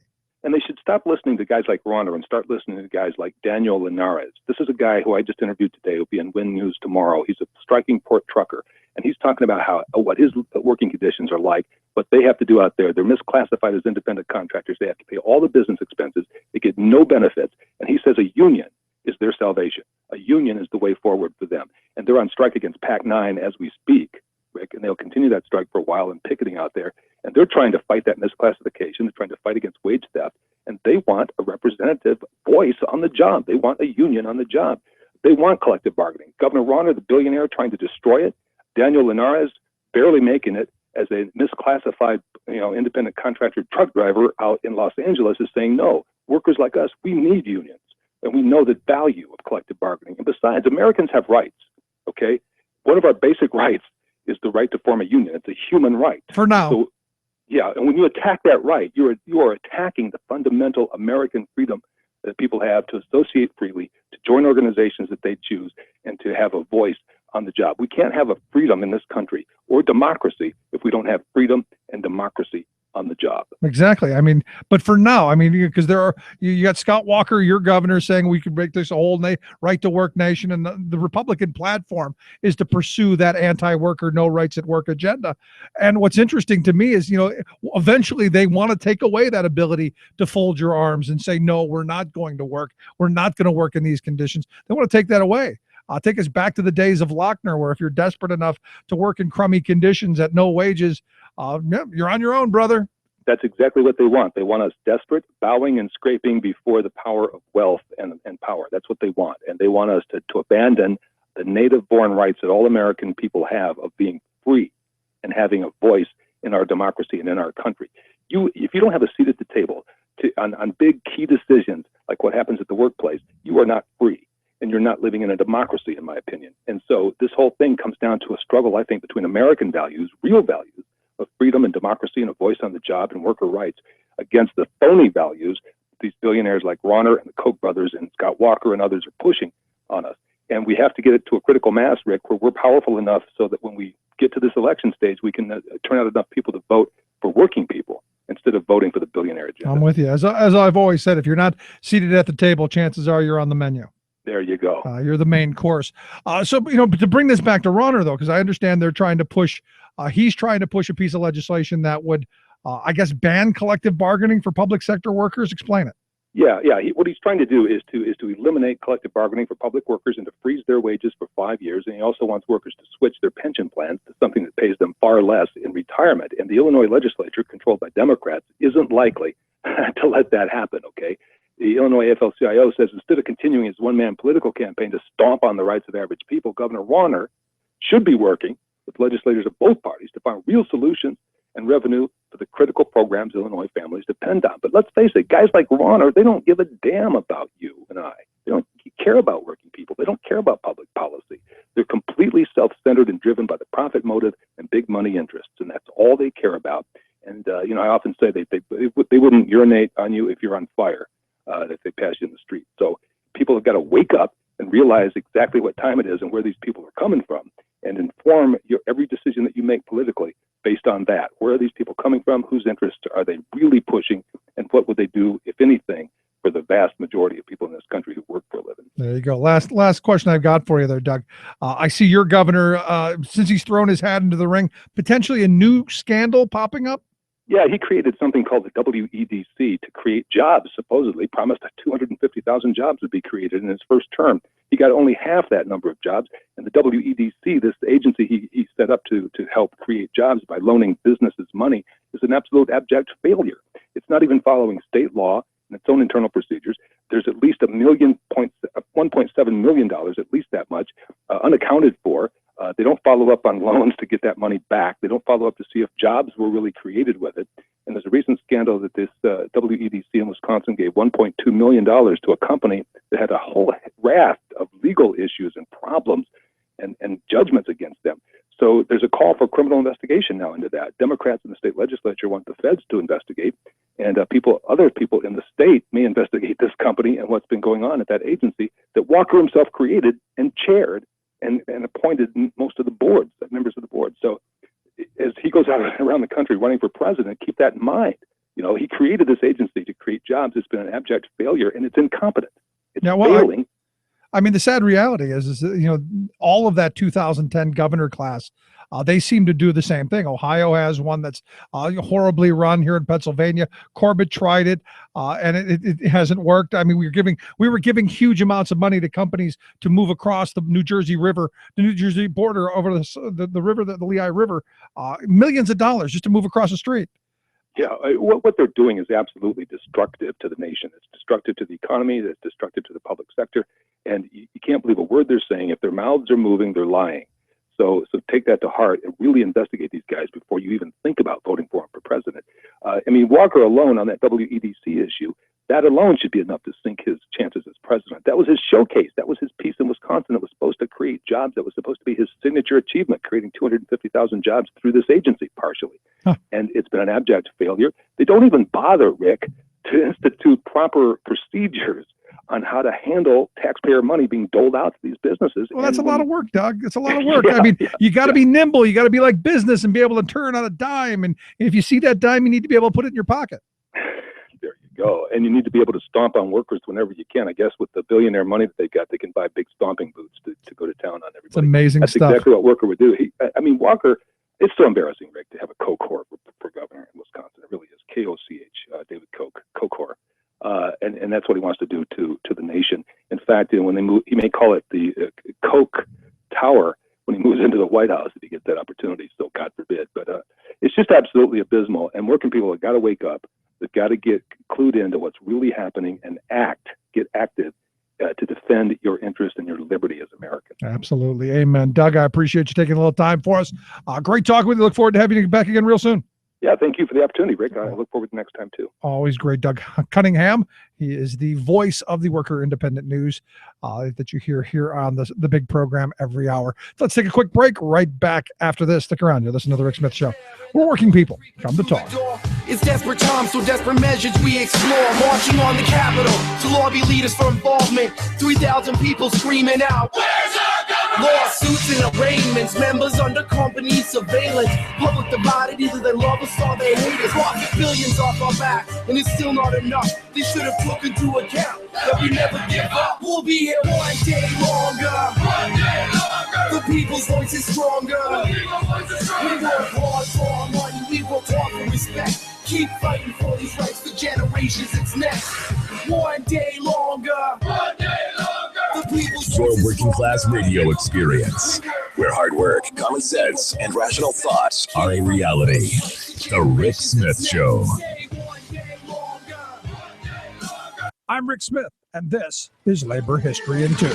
And they should stop listening to guys like Ronner and start listening to guys like Daniel Linares. This is a guy who I just interviewed today. He'll be in Win News tomorrow. He's a striking port trucker, and he's talking about what his working conditions are like, what they have to do out there. They're misclassified as independent contractors. They have to pay all the business expenses. They get no benefits. And he says a union is their salvation. A union is the way forward for them. And they're on strike against PAC-9 as we speak, Rick, and they'll continue that strike for a while and picketing out there. And they're trying to fight that misclassification. They're trying to fight against wage theft. And they want a representative voice on the job. They want a union on the job. They want collective bargaining. Governor Ronner, the billionaire, trying to destroy it. Daniel Linares barely making it as a misclassified, independent contractor truck driver out in Los Angeles is saying, no, workers like us, we need unions. And we know the value of collective bargaining. And besides, Americans have rights, okay? One of our basic rights is the right to form a union. It's a human right. For now. So, yeah, and when you attack that right, you are attacking the fundamental American freedom that people have to associate freely, to join organizations that they choose, and to have a voice on the job. We can't have a freedom in this country or democracy if we don't have freedom and democracy on the job. Exactly. I mean, but for now, because you got Scott Walker, your governor, saying we could make this a whole right to work nation. And the Republican platform is to pursue that anti-worker, no rights at work agenda. And what's interesting to me is, eventually they want to take away that ability to fold your arms and say, no, we're not going to work. We're not going to work in these conditions. They want to take that away. Take us back to the days of Lochner, where if you're desperate enough to work in crummy conditions at no wages, you're on your own, brother. That's exactly what they want. They want us desperate, bowing and scraping before the power of wealth and power. That's what they want. And they want us to abandon the native-born rights that all American people have of being free and having a voice in our democracy and in our country. If you don't have a seat at the table on big key decisions, like what happens at the workplace, you are not free. And you're not living in a democracy, in my opinion. And so this whole thing comes down to a struggle, I think, between American values, real values of freedom and democracy and a voice on the job and worker rights, against the phony values these billionaires like Ronner and the Koch brothers and Scott Walker and others are pushing on us. And we have to get it to a critical mass, Rick, where we're powerful enough so that when we get to this election stage, we can turn out enough people to vote for working people instead of voting for the billionaire agenda. I'm with you. As I've always said, if you're not seated at the table, chances are you're on the menu. There you go. You're the main course. So, but to bring this back to Ronner, though, because I understand they're trying to push, he's trying to push a piece of legislation that would, ban collective bargaining for public sector workers. Explain it. Yeah. What he's trying to do is to eliminate collective bargaining for public workers and to freeze their wages for 5 years. And he also wants workers to switch their pension plans to something that pays them far less in retirement. And the Illinois legislature, controlled by Democrats, isn't likely to let that happen. Okay. The Illinois AFL-CIO says instead of continuing his one-man political campaign to stomp on the rights of average people, Governor Warner should be working with legislators of both parties to find real solutions and revenue for the critical programs Illinois families depend on. But let's face it, guys like Warner, they don't give a damn about you and I. They don't care about working people. They don't care about public policy. They're completely self-centered and driven by the profit motive and big money interests, and that's all they care about. And I often say they wouldn't urinate on you if you're on fire, if they pass you in the street. So people have got to wake up and realize exactly what time it is and where these people are coming from, and inform every decision that you make politically based on that. Where are these people coming from? Whose interests are they really pushing? And what would they do, if anything, for the vast majority of people in this country who work for a living? There you go. Last question I've got for you there, Doug. I see your governor, since he's thrown his hat into the ring, potentially a new scandal popping up. Yeah, he created something called the WEDC to create jobs, supposedly promised that 250,000 jobs would be created in his first term. He got only half that number of jobs. And the WEDC, this agency he set up to help create jobs by loaning businesses money, is an absolute abject failure. It's not even following state law and its own internal procedures. There's at least $1.7 million, at least that much, unaccounted for. They don't follow up on loans to get that money back. They don't follow up to see if jobs were really created with it. And there's a recent scandal that this WEDC in Wisconsin gave $1.2 million to a company that had a whole raft of legal issues and problems and judgments against them. So there's a call for criminal investigation now into that. Democrats in the state legislature want the feds to investigate, and other people in the state may investigate this company and what's been going on at that agency that Walker himself created and chaired and appointed most of the boards, members of the board. So as he goes out around the country running for president, keep that in mind. He created this agency to create jobs. It's been an abject failure, and it's incompetent. It's failing. I mean, the sad reality is all of that 2010 governor class, they seem to do the same thing. Ohio has one that's horribly run here in Pennsylvania. Corbett tried it, and it hasn't worked. I mean, we were giving huge amounts of money to companies to move across the New Jersey River, the New Jersey border over the river, the Lehigh River, millions of dollars just to move across the street. Yeah, what they're doing is absolutely destructive to the nation. It's destructive to the economy. It's destructive to the public sector. And you can't believe a word they're saying. If their mouths are moving, they're lying. So take that to heart and really investigate these guys before you even think about voting for them for president. Walker alone on that WEDC issue, that alone should be enough to sink his chances as president. That was his showcase. That was his piece in Wisconsin that was supposed to create jobs. That was supposed to be his signature achievement, creating 250,000 jobs through this agency partially. And it's been an abject failure. They don't even bother, Rick, to institute proper procedures on how to handle taxpayer money being doled out to these businesses. Well, that's a lot of work, Doug. It's a lot of work. You got to be nimble. You got to be like business and be able to turn on a dime. And if you see that dime, you need to be able to put it in your pocket. There you go. And you need to be able to stomp on workers whenever you can. I guess with the billionaire money that they got, they can buy big stomping boots to go to town on everybody. It's amazing That's stuff. exactly what Walker would do. Walker, it's so embarrassing, Rick, to have a Kokor for governor in Wisconsin. It really is. K-O-C-H, David Koch, Kokor. And that's what he wants to do to the nation. In fact, when they move, he may call it the Koch Tower when he moves into the White House if he gets that opportunity. So God forbid. But it's just absolutely abysmal. And working people have got to wake up. They've got to get clued into what's really happening and get active to defend your interest and your liberty as Americans. Absolutely. Amen. Doug, I appreciate you taking a little time for us. Great talking with you. Look forward to having you back again real soon. Yeah, thank you for the opportunity, Rick. I look forward to next time, too. Always great. Doug Cunningham. He is the voice of the Worker Independent News that you hear here on the big program every hour. So let's take a quick break. Right back after this. Stick around. You're listening to The Rick Smith Show. We're working people. Come to talk. It's desperate times, so desperate measures we explore. Marching on the Capitol to lobby leaders for involvement. 3,000 people screaming out, "Where's our government?" Lawsuits and arraignments, members under company surveillance. Public divided, either they love us or they hate us. Profit billions off our back, and it's still not enough. They should have took into account that we never give up. We'll be here one day longer. The people's voice is stronger. We work hard for our money, we work hard for respect. Keep fighting for these rights for generations, it's next. One day longer. One day longer. The people's Your working class radio experience, where hard work, common sense, and rational thoughts are a reality. The Rick Smith Show. I'm Rick Smith, and this is Labor History in 2.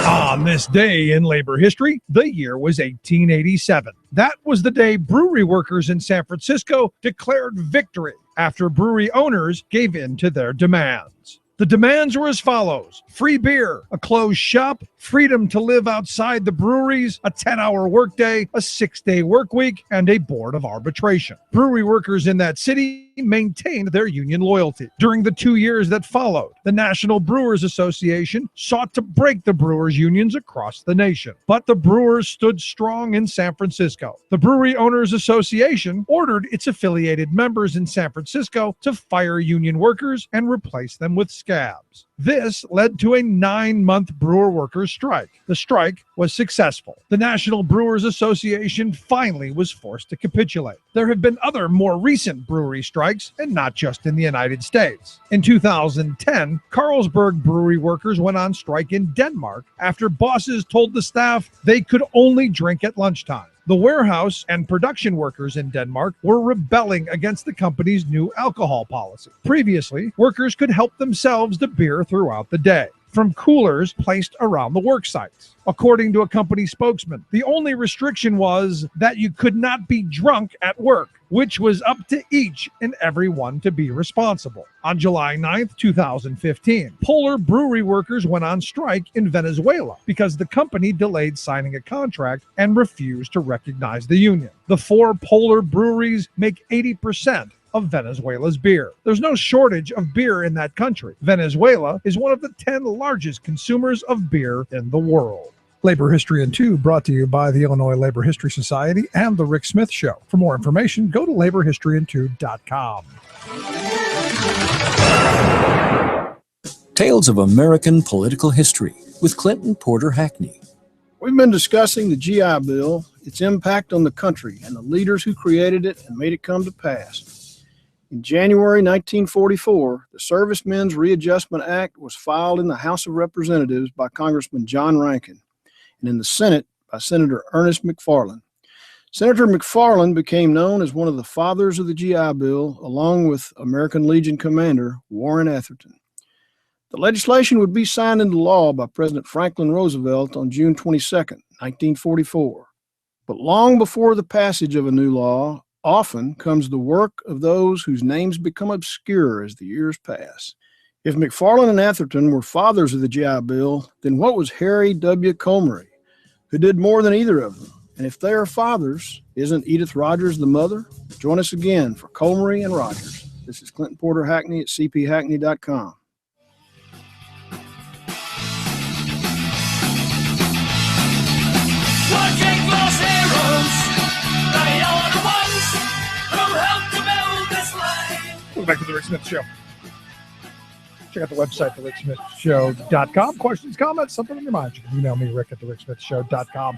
On this day in labor history, the year was 1887. That was the day brewery workers in San Francisco declared victory after brewery owners gave in to their demands. The demands were as follows: free beer, a closed shop, freedom to live outside the breweries, a 10-hour workday, a 6-day work week, and a board of arbitration. Brewery workers in that city maintained their union loyalty. During the 2 years that followed, the National Brewers Association sought to break the brewers' unions across the nation. But the brewers stood strong in San Francisco. The Brewery Owners Association ordered its affiliated members in San Francisco to fire union workers and replace them with scabs. This led to a 9-month brewer workers strike. The strike was successful. The National Brewers Association finally was forced to capitulate. There have been other more recent brewery strikes, and not just in the United States. In 2010, Carlsberg brewery workers went on strike in Denmark after bosses told the staff they could only drink at lunchtime. The warehouse and production workers in Denmark were rebelling against the company's new alcohol policy. Previously, workers could help themselves to beer throughout the day from coolers placed around the work sites. According to a company spokesman, the only restriction was that you could not be drunk at work, which was up to each and every one to be responsible. On July 9th, 2015, Polar brewery workers went on strike in Venezuela because the company delayed signing a contract and refused to recognize the union. The 4 Polar breweries make 80% of Venezuela's beer. There's no shortage of beer in that country. Venezuela is one of the 10 largest consumers of beer in the world. Labor History in 2 brought to you by the Illinois Labor History Society and The Rick Smith Show. For more information, go to laborhistoryin2.com. Tales of American Political History with Clinton Porter Hackney. We've been discussing the GI Bill, its impact on the country, and the leaders who created it and made it come to pass. In January 1944, the Servicemen's Readjustment Act was filed in the House of Representatives by Congressman John Rankin, and in the Senate by Senator Ernest McFarland. Senator McFarland became known as one of the fathers of the GI Bill, along with American Legion Commander Warren Atherton. The legislation would be signed into law by President Franklin Roosevelt on June 22, 1944. But long before the passage of a new law, often comes the work of those whose names become obscure as the years pass. If McFarland and Atherton were fathers of the GI Bill, then what was Harry W. Comrie, who did more than either of them? And if they are fathers, isn't Edith Rogers the mother? Join us again for Comrie and Rogers. This is Clinton Porter Hackney at cphackney.com. Working class heroes, they are the ones who helped to build this land. Welcome back to The Rick Smith Show. Check out the website, thericksmithshow.com. Questions, comments, something on your mind, you can email me, Rick at thericksmithshow.com.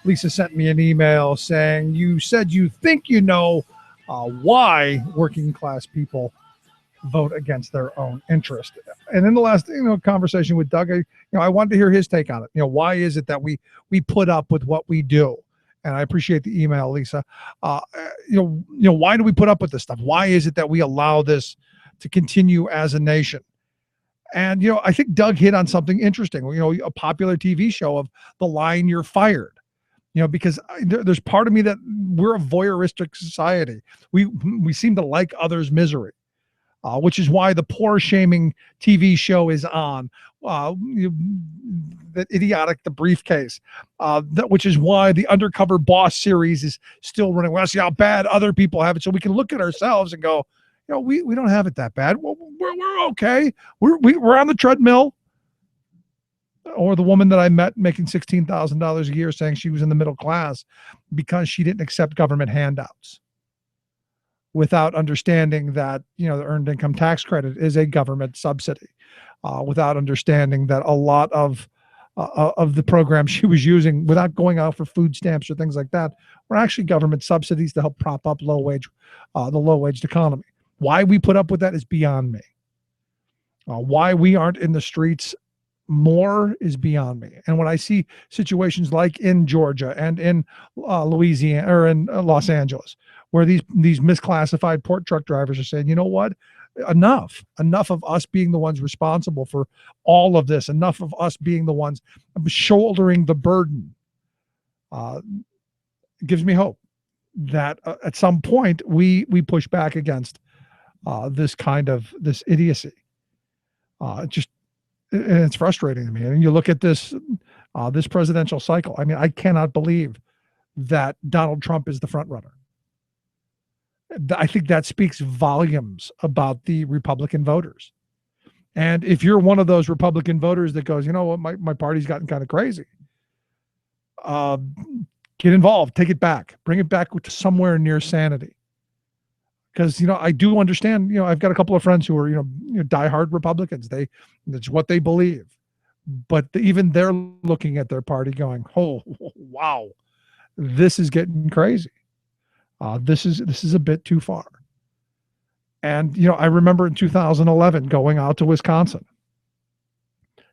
Lisa sent me an email saying, you said you think you know why working class people vote against their own interest. And in the last conversation with Doug, I wanted to hear his take on it. Why is it that we put up with what we do? And I appreciate the email, Lisa. Why do we put up with this stuff? Why is it that we allow this to continue as a nation? And, I think Doug hit on something interesting, a popular TV show of the line, "You're fired." Because there's part of me that we're a voyeuristic society. We seem to like others' misery, which is why the poor shaming TV show is on. That idiotic, The Briefcase, which is why the Undercover Boss series is still running. Well, see how bad other people have it, so we can look at ourselves and go, we don't have it that bad. We're okay. We're on the treadmill. Or the woman that I met making $16,000 a year saying she was in the middle class because she didn't accept government handouts without understanding that, the earned income tax credit is a government subsidy, without understanding that a lot of the programs she was using without going out for food stamps or things like that were actually government subsidies to help prop up the low wage economy. Why we put up with that is beyond me. Why we aren't in the streets more is beyond me. And when I see situations like in Georgia and in Louisiana or in Los Angeles, where these misclassified port truck drivers are saying, you know what, enough of us being the ones responsible for all of this, enough of us being the ones shouldering the burden, gives me hope that at some point we push back against this idiocy. It's frustrating to me. And you look at this presidential cycle. I mean, I cannot believe that Donald Trump is the front runner. I think that speaks volumes about the Republican voters. And if you're one of those Republican voters that goes, you know what, my party's gotten kind of crazy, get involved, take it back, bring it back to somewhere near sanity. Because, I do understand, I've got a couple of friends who are, diehard Republicans. That's what they believe. But even they're looking at their party going, oh, wow, this is getting crazy. This is a bit too far. And, I remember in 2011 going out to Wisconsin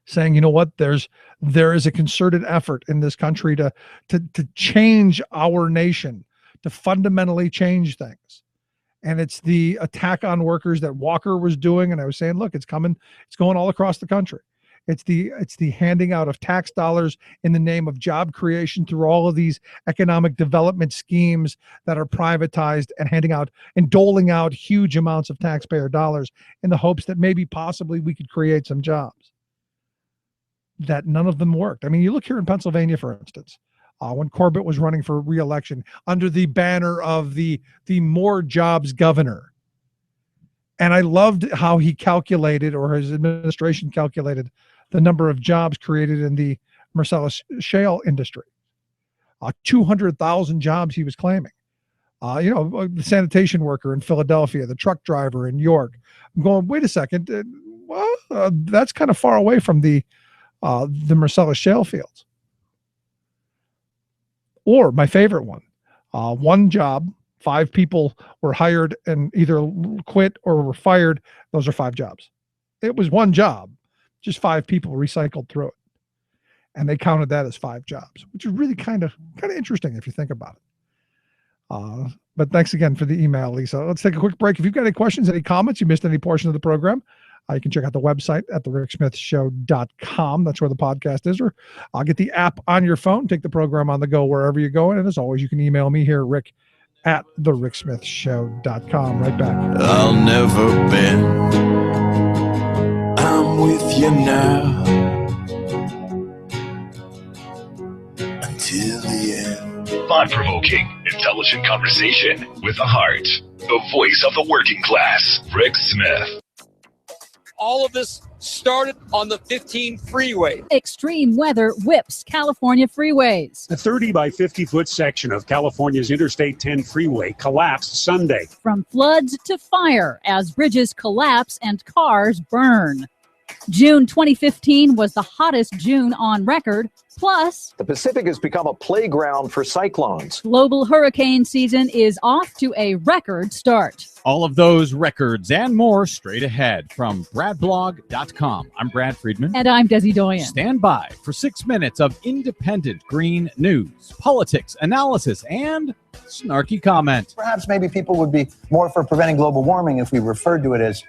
saying, you know what, there is a concerted effort in this country to change our nation, to fundamentally change things. And it's the attack on workers that Walker was doing. And I was saying, look, it's going all across the country. It's the handing out of tax dollars in the name of job creation through all of these economic development schemes that are privatized and handing out and doling out huge amounts of taxpayer dollars in the hopes that maybe possibly we could create some jobs. That none of them worked. I mean, you look here in Pennsylvania, for instance, when Corbett was running for re-election under the banner of the more jobs governor. And I loved how he calculated, or his administration calculated, the number of jobs created in the Marcellus Shale industry. 200,000 jobs he was claiming. The sanitation worker in Philadelphia, the truck driver in York. I'm going, wait a second. That's kind of far away from the Marcellus Shale fields. Or my favorite one job, 5 people were hired and either quit or were fired. Those are 5 jobs. It was one job, just 5 people recycled through it. And they counted that as 5 jobs, which is really kind of interesting if you think about it. But thanks again for the email, Lisa. Let's take a quick break. If you've got any questions, any comments, you missed any portion of the program, you can check out the website at thericksmithshow.com. That's where the podcast is. Or I'll get the app on your phone. Take the program on the go wherever you're going. And as always, you can email me here, Rick at thericksmithshow.com. Right back. I'll never bend. I'm with you now until the end. Thought-provoking, intelligent conversation with a heart. The voice of the working class, Rick Smith. All of this started on the 15 freeway. Extreme weather whips California freeways. A 30 by 50-foot section of California's Interstate 10 freeway collapsed Sunday. From floods to fire as bridges collapse and cars burn. June 2015 was the hottest June on record. Plus, the Pacific has become a playground for cyclones. Global hurricane season is off to a record start. All of those records and more straight ahead from bradblog.com. I'm Brad Friedman. And I'm Desi Doyen. Stand by for 6 minutes of independent green news, politics, analysis, and snarky comment. Perhaps maybe people would be more for preventing global warming if we referred to it as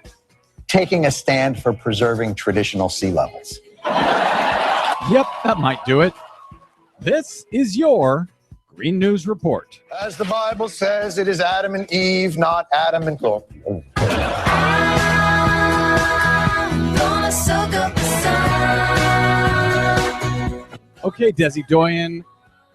taking a stand for preserving traditional sea levels. Yep, that might do it. This is your Green News Report. As the Bible says, it is Adam and Eve, not Adam and Go. Okay, Desi Doyen,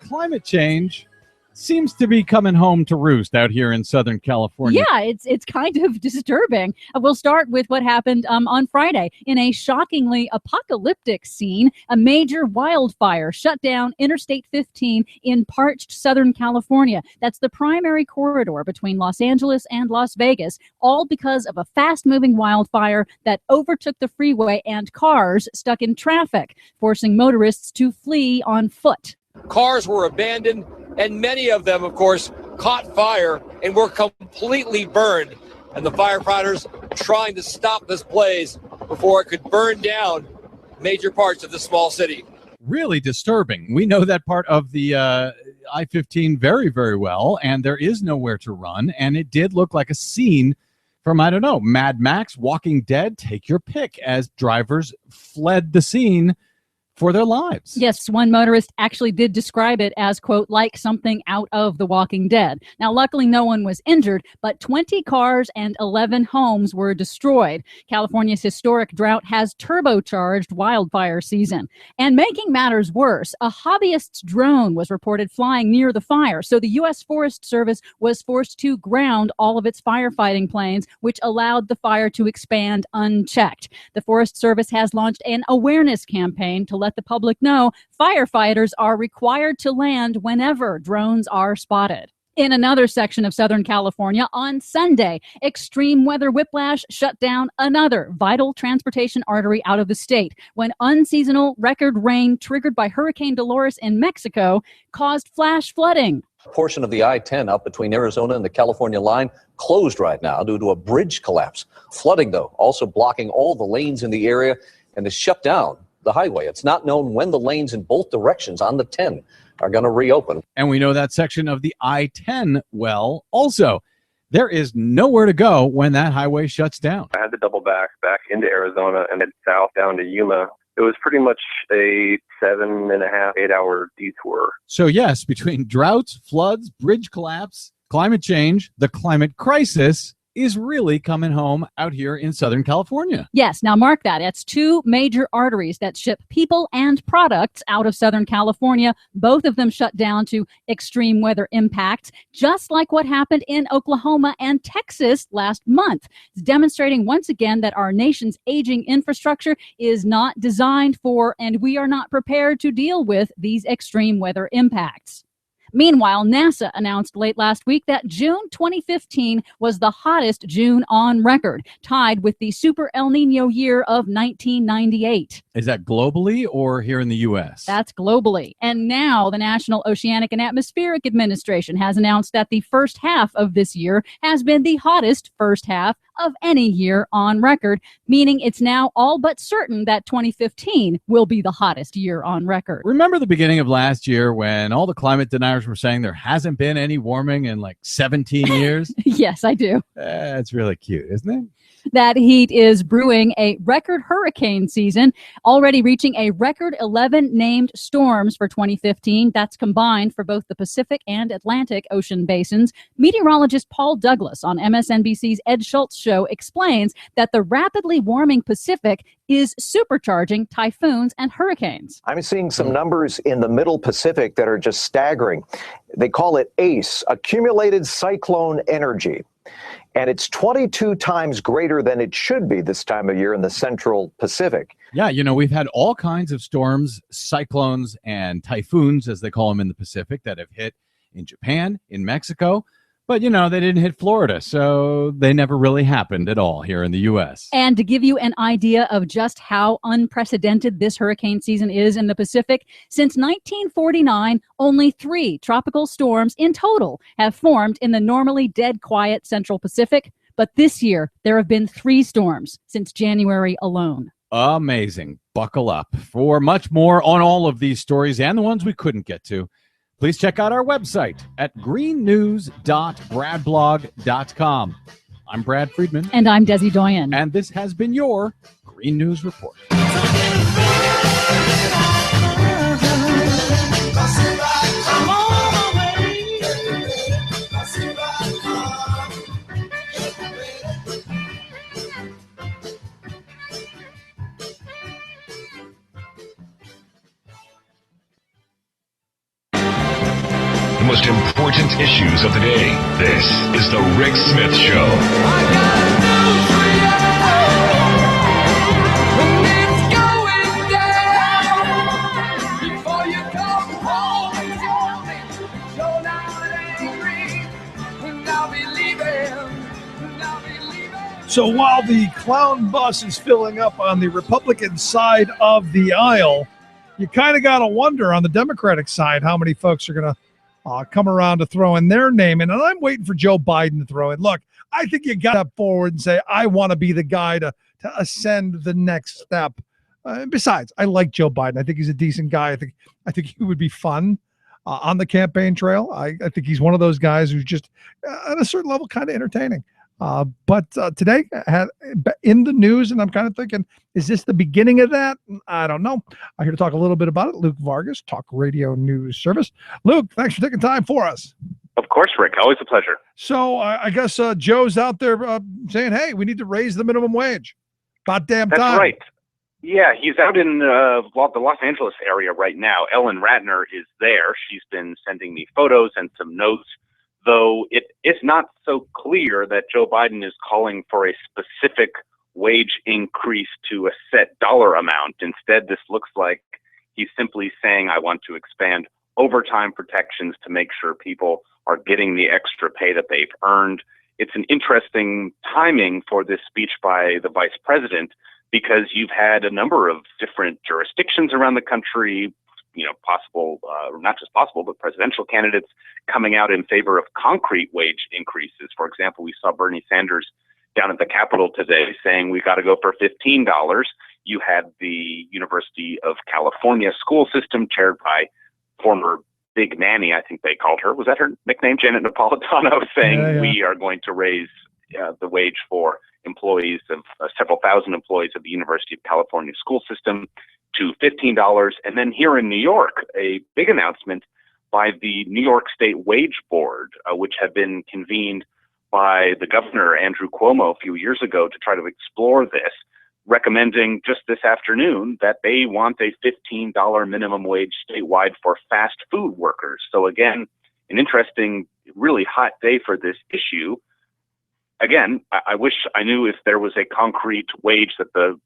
climate change seems to be coming home to roost out here in Southern California. Yeah, it's kind of disturbing. We'll start with what happened on Friday. In a shockingly apocalyptic scene, a major wildfire shut down Interstate 15 in parched Southern California. That's the primary corridor between Los Angeles and Las Vegas, all because of a fast-moving wildfire that overtook the freeway and cars stuck in traffic, forcing motorists to flee on foot. Cars were abandoned, and many of them, of course, caught fire and were completely burned. And the firefighters trying to stop this blaze before it could burn down major parts of the small city. Really disturbing. We know that part of the I-15 very, very well, and there is nowhere to run. And it did look like a scene from, I don't know, Mad Max, Walking Dead, take your pick, as drivers fled the scene for their lives. Yes, one motorist actually did describe it as, quote, like something out of The Walking Dead. Now, luckily, no one was injured, but 20 cars and 11 homes were destroyed. California's historic drought has turbocharged wildfire season. And making matters worse, a hobbyist's drone was reported flying near the fire, so the U.S. Forest Service was forced to ground all of its firefighting planes, which allowed the fire to expand unchecked. The Forest Service has launched an awareness campaign to let the public know firefighters are required to land whenever drones are spotted. In another section of Southern California, on Sunday, extreme weather whiplash shut down another vital transportation artery out of the state when unseasonal record rain triggered by Hurricane Dolores in Mexico caused flash flooding. A portion of the I-10 up between Arizona and the California line closed right now due to a bridge collapse. Flooding, though, also blocking all the lanes in the area and has shut down the highway. It's not known when the lanes in both directions on the 10 are going to reopen. And we know that section of the I-10 well. Also, there is nowhere to go when that highway shuts down. I had to double back into Arizona and then south down to Yuma. It was pretty much a 7.5, 8 hour detour. So yes, between droughts, floods, bridge collapse, climate change, the climate crisis is really coming home out here in Southern California. Yes, now mark that. It's two major arteries that ship people and products out of Southern California. Both of them shut down to extreme weather impacts, just like what happened in Oklahoma and Texas last month. It's demonstrating once again that our nation's aging infrastructure is not designed for, and we are not prepared to deal with, these extreme weather impacts. Meanwhile, NASA announced late last week that June 2015 was the hottest June on record, tied with the Super El Nino year of 1998. Is that globally or here in the U.S.? That's globally. And now the National Oceanic and Atmospheric Administration has announced that the first half of this year has been the hottest first half of any year on record, meaning it's now all but certain that 2015 will be the hottest year on record. Remember the beginning of last year when all the climate deniers were saying there hasn't been any warming in like 17 years? Yes, I do. It's really cute, isn't it? That heat is brewing a record hurricane season, already reaching a record 11 named storms for 2015. That's combined for both the Pacific and Atlantic Ocean basins. Meteorologist Paul Douglas on MSNBC's Ed Schultz show explains that the rapidly warming Pacific is supercharging typhoons and hurricanes. I'm seeing some numbers in the middle Pacific that are just staggering. They call it ACE, accumulated cyclone energy. And it's 22 times greater than it should be this time of year in the central Pacific. Yeah, you know, we've had all kinds of storms, cyclones, and typhoons, as they call them in the Pacific, that have hit in Japan, in Mexico. But, you know, they didn't hit Florida, so they never really happened at all here in the U.S. And to give you an idea of just how unprecedented this hurricane season is in the Pacific, since 1949, only 3 tropical storms in total have formed in the normally dead quiet Central Pacific. But this year, there have been 3 storms since January alone. Amazing. Buckle up. For much more on all of these stories and the ones we couldn't get to, please check out our website at greennews.bradblog.com. I'm Brad Friedman. And I'm Desi Doyen. And this has been your Green News Report. The most important issues of the day. This is The Rick Smith Show. So while the clown bus is filling up on the Republican side of the aisle, you kind of got to wonder on the Democratic side how many folks are going to come around to throw in their name. And I'm waiting for Joe Biden to throw in. Look, I think you got to step forward and say, I want to be the guy to to ascend the next step. Besides, I like Joe Biden. I think he's a decent guy. I think he would be fun on the campaign trail. I think he's one of those guys who's just at a certain level kind of entertaining. But today had in the news, and I'm kind of thinking, is this the beginning of that? I don't know. I'm here to talk a little bit about it. Luke Vargas, Talk Radio News Service. Luke, thanks for taking time for us. Of course, Rick. Always a pleasure. So I guess Joe's out there saying, hey, we need to raise the minimum wage. About damn time. That's right. Yeah, he's out in the Los Angeles area right now. Ellen Ratner is there. She's been sending me photos and some notes, though it is not so clear that Joe Biden is calling for a specific wage increase to a set dollar amount. Instead, this looks like he's simply saying, I want to expand overtime protections to make sure people are getting the extra pay that they've earned. It's an interesting timing for this speech by the vice president, because you've had a number of different jurisdictions around the country, possible, not just possible, but presidential candidates coming out in favor of concrete wage increases. For example, we saw Bernie Sanders down at the Capitol today saying we got to go for $15. You had the University of California school system chaired by former Big Nanny, I think they called her. Was that her nickname, Janet Napolitano, saying we are going to raise the wage for employees of several thousand employees of the University of California school system to $15. And then here in New York, a big announcement by the New York State Wage Board, which had been convened by the governor, Andrew Cuomo, a few years ago to try to explore this, recommending just this afternoon that they want a $15 minimum wage statewide for fast food workers. So again, an interesting, really hot day for this issue. Again, I wish I knew if there was a concrete wage that the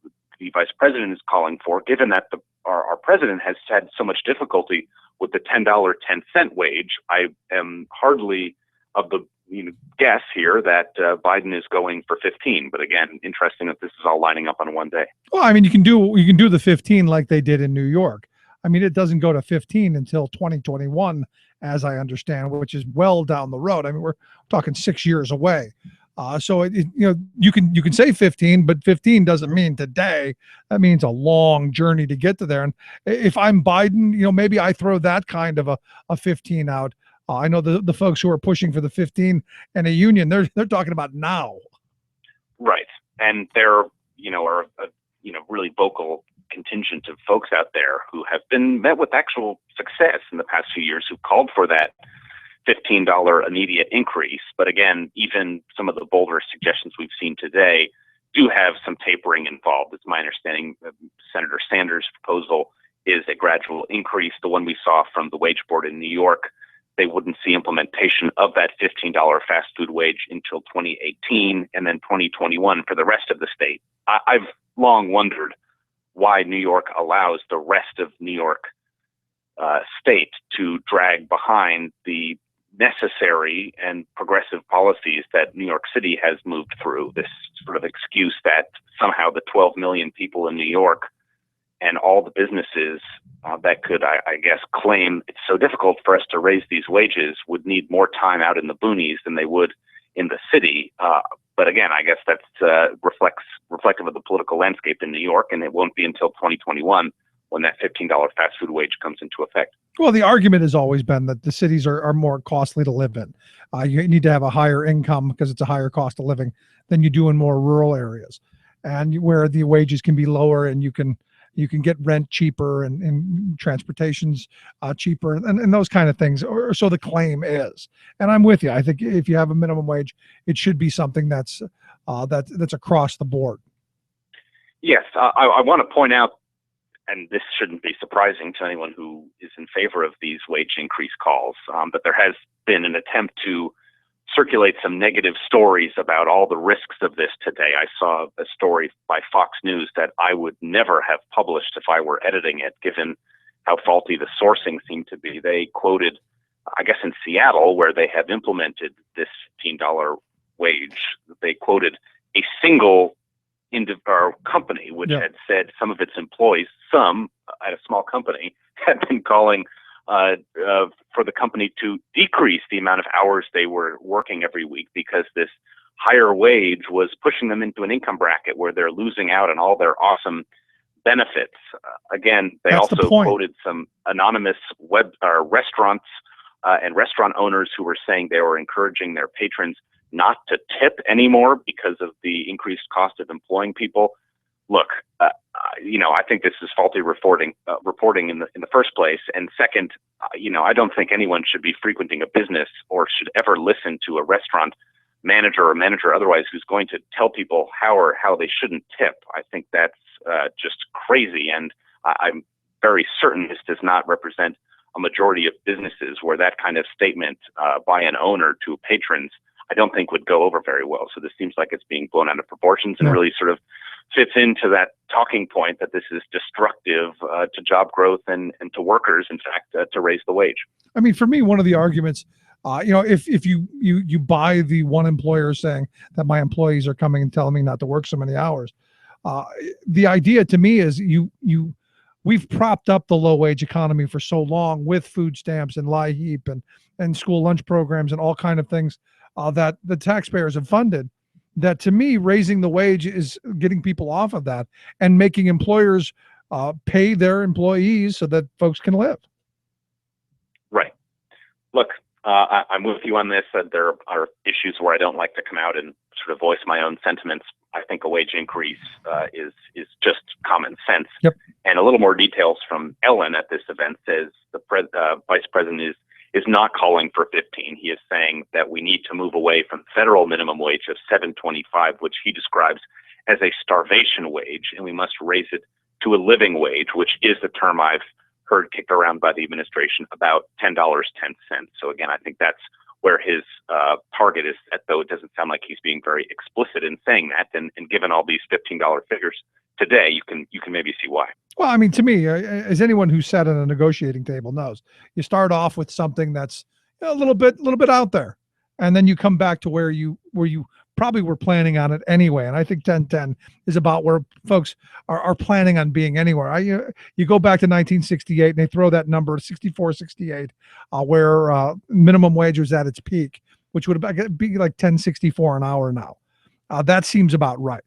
vice president is calling for, given that our president has had so much difficulty with the $10.10 wage. I am hardly of the guess here that Biden is going for 15. But again, interesting that this is all lining up on one day. Well, I mean, you can do the 15 like they did in New York. I mean, it doesn't go to 15 until 2021, as I understand, which is well down the road. I mean, we're talking 6 years away. So you can say 15, but 15 doesn't mean today. That means a long journey to get to there. And if I'm Biden, maybe I throw that kind of a 15 out. I know the folks who are pushing for the 15 and a union, they're talking about now. Right, and there are a really vocal contingent of folks out there who have been met with actual success in the past few years, who called for that $15 immediate increase. But again, even some of the bolder suggestions we've seen today do have some tapering involved. It's my understanding Senator Sanders' proposal is a gradual increase. The one we saw from the wage board in New York, they wouldn't see implementation of that $15 fast food wage until 2018 and then 2021 for the rest of the state. I've long wondered why New York allows the rest of New York state to drag behind the necessary and progressive policies that New York City has moved through. This sort of excuse that somehow the 12 million people in New York and all the businesses that could, I guess, claim it's so difficult for us to raise these wages would need more time out in the boonies than they would in the city. But again, I guess that's reflective of the political landscape in New York, and it won't be until 2021 when that $15 fast food wage comes into effect. Well, the argument has always been that the cities are more costly to live in. You need to have a higher income because it's a higher cost of living than you do in more rural areas, and where the wages can be lower and you can get rent cheaper and transportation's cheaper and those kind of things. Or so the claim is. And I'm with you. I think if you have a minimum wage, it should be something that's across the board. Yes, I want to point out, and this shouldn't be surprising to anyone who is in favor of these wage increase calls, but there has been an attempt to circulate some negative stories about all the risks of this today. I saw a story by Fox News that I would never have published if I were editing it, given how faulty the sourcing seemed to be. They quoted, I guess in Seattle, where they have implemented this $15 wage, they quoted a single company, which had said some of its employees, some at a small company, had been calling for the company to decrease the amount of hours they were working every week because this higher wage was pushing them into an income bracket where they're losing out on all their awesome benefits. Again, they That's also the point. quoted some anonymous restaurants and restaurant owners who were saying they were encouraging their patrons not to tip anymore because of the increased cost of employing people. Look, I think this is faulty reporting in the first place. And second, I don't think anyone should be frequenting a business or should ever listen to a restaurant manager or manager otherwise who's going to tell people how they shouldn't tip. I think that's just crazy. And I'm very certain this does not represent a majority of businesses where that kind of statement by an owner to patrons, I don't think would go over very well. So this seems like it's being blown out of proportions and really sort of fits into that talking point that this is destructive to job growth and to workers, in fact, to raise the wage. I mean, for me, one of the arguments, if you buy the one employer saying that my employees are coming and telling me not to work so many hours, the idea to me is we've propped up the low wage economy for so long with food stamps and LIHEAP and school lunch programs and all kind of things that the taxpayers have funded. That to me, raising the wage is getting people off of that and making employers pay their employees so that folks can live. Right. Look, I'm with you on this. There are issues where I don't like to come out and sort of voice my own sentiments. I think a wage increase is just common sense. Yep. And a little more details from Ellen at this event says the vice president is not calling for 15. He is saying that we need to move away from federal minimum wage of $7.25, which he describes as a starvation wage, and we must raise it to a living wage, which is the term I've heard kicked around by the administration, about $10.10. So again, I think that's where his target is set, though it doesn't sound like he's being very explicit in saying that. And given all these $15 figures today, you can maybe see why. Well, I mean, to me, as anyone who sat at a negotiating table knows, you start off with something that's a little bit out there, and then you come back to where you probably were planning on it anyway. And I think 1010 is about where folks are planning on being anywhere. You go back to 1968 and they throw that number 64, 68, where minimum wage was at its peak, which would be like 10.64 an hour now. That seems about right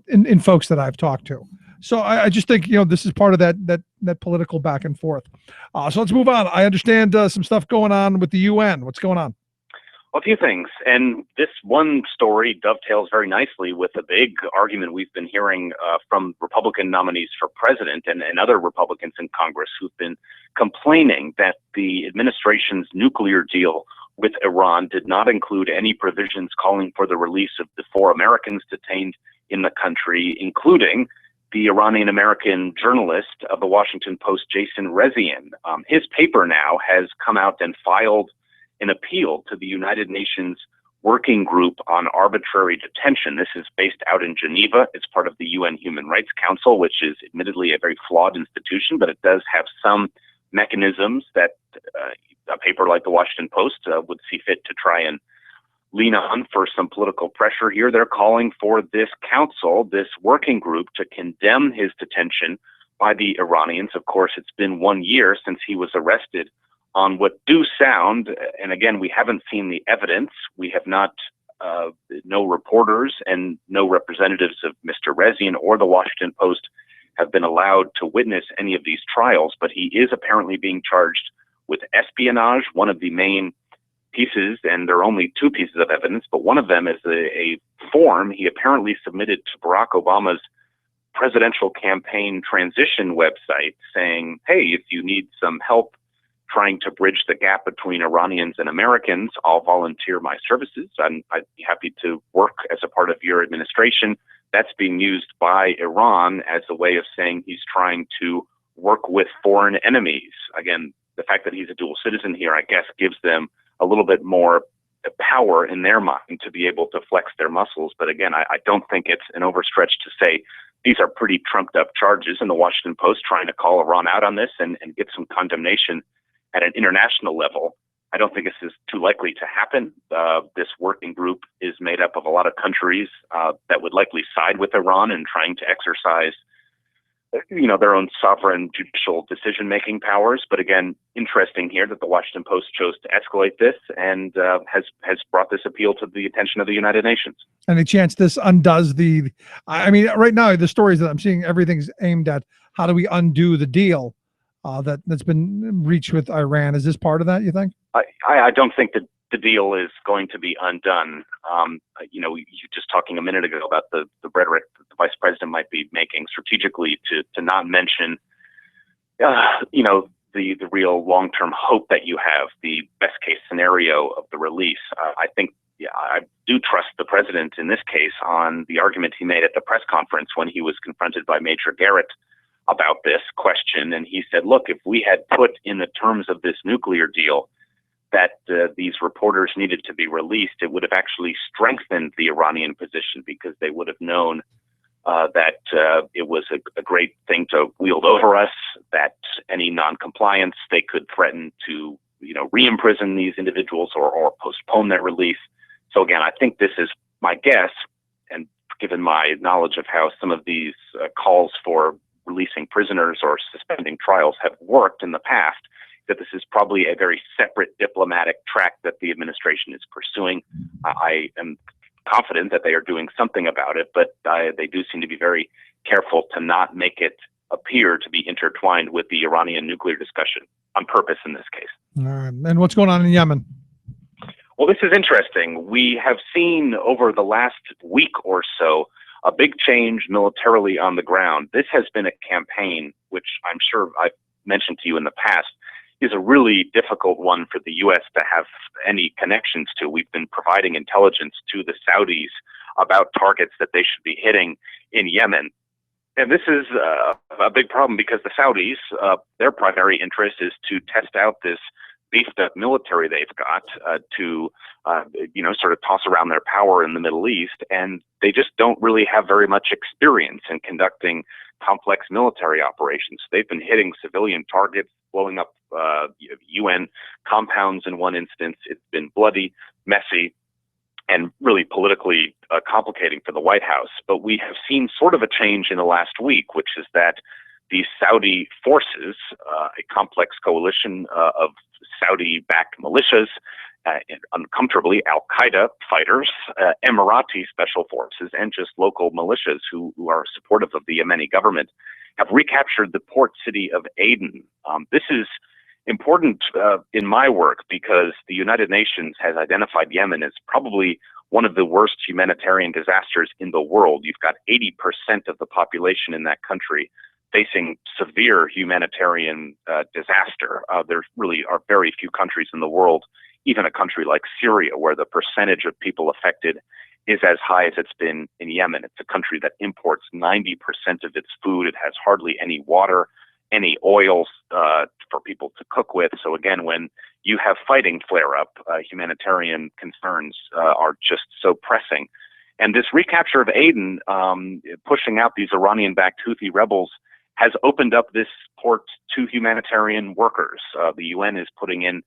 in folks that I've talked to. So I just think, this is part of that political back and forth. So let's move on. I understand some stuff going on with the UN. What's going on? Well, a few things. And this one story dovetails very nicely with a big argument we've been hearing from Republican nominees for president and other Republicans in Congress who've been complaining that the administration's nuclear deal with Iran did not include any provisions calling for the release of the 4 Americans detained in the country, including the Iranian-American journalist of the Washington Post, Jason Rezaian. His paper now has come out and filed an appeal to the United Nations Working Group on Arbitrary Detention. This is based out in Geneva. It's part of the UN Human Rights Council, which is admittedly a very flawed institution, but it does have some mechanisms that a paper like the Washington Post would see fit to try and lean on for some political pressure here. They're calling for this council, this working group, to condemn his detention by the Iranians. Of course, it's been 1 year since he was arrested on what do sound, and again, we haven't seen the evidence. We have not, no reporters and no representatives of Mr. Rezaian or the Washington Post have been allowed to witness any of these trials, but he is apparently being charged with espionage. One of the main pieces, and there are only 2 pieces of evidence, but one of them is a form he apparently submitted to Barack Obama's presidential campaign transition website saying, hey, if you need some help trying to bridge the gap between Iranians and Americans, I'll volunteer my services. I'd be happy to work as a part of your administration. That's being used by Iran as a way of saying he's trying to work with foreign enemies. Again, the fact that he's a dual citizen here, I guess, gives them a little bit more power in their mind to be able to flex their muscles. But again, I don't think it's an overstretch to say these are pretty trumped up charges, and the Washington Post trying to call Iran out on this and get some condemnation at an international level. I don't think this is too likely to happen. This working group is made up of a lot of countries that would likely side with Iran in trying to exercise their own sovereign judicial decision-making powers. But again, interesting here that the Washington Post chose to escalate this and has brought this appeal to the attention of the United Nations. Any chance this undoes I mean, right now, the stories that I'm seeing, everything's aimed at how do we undo the deal that's been reached with Iran. Is this part of that, you think? I don't think that the deal is going to be undone. You're just talking a minute ago about the rhetoric that the vice president might be making strategically to not mention, the real long-term hope that you have, the best-case scenario of the release. I think, I do trust the president in this case on the argument he made at the press conference when he was confronted by Major Garrett about this question. And he said, look, if we had put in the terms of this nuclear deal that these reporters needed to be released, it would have actually strengthened the Iranian position, because they would have known that it was a great thing to wield over us, that any non-compliance, they could threaten to re-imprison these individuals or postpone their release. So again, I think this is my guess, and given my knowledge of how some of these calls for releasing prisoners or suspending trials have worked in the past, that this is probably a very separate diplomatic track that the administration is pursuing. I am confident that they are doing something about it, but they do seem to be very careful to not make it appear to be intertwined with the Iranian nuclear discussion on purpose in this case. All right. And what's going on in Yemen? Well, this is interesting. We have seen over the last week or so a big change militarily on the ground. This has been a campaign, which I'm sure I've mentioned to you in the past, is a really difficult one for the U.S. to have any connections to. We've been providing intelligence to the Saudis about targets that they should be hitting in Yemen. And this is a big problem because the Saudis, their primary interest is to test out this beefed up military they've got to sort of toss around their power in the Middle East. And they just don't really have very much experience in conducting complex military operations. They've been hitting civilian targets, blowing up UN compounds in one instance. It's been bloody, messy, and really politically complicating for the White House. But we have seen sort of a change in the last week, which is that these Saudi forces, a complex coalition of Saudi-backed militias, uncomfortably Al-Qaeda fighters, Emirati special forces, and just local militias who are supportive of the Yemeni government, have recaptured the port city of Aden. This is important in my work because the United Nations has identified Yemen as probably one of the worst humanitarian disasters in the world. You've got 80% of the population in that country facing severe humanitarian disaster. There really are very few countries in the world, even a country like Syria, where the percentage of people affected is as high as it's been in Yemen. It's a country that imports 90% of its food. It has hardly any water, any oils for people to cook with. So again, when you have fighting flare up, humanitarian concerns are just so pressing. And this recapture of Aden, pushing out these Iranian-backed Houthi rebels, has opened up this port to humanitarian workers. The UN is putting in,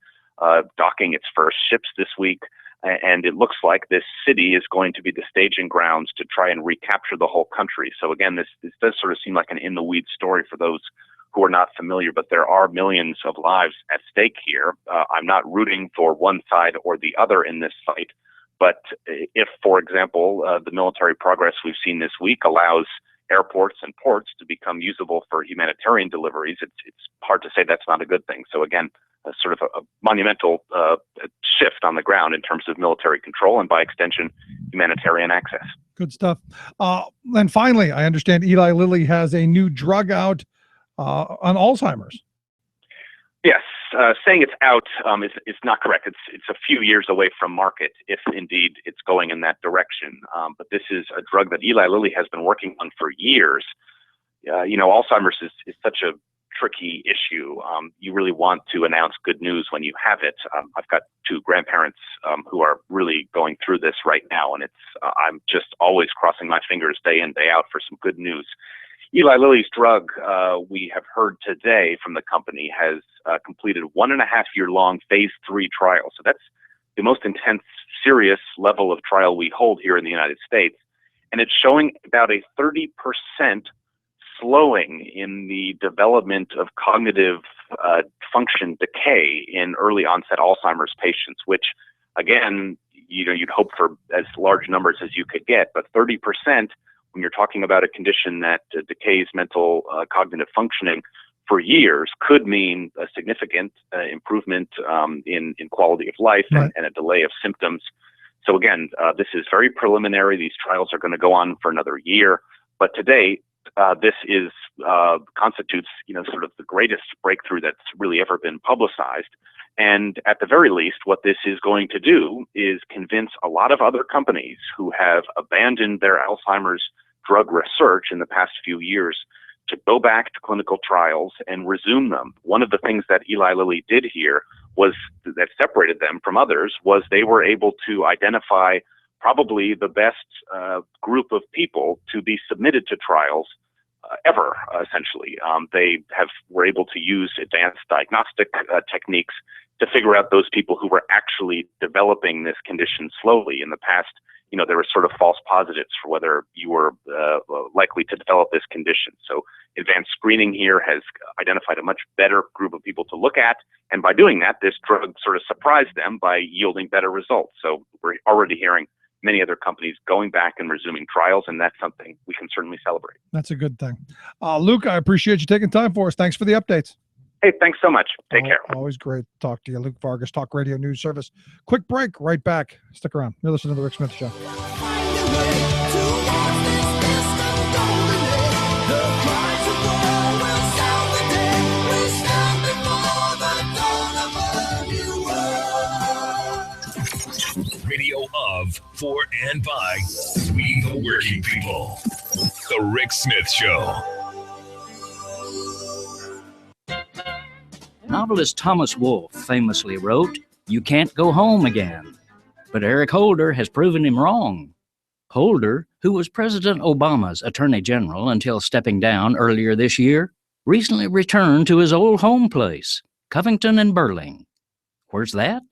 docking its first ships this week, and it looks like this city is going to be the staging grounds to try and recapture the whole country. So again, this does sort of seem like an in-the-weeds story for those who are not familiar, but there are millions of lives at stake here. I'm not rooting for one side or the other in this fight, but if, for example, the military progress we've seen this week allows airports and ports to become usable for humanitarian deliveries, it's hard to say that's not a good thing. So again, sort of a monumental shift on the ground in terms of military control and, by extension, humanitarian access. Good stuff. And finally, I understand Eli Lilly has a new drug out on Alzheimer's. Yes, saying it's out is not correct. It's a few years away from market, if indeed it's going in that direction. But this is a drug that Eli Lilly has been working on for years. Alzheimer's is such a tricky issue. You really want to announce good news when you have it. I've got two grandparents who are really going through this right now, and I'm just always crossing my fingers day in, day out for some good news. Eli Lilly's drug, we have heard today from the company, has completed 1.5-year-long phase 3 trial. So that's the most intense, serious level of trial we hold here in the United States. And it's showing about a 30% slowing in the development of cognitive function decay in early onset Alzheimer's patients, which again, you'd hope for as large numbers as you could get, but 30% when you're talking about a condition that decays mental cognitive functioning for years could mean a significant improvement in quality of life and a delay of symptoms. So again, this is very preliminary. These trials are going to go on for another year, but today this constitutes sort of the greatest breakthrough that's really ever been publicized. And at the very least, what this is going to do is convince a lot of other companies who have abandoned their Alzheimer's drug research in the past few years to go back to clinical trials and resume them. One of the things that Eli Lilly did here was that separated them from others was they were able to identify probably the best group of people to be submitted to trials ever, essentially. They were able to use advanced diagnostic techniques to figure out those people who were actually developing this condition slowly. In the past, there were sort of false positives for whether you were likely to develop this condition. So advanced screening here has identified a much better group of people to look at. And by doing that, this drug sort of surprised them by yielding better results. So we're already hearing many other companies going back and resuming trials, and that's something we can certainly celebrate. That's a good thing. Luke, I appreciate you taking time for us. Thanks for the updates. Hey, thanks so much. Take care. Always great to talk to you. Luke Vargas, Talk Radio News Service. Quick break, right back. Stick around. You're listening to The Rick Smith Show. Radio of, for, and by we the working people. The Rick Smith Show. Novelist Thomas Wolfe famously wrote, "You can't go home again." But Eric Holder has proven him wrong. Holder, who was President Obama's Attorney General until stepping down earlier this year, recently returned to his old home place, Covington and Burling. Where's that?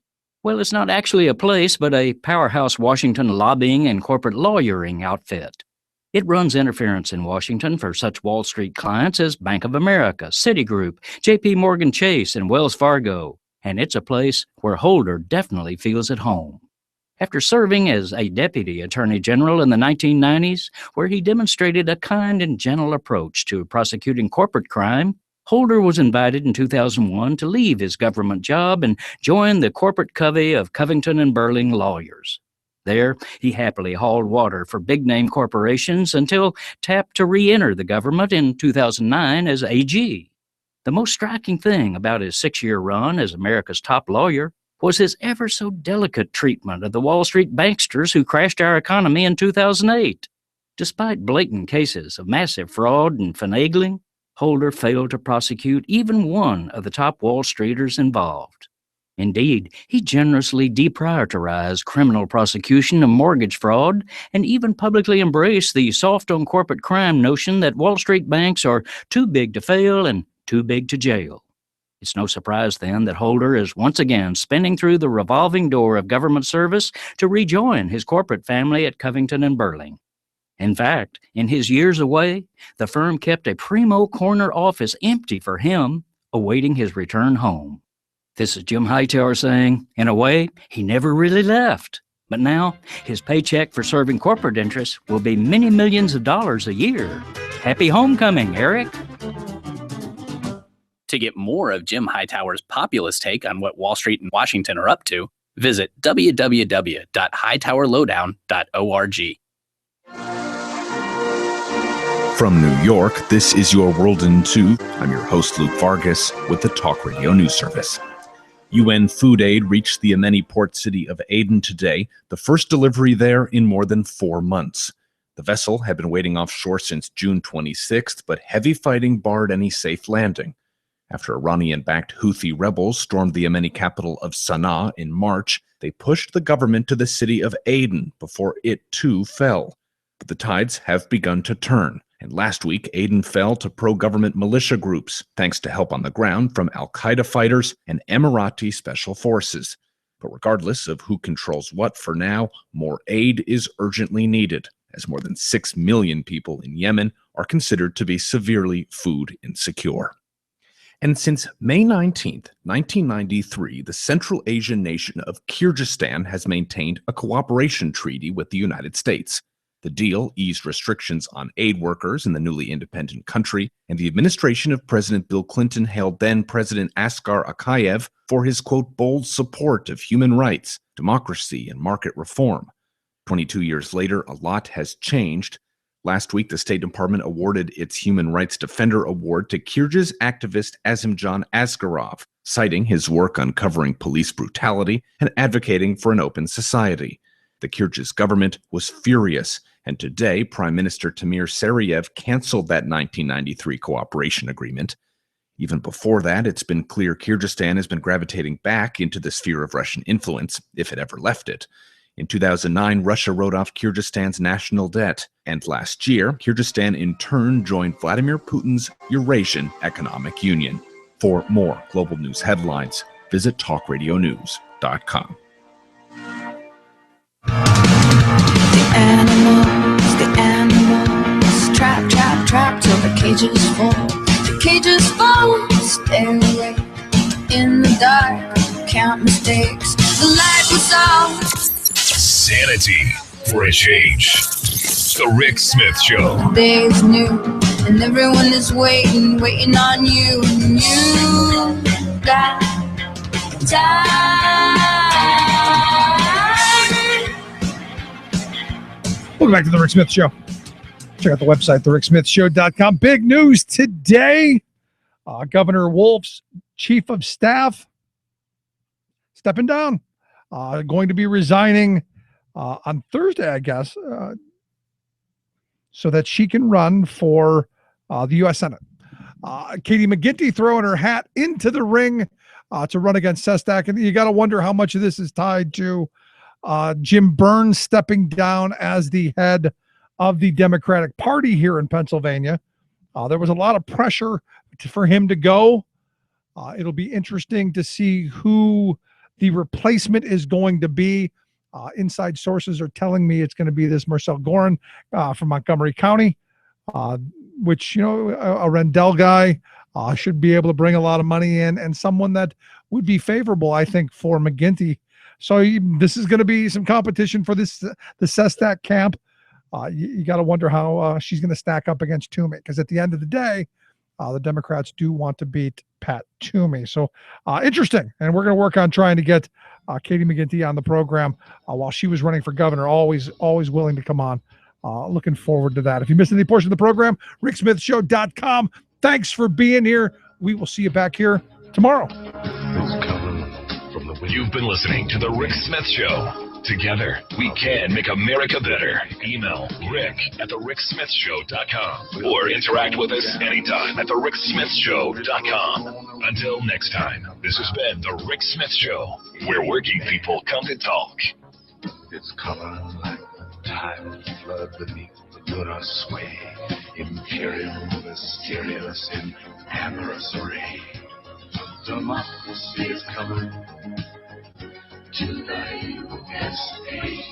Well, it's not actually a place, but a powerhouse Washington lobbying and corporate lawyering outfit. It runs interference in Washington for such Wall Street clients as Bank of America, Citigroup, JP Morgan Chase, and Wells Fargo. And it's a place where Holder definitely feels at home. After serving as a deputy attorney general in the 1990s, where he demonstrated a kind and gentle approach to prosecuting corporate crime, Holder was invited in 2001 to leave his government job and join the corporate covey of Covington and Burling lawyers. There, he happily hauled water for big-name corporations until tapped to re-enter the government in 2009 as AG. The most striking thing about his 6-year run as America's top lawyer was his ever-so-delicate treatment of the Wall Street banksters who crashed our economy in 2008. Despite blatant cases of massive fraud and finagling, Holder failed to prosecute even one of the top Wall Streeters involved. Indeed, he generously deprioritized criminal prosecution of mortgage fraud and even publicly embraced the soft-on-corporate crime notion that Wall Street banks are too big to fail and too big to jail. It's no surprise, then, that Holder is once again spinning through the revolving door of government service to rejoin his corporate family at Covington and Burling. In fact, in his years away, the firm kept a primo corner office empty for him, awaiting his return home. This is Jim Hightower saying, in a way, he never really left. But now, his paycheck for serving corporate interests will be many millions of dollars a year. Happy homecoming, Eric. To get more of Jim Hightower's populist take on what Wall Street and Washington are up to, visit www.hightowerlowdown.org. From New York, this is Your World in 2. I'm your host, Luke Vargas, with the Talk Radio News Service. UN food aid reached the Yemeni port city of Aden today, the first delivery there in more than 4 months. The vessel had been waiting offshore since June 26th, but heavy fighting barred any safe landing. After Iranian-backed Houthi rebels stormed the Yemeni capital of Sana'a in March, they pushed the government to the city of Aden before it too fell. But the tides have begun to turn. And last week, Aden fell to pro-government militia groups, thanks to help on the ground from al-Qaeda fighters and Emirati special forces. But regardless of who controls what for now, more aid is urgently needed, as more than 6 million people in Yemen are considered to be severely food insecure. And since May 19th, 1993, the Central Asian nation of Kyrgyzstan has maintained a cooperation treaty with the United States. The deal eased restrictions on aid workers in the newly independent country, and the administration of President Bill Clinton hailed then-President Askar Akayev for his, quote, bold support of human rights, democracy, and market reform. 22 years later, a lot has changed. Last week, the State Department awarded its Human Rights Defender Award to Kyrgyz activist Azimjan Asgarov, citing his work uncovering police brutality and advocating for an open society. The Kyrgyz government was furious, and today Prime Minister Tamir Sarayev canceled that 1993 cooperation agreement. Even before that, it's been clear Kyrgyzstan has been gravitating back into the sphere of Russian influence, if it ever left it. In 2009, Russia wrote off Kyrgyzstan's national debt, and last year, Kyrgyzstan in turn joined Vladimir Putin's Eurasian Economic Union. For more global news headlines, visit talkradionews.com. The animals, trap till the cages full. The cages full, stay away in the dark, count mistakes. The light was off. Sanity for a change. The Rick Smith Show. The day is new, and everyone is waiting on you. And you got time. Welcome back to the Rick Smith Show. Check out the website, thericksmithshow.com. Big news today. Governor Wolf's chief of staff stepping down. Going to be resigning on Thursday, I guess, so that she can run for the U.S. Senate. Katie McGinty throwing her hat into the ring to run against Sestak. And you got to wonder how much of this is tied to Jim Burns stepping down as the head of the Democratic Party here in Pennsylvania. There was a lot of pressure for him to go. It'll be interesting to see who the replacement is going to be. Inside sources are telling me it's going to be this Marcel Gorin from Montgomery County, which, you know, a Rendell guy should be able to bring a lot of money in, and someone that would be favorable, I think, for McGinty. So this is going to be some competition for the Sestak camp. You got to wonder how she's going to stack up against Toomey, because at the end of the day, the Democrats do want to beat Pat Toomey. So interesting. And we're going to work on trying to get Katie McGinty on the program while she was running for governor. Always willing to come on. Looking forward to that. If you missed any portion of the program, ricksmithshow.com. Thanks for being here. We will see you back here tomorrow. You've been listening to The Rick Smith Show. Together, we can make America better. Email rick@thericksmithshow.com or interact with us anytime at thericksmithshow.com. Until next time, this has been The Rick Smith Show, where working people come to talk. It's color like the tide flood beneath the lunar sway. Imperial, mysterious, in amorous array. Democracy is coming to the USA.